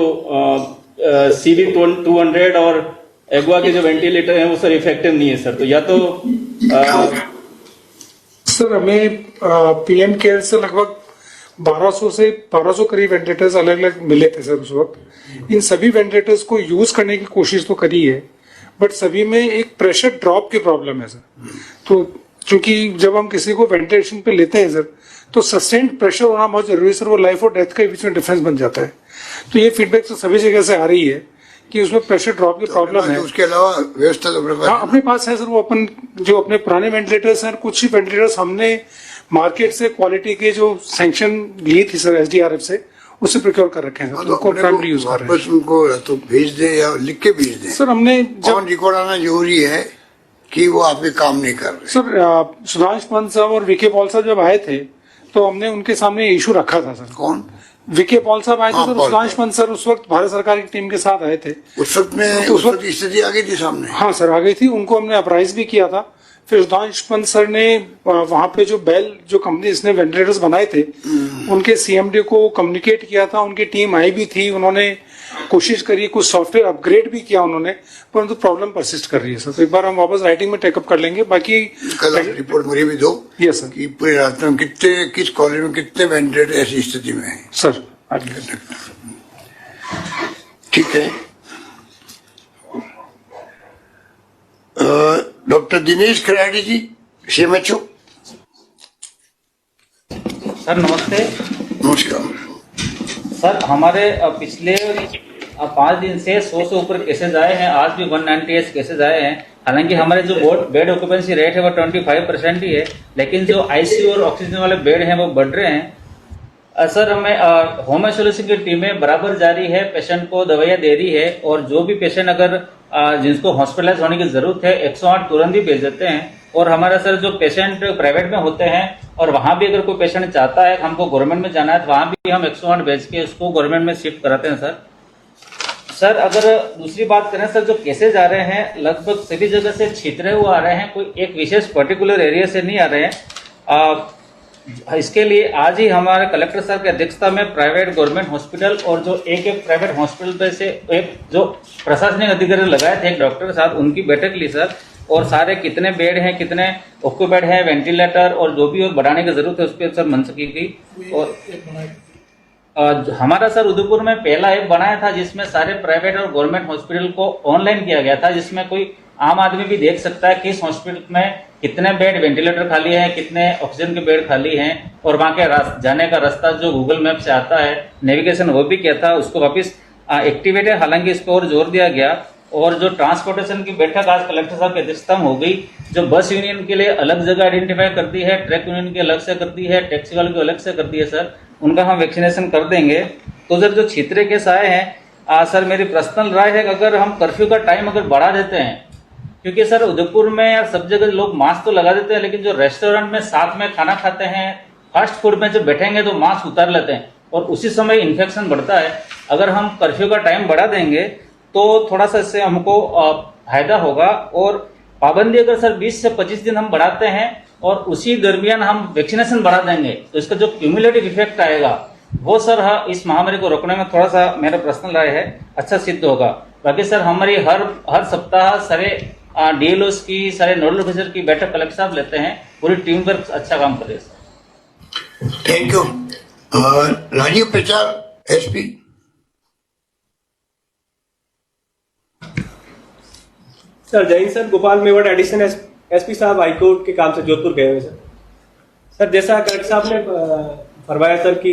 CV200 और एग्वा के जो वेंटिलेटर हैं वो सर इफेक्टिव नहीं है सर। तो या तो सर हमें PM केयर से लगभग 1200 करीब वेंटिलेटर्स अलग अलग मिले थे सर उस वक्त। इन सभी वेंटिलेटर्स को यूज करने की कोशिश तो करी है, बट सभी में एक प्रेशर ड्रॉप की प्रॉब्लम है सर। तो क्योंकि जब हम किसी को वेंटिलेशन पे लेते हैं सर, तो सस्टेन्ड प्रेशर होना बहुत जरूरी है सर। वो लाइफ और डेथ के बीच में डिफरेंस बन जाता है। तो ये फीडबैक तो सभी जगह से आ रही है कि उसमें प्रेशर ड्रॉप की प्रॉब्लम है। उसके अलावा व्यवस्था तो अपने पास है सर। वो अपन जो अपने पुराने वेंटिलेटर्स हैं, कुछ ही वेंटिलेटर्स हमने मार्केट से क्वालिटी के जो सैंक्शन ली थी सर SDRF से, उससे प्रोक्योर कर रखे हैं। तो उनको प्राइमरी यूज कर रहे हैं। उनको तो भेज दे या लिख के भेज दे सर। हमने ऑन रिकॉर्ड आना जरूरी है कि वो आपके काम नहीं कर रहे सर। सुधांश पंत साहब और VK पॉल साहब जब आए थे तो हमने उनके सामने इशू रखा था सर। कौन? VK पॉल साहब आए थे सर। सुधांश पंत सर उस वक्त भारत सरकार की टीम के साथ आए थे। उस वक्त में उस वक्त स्थिति आ गई थी सामने। हाँ सर, आ गई थी। उनको हमने अपराइज भी किया था। फिर सुधांश पंत सर ने वहां पे जो बेल जो कंपनी इसने वेंटिलेटर्स बनाए थे, उनके CMD को कम्युनिकेट किया था। उनकी टीम आई भी थी, उन्होंने कोशिश करी, कुछ सॉफ्टवेयर अपग्रेड भी किया उन्होंने, परंतु प्रॉब्लम परसिस्ट कर रही है सर। तो एक बार हम वापस राइटिंग में टेकअप कर लेंगे। बाकी कल रिपोर्ट मुझे भी दो। Yes sir. कि पूरे रास्ते में कितने, किस कॉलेज में कितने वेंटिलेटर ऐसी स्थिति में है सर। ठीक है। डॉक्टर दिनेश खराड़ी जी, CMHO। सर नमस्ते। नमस्कार सर। हमारे पिछले 5 दिन से 100 से ऊपर केसेज आए हैं। आज भी 198 केसेज आए हैं। हालांकि हमारे जो बेड ऑक्यूपेंसी रेट है वो 25% ही है, लेकिन जो ICU और ऑक्सीजन वाले बेड हैं वो बढ़ रहे हैं। सर हमें होम आइसोलेशन की टीमें बराबर जारी है, पेशेंट को दवाइयाँ दे रही है, और जो भी पेशेंट अगर जिसको हॉस्पिटलाइज होने की जरूरत है 108 तुरंत ही भेज देते हैं। और हमारा सर जो पेशेंट प्राइवेट में होते हैं और वहां भी अगर कोई पेशेंट चाहता है हमको गवर्नमेंट में जाना है तो वहां भी हम 108 भेज के उसको गवर्नमेंट में शिफ्ट कराते हैं सर। अगर दूसरी बात करें सर, जो केसेज आ रहे हैं लगभग सभी जगह से छितरे हुए आ रहे हैं, कोई एक विशेष पर्टिकुलर एरिया से नहीं आ रहे हैं। इसके लिए आज ही हमारे कलेक्टर साहब की अध्यक्षता में प्राइवेट गवर्नमेंट हॉस्पिटल और जो एक प्राइवेट हॉस्पिटल पे से एक जो प्रशासनिक अधिकारी लगाए थे, एक डॉक्टर के साथ उनकी बैठक ली सर। और सारे कितने बेड हैं, कितने ऑक्यूपेड हैं, वेंटिलेटर और जो भी और बढ़ाने की जरूरत है उस पर सर मंशा की गई। और हमारा सर उदयपुर में पहला ऐप बनाया था जिसमें सारे प्राइवेट और गवर्नमेंट हॉस्पिटल को ऑनलाइन किया गया था, जिसमें कोई आम आदमी भी देख सकता है कि इस हॉस्पिटल में कितने बेड वेंटिलेटर खाली हैं, कितने ऑक्सीजन के बेड खाली हैं, और वहां के जाने का रास्ता जो गूगल मैप से आता है, नेविगेशन वो भी किया था, उसको वापस एक्टिवेट है। हालांकि इस पर और जोर दिया गया, और जो ट्रांसपोर्टेशन की बैठक आज कलेक्टर साहब की अध्यक्षता में हो गई, जो बस यूनियन के लिए अलग जगह आइडेंटिफाई कर दी है, ट्रक यूनियन की अलग से कर दी है, टैक्सी वाले को अलग से कर दी है सर, उनका हम वैक्सीनेशन कर देंगे। तो सर जो छितरे केस आए हैं, सर मेरी पर्सनल राय है कि अगर हम कर्फ्यू का टाइम अगर बढ़ा देते हैं, क्योंकि सर उदयपुर में या सब जगह लोग मास्क तो लगा देते हैं, लेकिन जो रेस्टोरेंट में साथ में खाना खाते हैं, फास्ट फूड में जब बैठेंगे तो मास्क उतार लेते हैं और उसी समय इन्फेक्शन बढ़ता है। अगर हम कर्फ्यू का टाइम बढ़ा देंगे तो थोड़ा सा इससे हमको फायदा होगा, और पाबंदी अगर सर 20 से 25 दिन हम बढ़ाते हैं और उसी दरमियान हम वैक्सीनेशन बढ़ा देंगे तो इसका जो क्यूमुलेटिव इफेक्ट आएगा वो सर इस महामारी को रोकने में थोड़ा सा मेरा पर्सनल राय है अच्छा सिद्ध होगा। बाकी सर हमारी हर सप्ताह सारे डीएलओस की, सारे नोडल ऑफिसर की बैठक कलेक्टर साहब लेते हैं, पूरी टीम पर अच्छा काम कर रही है सर। Thank you. राजीव प्रचार एसपी। सर जय Hind sir, Gopal Mewar additional SP साहब हाईकोर्ट के काम से जोधपुर गए हुए सर। जैसा कलेक्टर साहब ने फरमाया सर कि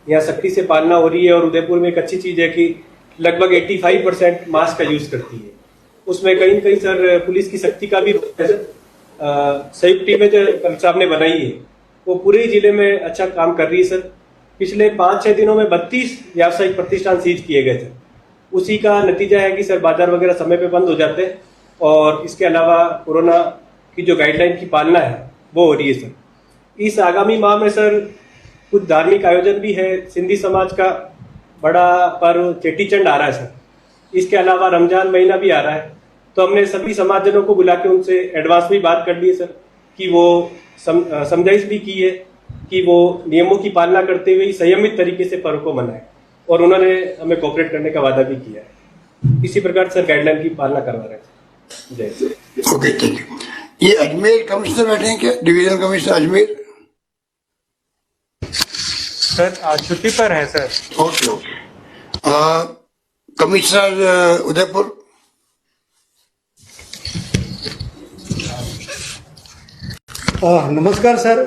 यहाँ सख्ती से पालना हो रही है, और उदयपुर में एक अच्छी चीज है कि लगभग 85% मास्क का यूज करती है। उसमें कहीं न कहीं सर पुलिस की सख्ती का भी है सर। संयुक्त टीमें जो कलेक्टर साहब ने बनाई है वो पूरे जिले में अच्छा काम कर रही है सर। पिछले 5-6 दिनों में 32 व्यावसायिक प्रतिष्ठान सीज किए गए थे। उसी का नतीजा है कि सर बाजार वगैरह समय पे बंद हो जाते हैं, और इसके अलावा कोरोना की जो गाइडलाइन की पालना है वो हो रही है सर। इस आगामी माह में सर कुछ धार्मिक आयोजन भी है। सिंधी समाज का बड़ा पर्व चेटी चंड आ रहा है सर। इसके अलावा रमजान महीना भी आ रहा है, तो हमने सभी समाजजनों को बुला के उनसे एडवांस में बात कर ली है सर कि वो समझाइश भी की है कि वो नियमों की पालना करते हुए संयमित तरीके से पर्व को मनाए, और उन्होंने हमें कोऑपरेट करने का वादा भी किया है। इसी प्रकार सर गाइडलाइन की पालना करवा रहे हैं। जय। Okay, thank you. ये अजमेर कमिश्नर बैठे हैं क्या? डिवीजनल कमिश्नर अजमेर सर छुट्टी पर है sir. Okay okay. Commissioner Udaipur. नमस्कार सर।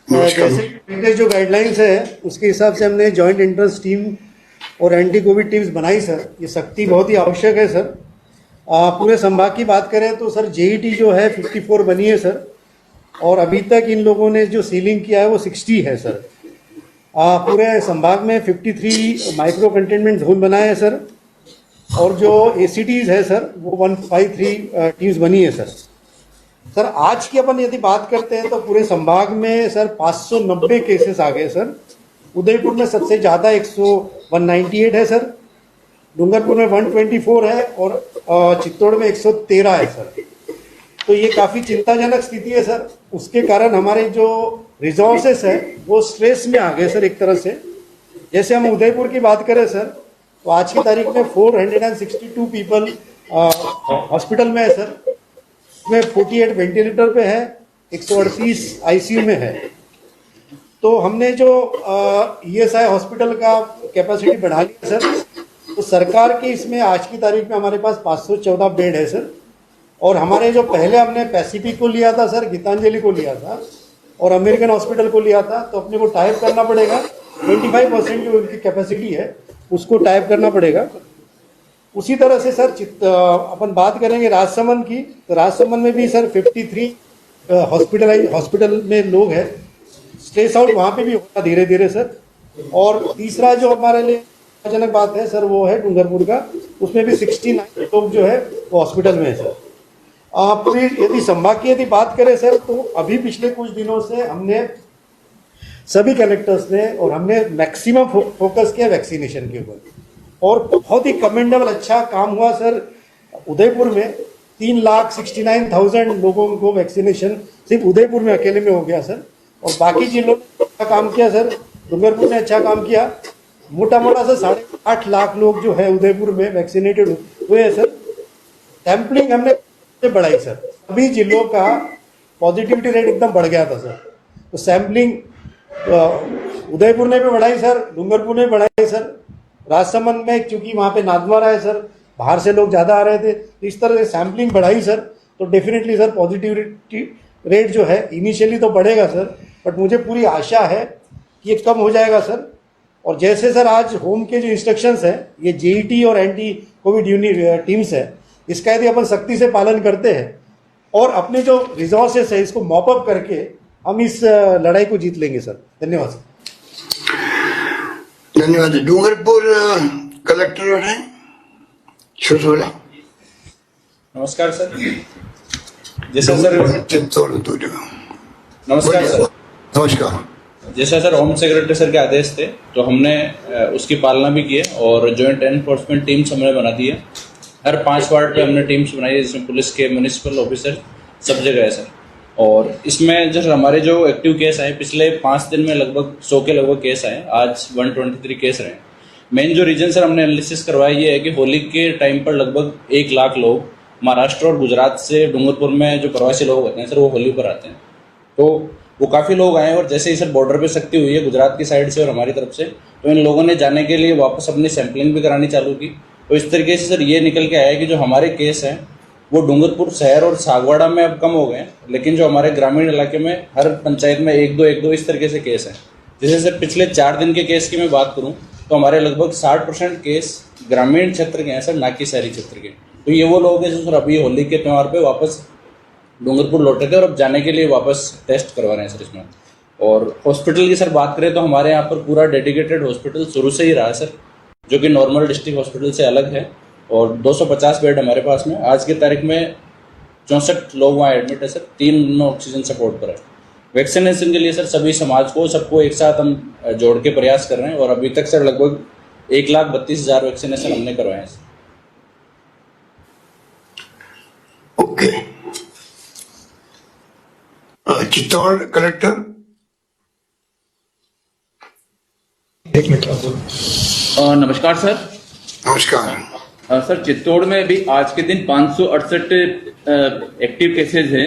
जैसे लेटेस्ट जो गाइडलाइंस है उसके हिसाब से हमने जॉइंट एंट्रेंस टीम और एंटी कोविड टीम्स बनाई सर। ये सख्ती बहुत ही आवश्यक है सर। पूरे संभाग की बात करें तो सर जेईटी जो है 54 बनी है सर, और अभी तक इन लोगों ने जो सीलिंग किया है वो 60 है सर। पूरे संभाग में 53 माइक्रो कंटेनमेंट जोन बनाए हैं सर, और जो एसीटीज है सर वो 153 टीम्स बनी है सर। सर आज की अपन यदि बात करते हैं तो पूरे संभाग में सर 590 केसेस आ गए सर। उदयपुर में सबसे ज़्यादा 198 है सर, डूंगरपुर में 124 है, और चित्तौड़ में 113 है सर। तो ये काफ़ी चिंताजनक स्थिति है सर। उसके कारण हमारे जो रिसोर्सेस है वो स्ट्रेस में आ गए सर एक तरह से। जैसे हम उदयपुर की बात करें सर तो आज की तारीख में 462 पीपल हॉस्पिटल में है सर। उसमें 48 वेंटिलेटर पे है, 138 आईसीयू में है। तो हमने जो ईएसआई हॉस्पिटल का कैपेसिटी बढ़ा ली सर। तो सरकार की इसमें आज की तारीख में हमारे पास 514 बेड है सर। और हमारे जो पहले हमने पैसिफिक को लिया था सर, गीतांजलि को लिया था और अमेरिकन हॉस्पिटल को लिया था, तो अपने को टाइप करना पड़ेगा। 25% जो उनकी कैपेसिटी है उसको टाइप करना पड़ेगा। उसी तरह से सर अपन बात करेंगे राजसमंद की, तो राजसमंद में भी सर 53 हॉस्पिटल में लोग हैं। स्ट्रेस आउट वहाँ पे भी होगा धीरे धीरे सर। और तीसरा जो हमारे लिए जनक बात है सर वो है डूंगरपुर का, उसमें भी 69 लोग जो है वो हॉस्पिटल में है सर। पूरी यदि संभाग की यदि बात करें सर तो अभी पिछले कुछ दिनों से हमने सभी कलेक्टर्स ने और हमने मैक्सिमम फोकस किया वैक्सीनेशन के ऊपर, और बहुत ही कमेंडेबल अच्छा काम हुआ सर। उदयपुर में 3,69,000 लोगों को वैक्सीनेशन सिर्फ उदयपुर में अकेले में हो गया सर, और बाकी जिलों ने अच्छा काम किया सर। डूंगरपुर ने अच्छा काम किया। मोटा मोटा सर 8.5 लाख लोग जो है उदयपुर में वैक्सीनेटेड हुए हैं सर। सैम्पलिंग हमने बढ़ाई सर। सभी जिलों का पॉजिटिविटी रेट एकदम बढ़ गया था सर। तो सैम्पलिंग उदयपुर ने भी बढ़ाई सर, डूंगरपुर ने बढ़ाई सर, राजसमंद में क्योंकि वहाँ पे नाथद्वारा है सर, बाहर से लोग ज़्यादा आ रहे थे, इस तरह से सैम्पलिंग बढ़ाई सर, तो डेफिनेटली सर पॉजिटिविटी रेट जो है इनिशियली तो बढ़ेगा सर, बट मुझे पूरी आशा है कि ये कम हो जाएगा सर। और जैसे सर आज होम के जो इंस्ट्रक्शंस हैं, ये जेईटी और एंटी कोविड यूनिट टीम्स है, इसका यदि अपन सख्ती से पालन करते हैं और अपने जो रिसोर्सेस है इसको मॉप अप करके हम इस लड़ाई को जीत लेंगे सर। धन्यवाद सर। धन्यवाद। डूंगरपुर कलेक्टर है सुशोला। नमस्कार सर। जैसा सर नमस्कार सर। नमस्कार। जैसा सर होम सेक्रेटरी सर के आदेश थे तो हमने उसकी पालना भी की है और जॉइंट एनफोर्समेंट टीम्स हमने बना दी है। हर 5 वार्ड पे हमने टीम्स बनाई है जिसमें पुलिस के म्यूनिसिपल ऑफिसर सब जगह है सर। और इसमें जैसे हमारे जो एक्टिव केस आए पिछले 5 दिन में लगभग 100 के लगभग केस आए, आज 123 केस रहे। मेन जो रीजन सर हमने एनालिसिस करवाया ये है कि होली के टाइम पर लगभग 1 लाख लोग महाराष्ट्र और गुजरात से डूंगरपुर में जो प्रवासी लोग होते हैं सर वो होली पर आते हैं, तो वो काफ़ी लोग आए और जैसे ही सर बॉर्डर पे सख्ती हुई है गुजरात की साइड से और हमारी तरफ से, तो इन लोगों ने जाने के लिए वापस अपनी सैंपलिंग भी करानी चालू की। तो इस तरीके से सर ये निकल के आया कि जो हमारे केस हैं वो डूंगरपुर शहर और सागवाड़ा में अब कम हो गए, लेकिन जो हमारे ग्रामीण इलाके में हर पंचायत में 1-2 इस तरीके से केस हैं। जैसे सर पिछले 4 दिन के केस की मैं बात करूँ तो हमारे लगभग 60% केस ग्रामीण क्षेत्र के हैं सर, ना कि शहरी क्षेत्र के। तो ये वो लोग हैं जो सर अभी होली के त्यौहार पर वापस डूंगरपुर लौटे थे और अब जाने के लिए वापस टेस्ट करवा रहे हैं सर इसमें। और हॉस्पिटल की सर बात करें तो हमारे यहाँ पर पूरा डेडिकेटेड हॉस्पिटल शुरू से ही रहा है सर, जो कि नॉर्मल डिस्ट्रिक्ट हॉस्पिटल से अलग है और 250 बेड हमारे पास में। आज की तारीख में 64 लोग वहाँ एडमिट है सर, 3 ऑक्सीजन सपोर्ट पर है। वैक्सीनेशन के लिए सर सभी समाज को सबको एक साथ हम जोड़ के प्रयास कर रहे हैं और अभी तक सर लगभग 1,32,000 वैक्सीनेशन हमने करवाए हैं सर। ओके। चित्तौड़ कलेक्टर। एक मिनट। नमस्कार सर। नमस्कार। सर चित्तौड़ में भी आज के दिन 568 एक्टिव केसेज हैं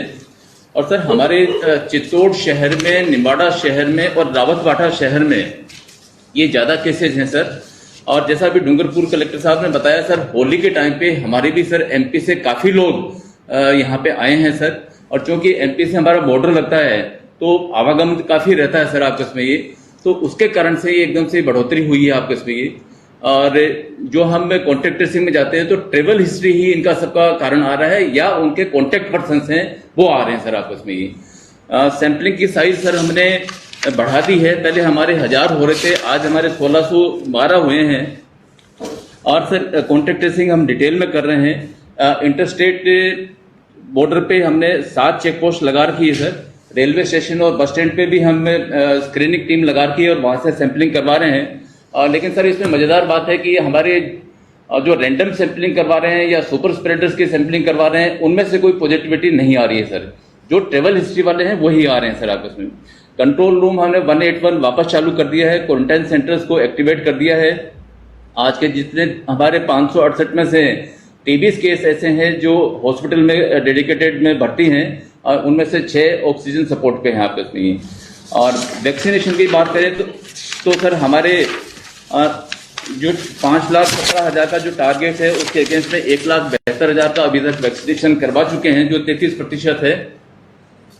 और सर हमारे चित्तौड़ शहर में, निम्बाड़ा शहर में और रावतबाटा शहर में ये ज्यादा केसेज हैं सर। और जैसा अभी डूंगरपुर कलेक्टर साहब ने बताया सर, होली के टाइम पे हमारे भी सर एमपी से काफी लोग यहाँ पे आए हैं सर, और चूंकि एमपी से हमारा बॉर्डर लगता है तो आवागमन काफी रहता है सर आपस में ये, तो उसके कारण से ये एकदम से बढ़ोतरी हुई है आपस में ये। और जो हम कॉन्टेक्ट ट्रेसिंग में जाते हैं तो ट्रेवल हिस्ट्री ही इनका सबका कारण आ रहा है या उनके कॉन्टेक्ट पर्सन हैं वो आ रहे हैं सर आपस में ये। सैंपलिंग की साइज सर हमने बढ़ा दी है, पहले हमारे 1000 हो रहे थे, आज हमारे 1612 हुए हैं। और सर कॉन्टेक्ट ट्रेसिंग हम डिटेल में कर रहे हैं। इंटरस्टेट बॉर्डर पे हमने 7 चेक पोस्ट लगा रखी है सर। रेलवे स्टेशन और बस स्टैंड पे भी हम स्क्रीनिंग टीम लगा रखी है और वहां से सैंपलिंग करवा रहे हैं। लेकिन सर इसमें मजेदार बात है कि हमारे जो रैंडम सैंपलिंग करवा रहे हैं या सुपर स्प्रेडर्स की सैंपलिंग करवा रहे हैं उनमें से कोई पॉजिटिविटी नहीं आ रही है सर। जो ट्रेवल हिस्ट्री वाले हैं वही आ रहे हैं सर आपस में। कंट्रोल रूम हमने 181 वापस चालू कर दिया है, क्वारंटाइन सेंटर्स को एक्टिवेट कर दिया है। आज के जितने हमारे 568 में से 23 केस ऐसे हैं जो हॉस्पिटल में डेडिकेटेड में भर्ती हैं और उनमें से 6 ऑक्सीजन सपोर्ट पे हैं आपस में। और वैक्सीनेशन की बात करें तो सर हमारे जो 5,17,000 का जो टारगेट है उसके अगेंस्ट में 1,72,000 का अभी तक वैक्सीनेशन करवा चुके हैं, जो 33% है।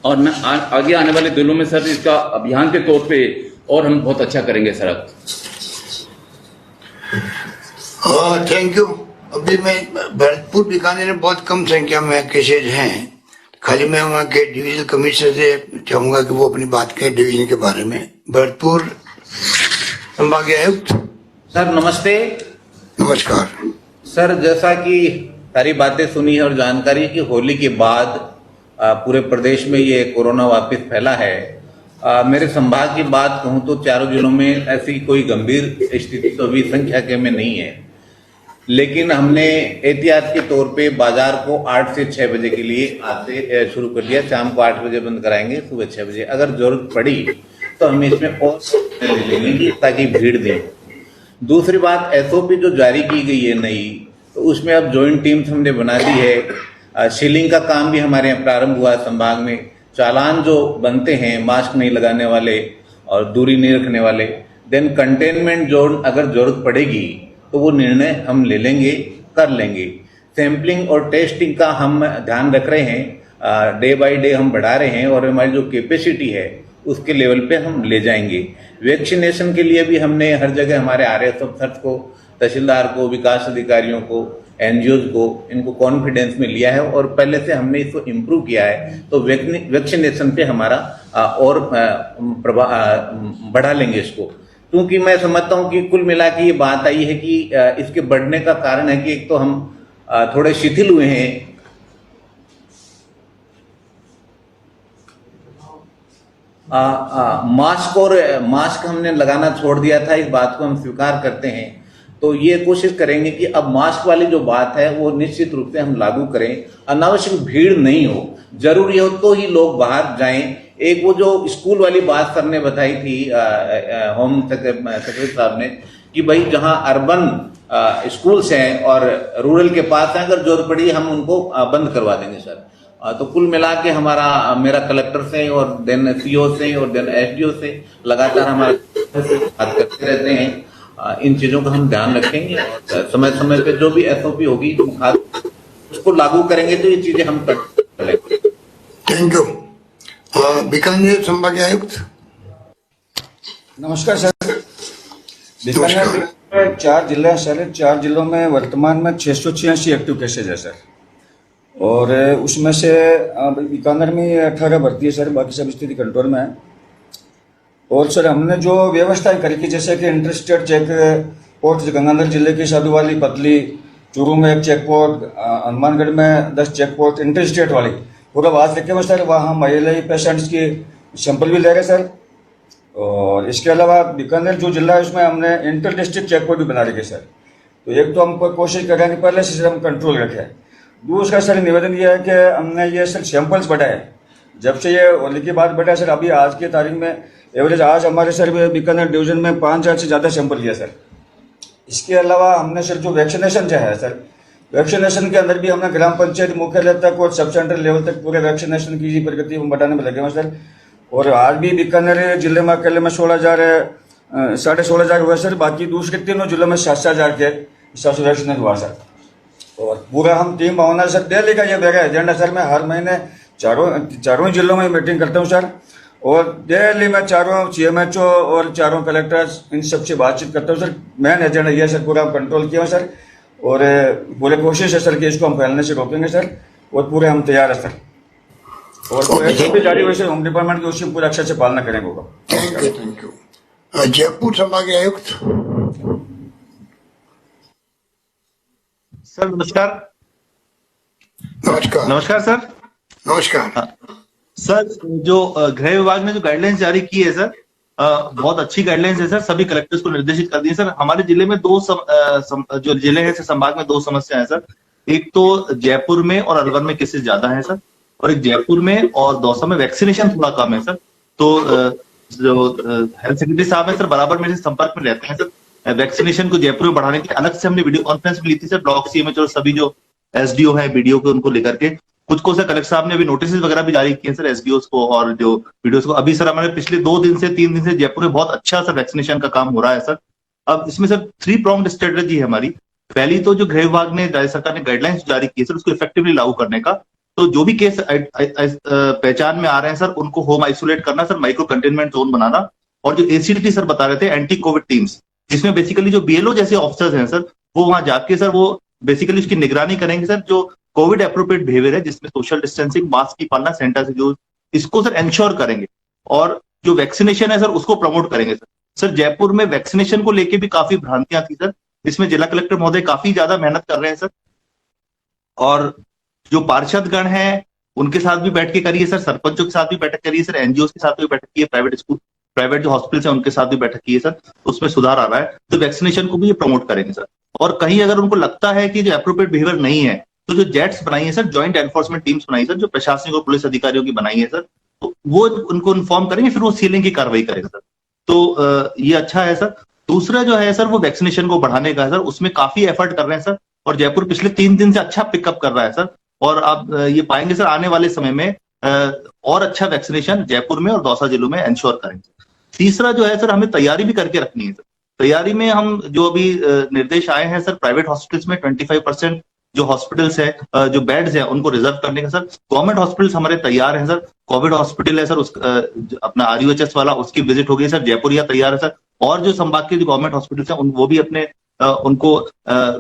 और मैं आगे आने वाले दिनों में सर इसका अभियान के तौर पे और हम बहुत अच्छा करेंगे सर अब। Thank you. अभी मैं भरतपुर बीकानेर में बहुत कम संख्या में केसेज हैं, खाली मैं वहाँ के डिवीजनल कमिश्नर से चाहूंगा कि वो अपनी बात करें डिवीजन के बारे में। भरतपुर संभागीय आयुक्त सर नमस्ते। नमस्कार सर, जैसा कि सारी बातें सुनी है और जानकारी कि होली के बाद पूरे प्रदेश में ये कोरोना वापस फैला है। मेरे संभाग की बात कहूं तो चारों जिलों में ऐसी कोई गंभीर स्थिति तो अभी संख्या के में नहीं है, लेकिन हमने एहतियात के तौर पे बाजार को 8 से 6 बजे के लिए आज से शुरू कर दिया। शाम को 8 बजे बंद कराएंगे, सुबह 6 बजे। अगर जरूरत पड़ी तो हम इसमें और ले लेंगे ताकि भीड़ दें। दूसरी बात, एसओपी जो जारी की गई है नई, तो उसमें अब ज्वाइंट टीम्स हमने बना दी है। सीलिंग का काम भी हमारे यहाँ प्रारंभ हुआ है संभाग में। चालान जो बनते हैं मास्क नहीं लगाने वाले और दूरी नहीं रखने वाले। देन कंटेनमेंट जोन अगर जरूरत पड़ेगी तो वो निर्णय हम ले लेंगे, कर लेंगे। सैंपलिंग और टेस्टिंग का हम ध्यान रख रहे हैं, डे बाय डे हम बढ़ा रहे हैं और हमारी जो कैपेसिटी है उसके लेवल पे हम ले जाएंगे। वैक्सीनेशन के लिए भी हमने हर जगह हमारे आरएस अफसर्स को, तहसीलदार को, विकास अधिकारियों को, एनजीओज को, इनको कॉन्फिडेंस में लिया है और पहले से हमने इसको इम्प्रूव किया है। तो वैक्सीनेशन पे हमारा और बढ़ा लेंगे इसको, क्योंकि मैं समझता हूं कि कुल मिला के ये बात आई है कि इसके बढ़ने का कारण है कि एक तो हम थोड़े शिथिल हुए हैं, मास्क हमने लगाना छोड़ दिया था, इस बात को हम स्वीकार करते हैं। तो ये कोशिश करेंगे कि अब मास्क वाली जो बात है वो निश्चित रूप से हम लागू करें। अनावश्यक भीड़ नहीं हो, जरूरी हो तो ही लोग बाहर जाएं। एक वो जो स्कूल वाली बात सर ने बताई थी, होम सेक्रेटरी साहब ने, कि भाई जहां अर्बन स्कूल्स हैं और रूरल के पास है, अगर जरूरत पड़ी हम उनको बंद करवा देंगे सर। तो कुल मिला के मेरा कलेक्टर से और देन सीओ से और देन एसडीओ से लगातार हमारे बात करते रहते हैं। इन चीजों का हम ध्यान रखेंगे और समय समय पे जो भी एसओपी होगी उसको लागू करेंगे, तो ये चीजें हम कर लेंगे। Thank you. बीकानेर संभागीय आयुक्त। नमस्कार सर। बीकानेर में 4 जिले हैं सर। 4 जिलों में वर्तमान में 686 एक्टिव केसेज है सर, और उसमें से बीकानेर में 18 भर्ती है सर, बाकी सब स्थिति कंट्रोल में है। और सर हमने जो व्यवस्थाएं करी थी, जैसे कि inter state check post Ganganagar जिले की साधुवाली, पतली, चूरू में 1 चेक पोस्ट, हनुमानगढ़ में 10 चेक पोस्ट इंटर स्टेट वाली पूरा बात लिखे में सर। वहाँ हम महिला पेशेंट्स की सैंपल भी ले रहे सर। और इसके अलावा बीकानेर जो जिला है उसमें हमने इंटर डिस्ट्रिक्ट चेक पोस्ट भी बना रखी है सर। तो एक तो हम कोशिश कर रहे हैं कि पहले से हम कंट्रोल रखें। दूसरा सर निवेदन यह है कि हमने ये सर सैंपल्स बढ़ाए, जब से ये होली की बात बढ़ा सर, अभी आज की तारीख में एवरेज आज हमारे सर बीकानेर डिवीजन में 5000 से ज़्यादा सैंपल लिया सर। इसके अलावा हमने सर जो वैक्सीनेशन जो है सर, वैक्सीनेशन के अंदर भी हमने ग्राम पंचायत मुख्यालय तक और सब सेंटर लेवल तक पूरे वैक्सीनेशन की प्रगति बढ़ाने में लगे हुए सर। और आज भी बीकानेर जिले में अकेले में 16,000 हुआ सर। बाकी दूसरे तीनों जिलों में 7,000 के हिसाब से वैक्सीनेशन हुआ सर। और पूरा हम टीम भावना सर दिल्ली का ये मेरा एजेंडा सर। मैं हर महीने चारों जिलों में मीटिंग करता हूँ सर, और दिल्ली में 4 CMHO और 4 कलेक्टर्स इन सबसे बातचीत करता हूँ सर। मेन एजेंडा ये सर पूरा कंट्रोल किया सर, और पूरे कोशिश है सर कि इसको हम फैलने से रोकेंगे सर, और पूरे हम तैयार है सर। और जो भी जारी हुई सर होम डिपार्टमेंट की उसकी पूरा अच्छे से पालना करेंगे। Thank you. जयपुर संभागीय आयुक्त। सर नमस्कार। नमस्कार सर। नमस्कार सर, जो गृह विभाग ने जो गाइडलाइंस जारी की है सर, बहुत अच्छी गाइडलाइंस है सर। सभी कलेक्टर्स को निर्देशित कर दिए सर। हमारे जिले में जो जिले हैं संभाग में 2 समस्या है सर। एक तो जयपुर में और अलवर में केसेस ज्यादा है सर, और एक जयपुर में और दौसा में वैक्सीनेशन थोड़ा कम है सर। तो जो हेल्थ सेक्रेटरी साहब है सर बराबर मेरे संपर्क में रहते हैं सर। वैक्सीनेशन को जयपुर में बढ़ाने के अलग से हमने वीडियो कॉन्फ्रेंस भी ली थी सर, ब्लॉक CMH और सभी जो SDO है BDO को उनको लेकर के। कुछ को सर कलेक्टर साहब ने अभी नोटिस वगैरह भी जारी किए सर SDOs को और जो वीडियोस को। अभी सर हमारे पिछले 2 दिन से 3 दिन से जयपुर में बहुत अच्छा सर वैक्सीनेशन का काम हो रहा है सर। अब इसमें सर 3 pronged स्ट्रेटेजी है हमारी। पहली तो जो गृह विभाग ने, राज्य सरकार ने गाइडलाइंस जारी की है सर, उसको इफेक्टिवली लागू करने का। तो जो भी केस पहचान में आ रहे हैं सर उनको होम आइसोलेट करना सर, माइक्रो कंटेनमेंट जोन बनाना, और जो ACT सर बता रहे थे एंटी कोविड टीम्स, जिसमें बेसिकली जो BLO जैसे ऑफिसर्स हैं सर वो वहां जाके सर वो बेसिकली उसकी निगरानी करेंगे सर। जो कोविड एप्रोप्रिएट बिहेवियर है जिसमें सोशल डिस्टेंसिंग, मास्क की पालना, सैनिटाइजर यूज, इसको सर इंश्योर करेंगे, और जो वैक्सीनेशन है सर उसको प्रमोट करेंगे सर। सर जयपुर में वैक्सीनेशन को लेके भी काफी भ्रांतियां थी सर, इसमें जिला कलेक्टर महोदय काफी ज्यादा मेहनत कर रहे हैं सर। और जो पार्षदगण हैं उनके साथ भी बैठ के करिए सर, सरपंचों के साथ भी बैठक करिए सर, NGOs के साथ भी बैठक की है, प्राइवेट जो हॉस्पिटल्स हैं उनके साथ भी बैठक की है सर, उसमें सुधार आ रहा है। तो वैक्सीनेशन को भी ये प्रमोट करेंगे सर। और कहीं अगर उनको लगता है कि जो एप्रोप्रिएट बिहेवियर नहीं है, तो जो जेट्स बनाई है सर, ज्वाइंट एनफोर्समेंट टीम्स बनाई सर, जो प्रशासनिक और पुलिस अधिकारियों की बनाई है सर, तो वो उनको इन्फॉर्म करेंगे, फिर वो सीलिंग की कार्रवाई करेगा सर। तो ये अच्छा है सर। दूसरा जो है सर वो वैक्सीनेशन को बढ़ाने का है सर, उसमें काफी एफर्ट कर रहे हैं सर, और जयपुर पिछले 3 दिन से अच्छा पिकअप कर रहा है सर। और आप ये पाएंगे सर आने वाले समय में और अच्छा वैक्सीनेशन जयपुर में और दौसा जिलों में इंश्योर करेंगे। तीसरा जो है सर, हमें तैयारी भी करके रखनी है सर। तैयारी में हम जो अभी निर्देश आए हैं सर, प्राइवेट हॉस्पिटल्स में 25% जो हॉस्पिटल्स है, जो बेड्स है, उनको रिजर्व करने का सर। गवर्नमेंट हॉस्पिटल्स हमारे तैयार हैं सर। कोविड हॉस्पिटल है सर, अपना RUHS वाला, उसकी विजिट हो गई सर। जयपुरिया तैयार है सर। और जो संभाग के जो गवर्नमेंट हॉस्पिटल्स हैं वो भी अपने उनको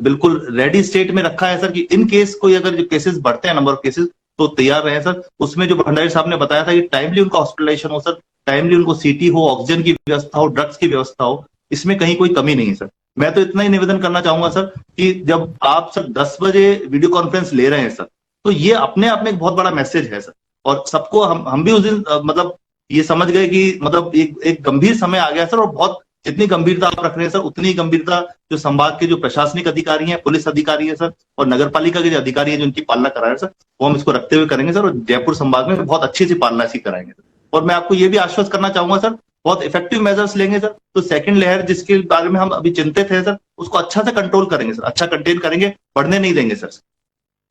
बिल्कुल रेडी स्टेट में रखा है सर, कि इन केस कोई अगर जो केसेस बढ़ते हैं, नंबर ऑफ केसेस, तो तैयार रहे सर। उसमें जो भंडारी साहब ने बताया था कि टाइमली उनका हॉस्पिटलाइजेशन हो सर, टाइमली उनको CT हो, ऑक्सीजन की व्यवस्था हो, ड्रग्स की व्यवस्था हो, इसमें कहीं कोई कमी नहीं है सर। मैं तो इतना ही निवेदन करना चाहूंगा सर कि जब आप सर 10 बजे वीडियो कॉन्फ्रेंस ले रहे हैं सर, तो ये अपने आप में एक बहुत बड़ा मैसेज है सर। और सबको हम भी उस दिन मतलब ये समझ गए कि मतलब एक गंभीर समय आ गया सर। और बहुत जितनी गंभीरता आप रख रहे हैं सर, उतनी ही गंभीरता जो संभाग के जो प्रशासनिक अधिकारी हैं, पुलिस अधिकारी है सर, और नगर पालिका के जो अधिकारी है जो उनकी पालना करा रहे हैं सर, वो हम इसको रखते हुए करेंगे सर। और जयपुर संभाग में बहुत अच्छी सी पालना इसकी कराएंगे सर। और मैं आपको ये भी आश्वस्त करना चाहूंगा सर, बहुत इफेक्टिव मेजर्स लेंगे सर। तो सेकंड लहर जिसके बारे में हम अभी चिंतित है सर, उसको अच्छा से कंट्रोल करेंगे सर, अच्छा कंटेन करेंगे, बढ़ने नहीं देंगे सर।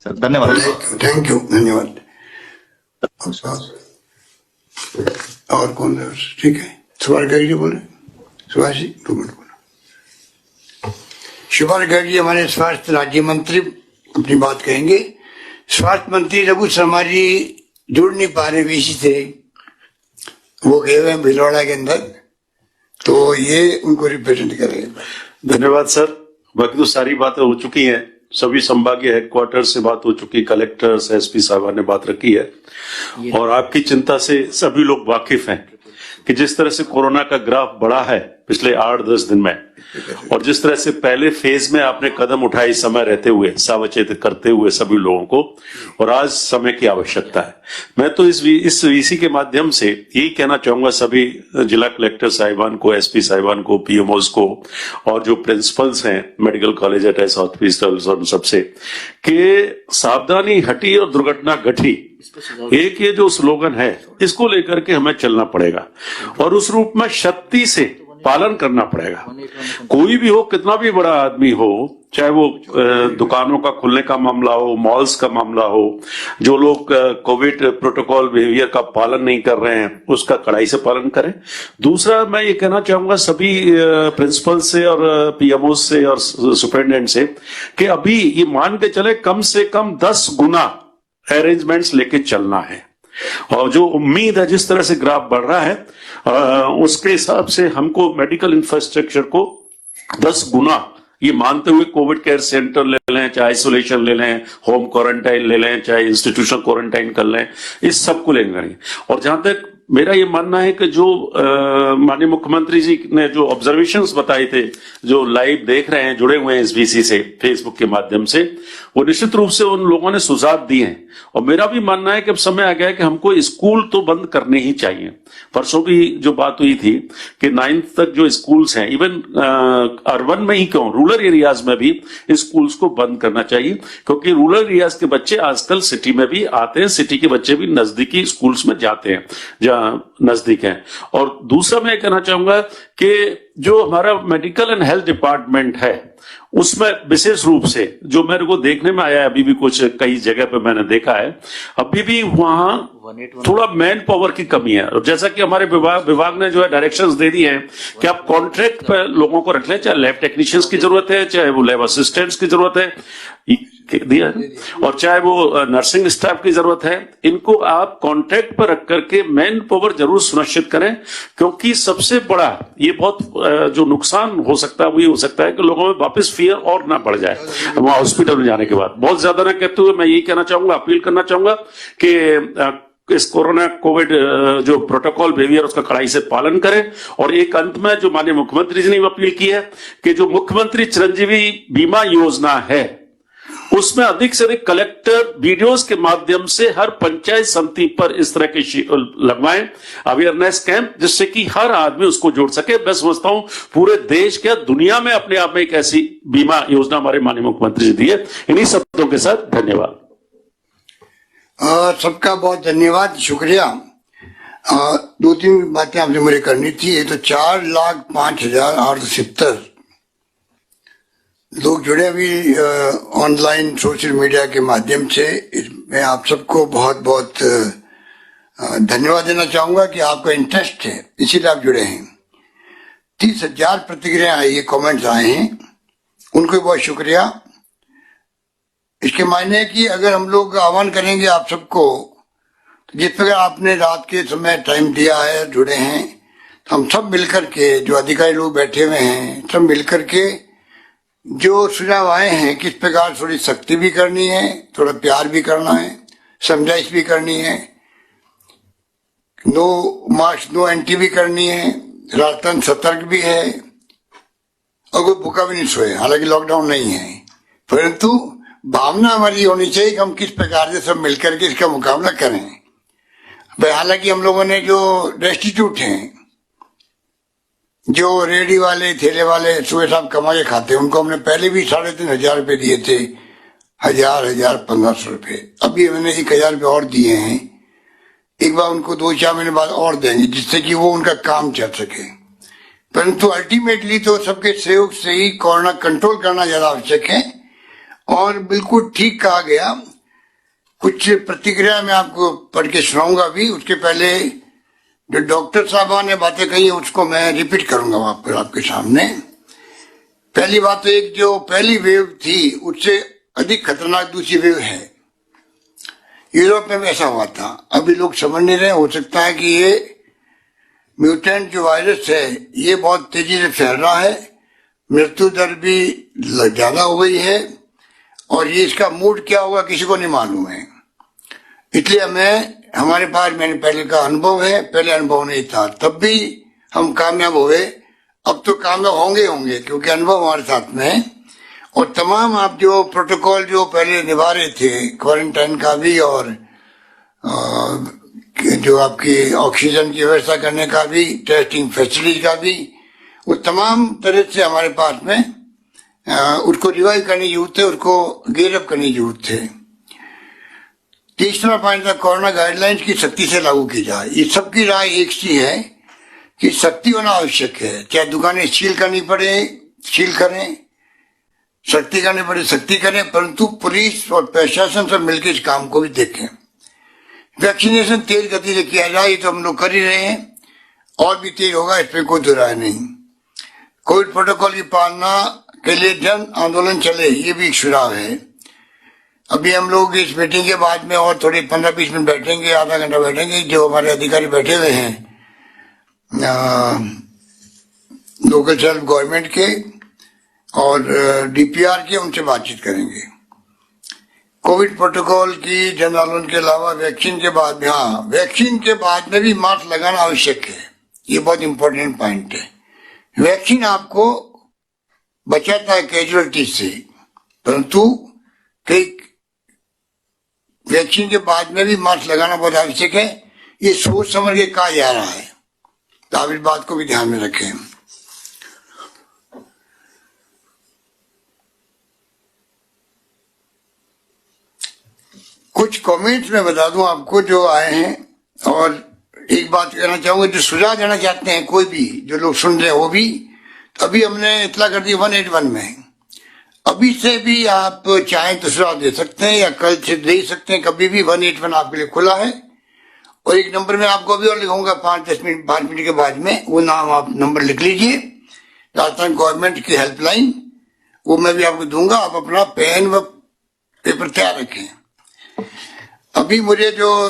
सर धन्यवाद। थैंक यू, धन्यवाद। और कौन है? ठीक है, सुभाष गर्ग जी बोले। सुभाष जी 2 मिनट बोलो। सुभाष गर्ग जी हमारे स्वास्थ्य राज्य मंत्री अपनी बात कहेंगे। स्वास्थ्य मंत्री रघु शर्मा जी जुड़ नहीं पा रहे VC से, वो गए हुए हैं भिलवाड़ा के अंदर, तो ये उनको रिप्रेजेंट करेंगे। धन्यवाद सर। बाकी तो सारी बातें हो चुकी हैं, सभी संभागीय हेडक्वार्टर से बात हो चुकी, कलेक्टर्स, SP साहब ने बात रखी है। और आपकी चिंता से सभी लोग वाकिफ हैं कि जिस तरह से कोरोना का ग्राफ बढ़ा है पिछले 8-10 दिन में, और जिस तरह से पहले फेज में आपने कदम उठाए समय रहते हुए, सावचेत करते हुए सभी लोगों को, और आज समय की आवश्यकता है। मैं तो इस VC के माध्यम से यही कहना चाहूंगा सभी जिला कलेक्टर साहिबान को, SP साहिबान को, PMOs को, और जो प्रिंसिपल्स हैं मेडिकल कॉलेज एटैच हॉस्पिटल्स और सबसे, कि सावधानी हटी और दुर्घटना घटी, एक ये जो स्लोगन है इसको लेकर के हमें चलना पड़ेगा और उस रूप में शक्ति से पालन करना पड़ेगा। कोई भी हो, कितना भी बड़ा आदमी हो, चाहे वो दुकानों का खुलने का मामला हो, मॉल्स का मामला हो, जो लोग कोविड प्रोटोकॉल बिहेवियर का पालन नहीं कर रहे हैं उसका कड़ाई से पालन करें। दूसरा मैं ये कहना चाहूंगा सभी प्रिंसिपल से और PMO से और सुपरिटेंडेंट से कि अभी ये मान के चले कम से कम 10 गुना अरेंजमेंट्स लेके चलना है। और जो उम्मीद है जिस तरह से ग्राफ बढ़ रहा है उसके हिसाब से हमको मेडिकल इंफ्रास्ट्रक्चर को 10 गुना ये मानते हुए कोविड केयर सेंटर ले लें, चाहे आइसोलेशन ले लें, होम क्वारंटाइन ले लें, चाहे इंस्टीट्यूशनल क्वारंटाइन कर लें, इस सबको लेंगे। और जहां तक मेरा ये मानना है कि जो माननीय मुख्यमंत्री जी ने जो ऑब्जर्वेशंस बताए थे, जो लाइव देख रहे हैं, जुड़े हुए हैं इस VC से फेसबुक के माध्यम से, वो निश्चित रूप से उन लोगों ने सुझाव दिए हैं। और मेरा भी मानना है कि अब समय आ गया है कि हमको स्कूल तो बंद करने ही चाहिए। परसों भी जो बात हुई थी कि 9th तक जो स्कूल्स हैं, इवन अर्बन में ही क्यों, रूरल एरियाज में भी स्कूल्स को बंद करना चाहिए, क्योंकि रूरल एरियाज के बच्चे आजकल सिटी में भी आते हैं, सिटी के बच्चे भी नजदीकी स्कूल्स में जाते हैं जहां नजदीक है। और दूसरा मैं कहना चाहूंगा कि जो हमारा मेडिकल एंड हेल्थ डिपार्टमेंट है उसमें विशेष रूप से जो मेरे को देखने में आया है, अभी भी कुछ कई जगह पे मैंने देखा है, अभी भी वहां थोड़ा मैन पावर की कमी है। और जैसा कि हमारे विभाग ने जो है डायरेक्शंस दे दी हैं कि आप कॉन्ट्रैक्ट पर लोगों को रख लें, चाहे लैब टेक्नीशियंस की जरूरत है, चाहे वो लैब असिस्टेंट्स की जरूरत है, दिया है, और चाहे वो नर्सिंग स्टाफ की जरूरत है, इनको आप कॉन्ट्रैक्ट पर रख करके मैन पावर जरूर सुनिश्चित करें। क्योंकि सबसे बड़ा ये बहुत जो नुकसान हो सकता है वो ये हो सकता है कि लोगों में वापस फियर और ना बढ़ जाए वहां हॉस्पिटल में जाने के बाद। बहुत ज्यादा ना कहते हुए मैं यही कहना चाहूंगा, अपील करना चाहूंगा कि इस कोविड जो प्रोटोकॉल बिहेवियर उसका कड़ाई से पालन करें। और एक अंत में जो माननीय मुख्यमंत्री जी ने अपील की है कि जो मुख्यमंत्री चिरंजीवी बीमा योजना है उसमें अधिक से अधिक कलेक्टर वीडियोस के माध्यम से हर पंचायत समिति पर इस तरह के लगवाएं अवेयरनेस कैंप, जिससे कि हर आदमी उसको जोड़ सके। मैं समझता हूं पूरे देश के दुनिया में अपने आप में एक ऐसी बीमा योजना हमारे माननीय मुख्यमंत्री जी दी है। इन्हीं शब्दों के साथ धन्यवाद। सबका बहुत धन्यवाद, शुक्रिया। 2-3 बातें आपने मुझे करनी थी। ये तो 4,05,870 लोग जुड़े अभी ऑनलाइन सोशल मीडिया के माध्यम से। मैं आप सबको बहुत बहुत धन्यवाद देना चाहूंगा कि आपका इंटरेस्ट है, इसीलिए आप जुड़े हैं। 30,000 प्रतिक्रिया आई है, कमेंट्स आए हैं, उनको बहुत शुक्रिया। इसके मायने कि अगर हम लोग आह्वान करेंगे आप सबको, तो जिस प्रकार आपने रात के समय टाइम दिया है, जुड़े हैं, तो हम सब मिलकर के, जो अधिकारी लोग बैठे हुए हैं, सब मिलकर के जो सुझाव आए हैं, किस प्रकार थोड़ी सख्ती भी करनी है, थोड़ा प्यार भी करना है, समझाइश भी करनी है, नो मास्क नो एंट्री भी करनी है, राजस्थान सतर्क भी है और कोई भूखा भी नहीं सोए। हालांकि लॉकडाउन नहीं है, परंतु भावना हमारी होनी चाहिए कि हम किस प्रकार से सब मिलकर के इसका मुकाबला करें। हालांकि हम लोगों ने जो डेस्टिट्यूट हैं, जो रेडी वाले ठेले वाले सुबह शाम कमा के खाते हैं, उनको हमने पहले भी 3,500 रुपये दिए थे, 1,500 रुपये। अभी मैंने 1,000 रुपये और दिए हैं, एक बार उनको 2-4 महीने बाद और देंगे, जिससे कि वो उनका काम चल सके। परंतु अल्टीमेटली तो सबके सहयोग से ही कोरोना कंट्रोल करना ज्यादा आवश्यक है। और बिल्कुल ठीक कहा गया। कुछ प्रतिक्रिया मैं आपको पढ़ के सुनाऊंगा भी, उसके पहले जो डॉक्टर साहबा ने बातें कही उसको मैं रिपीट करूंगा वहां पर आपके सामने। पहली बात तो एक जो पहली वेव थी उससे अधिक खतरनाक दूसरी वेव है। यूरोप में भी ऐसा हुआ था, अभी लोग समझ नहीं रहे। हो सकता है कि ये म्यूटेंट जो वायरस है ये बहुत तेजी से फैल रहा है, मृत्यु दर भी ज्यादा हो गई है, और ये इसका मूड क्या होगा किसी को नहीं मालूम है। इसलिए हमारे पास मैंने पहले का अनुभव है, पहले अनुभव नहीं था, तब भी हम कामयाब हुए, अब तो कामयाब होंगे क्योंकि अनुभव हमारे साथ में है। और तमाम आप जो प्रोटोकॉल जो पहले निभा रहे थे, क्वारंटाइन का भी और जो आपकी ऑक्सीजन की व्यवस्था करने का भी, टेस्टिंग फैसिलिटी का भी, वो तमाम तरह से हमारे पास में उसको रिवाइव करने की जरूरत है, उसको गेयर अप करने की जरूरत है। तीसरा पॉइंट था कोरोना गाइडलाइंस की सख्ती से लागू की जाए। ये सबकी राय एक सी है कि सख्ती होना आवश्यक है, चाहे दुकानें सील करनी पड़े सील करें, सख्ती करनी पड़े सख्ती करें, परंतु पुलिस और प्रशासन सब मिलकर इस काम को भी देखें। वैक्सीनेशन तेज गति से किया जाए, तो हम लोग कर ही रहे हैं, और भी तेज होगा, इसमें कोई दो राय नहीं। कोविड प्रोटोकॉल की पालना के लिए जन आंदोलन चले, ये भी एक सुझाव है। अभी हम लोग इस मीटिंग के बाद में और थोड़ी 15-20 मिनट बैठेंगे, आधा घंटा बैठेंगे, जो हमारे अधिकारी बैठे हुए हैं लोकल सेल्फ गवर्नमेंट के और डीपीआर के, उनसे बातचीत करेंगे। कोविड प्रोटोकॉल की जन आंदोलन के अलावा वैक्सीन के बाद में, हाँ, वैक्सीन के बाद में भी मास्क लगाना आवश्यक है, ये बहुत इंपॉर्टेंट पॉइंट है। वैक्सीन आपको बचाता है कैजुअलिटी से, परंतु कई वैक्सीन के बाद में भी मास्क लगाना बहुत आवश्यक है। ये सोच समझ के कहा जा रहा है, तो आप इस बात को भी ध्यान में रखें। कुछ कमेंट्स में बता दूं आपको जो आए हैं, और एक बात कहना चाहूंगा, जो सुझाव देना चाहते हैं कोई भी जो लोग सुन रहे हैं वो भी, तो अभी हमने इतला कर दी 181 में, अभी से भी आप चाहें तो सुझाव दे सकते हैं या कल से दे सकते हैं, कभी भी 181 आपके लिए खुला है। और एक नंबर में आपको अभी और लिखूंगा 5 मिनट के बाद में, वो नाम आप नंबर लिख लीजिए, राजस्थान गवर्नमेंट की हेल्पलाइन, वो मैं भी आपको दूंगा, आप अपना पेन व पेपर तैयार रखें। अभी मुझे जो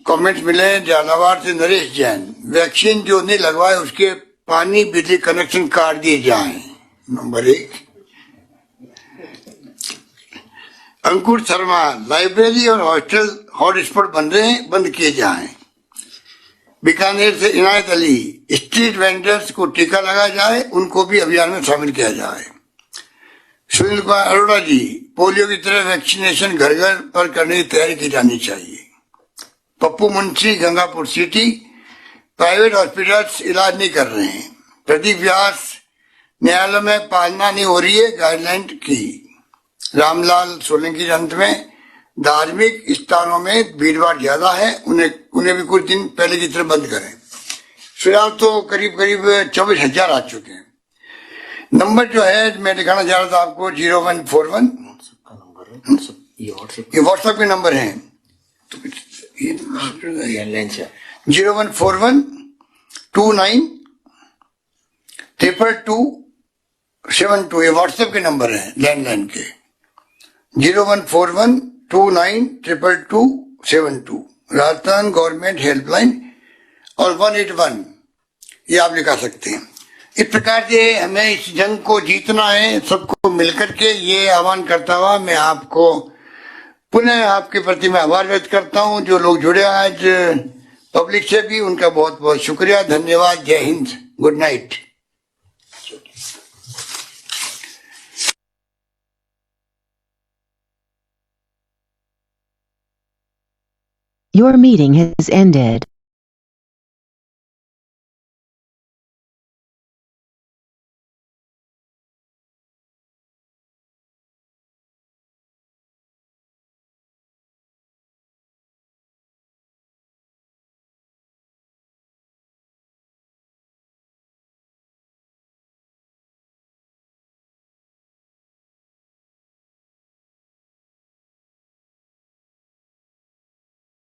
कमेंट्स मिले हैं झालावाड़ से नरेश जैन, वैक्सीन जो नहीं लगवाए उसके पानी बिजली कनेक्शन काट दिए जाएं, नंबर 1। अंकुर शर्मा, लाइब्रेरी और हॉस्टल हॉटस्पॉट बंद किए जाएं। बीकानेर से इनायत अली, स्ट्रीट वेंडर्स को टीका लगाया जाए, उनको भी अभियान में शामिल किया जाए। सुनील कुमार अरोड़ा जी, पोलियो की तरह वैक्सीनेशन घर घर पर करने की तैयारी की जानी चाहिए। Pappu Munshi, Gangapur city, private hospitals इलाज नहीं कर रहे हैं। प्रदीप व्यास, न्यायालय में पालना नहीं हो रही है गाइडलाइन की। रामलाल सोलंकी, अंत में धार्मिक स्थानों में भीड़ भाड़ ज्यादा है, उन्हें भी कुछ दिन पहले की तरह बंद करें। सुझाव तो करीब 24,000 आ चुके हैं। नंबर जो है मैं दिखाना चाह रहा था आपको 0141, ये व्हाट्सएप के नंबर है, तो 0141292272 ये व्हाट्सएप के नंबर है लैंडलाइन के 0141292272 राजस्थान गवर्नमेंट हेल्पलाइन और 181 ये आप लिखा सकते हैं। इस प्रकार से हमें इस जंग को जीतना है, सबको मिलकर के। ये आह्वान करता हुआ मैं आपको पुनः आपके प्रति मैं आभार व्यक्त करता हूं। जो लोग जुड़े आज पब्लिक से भी, उनका बहुत बहुत शुक्रिया, धन्यवाद। जय Hind, good night. Your meeting has ended.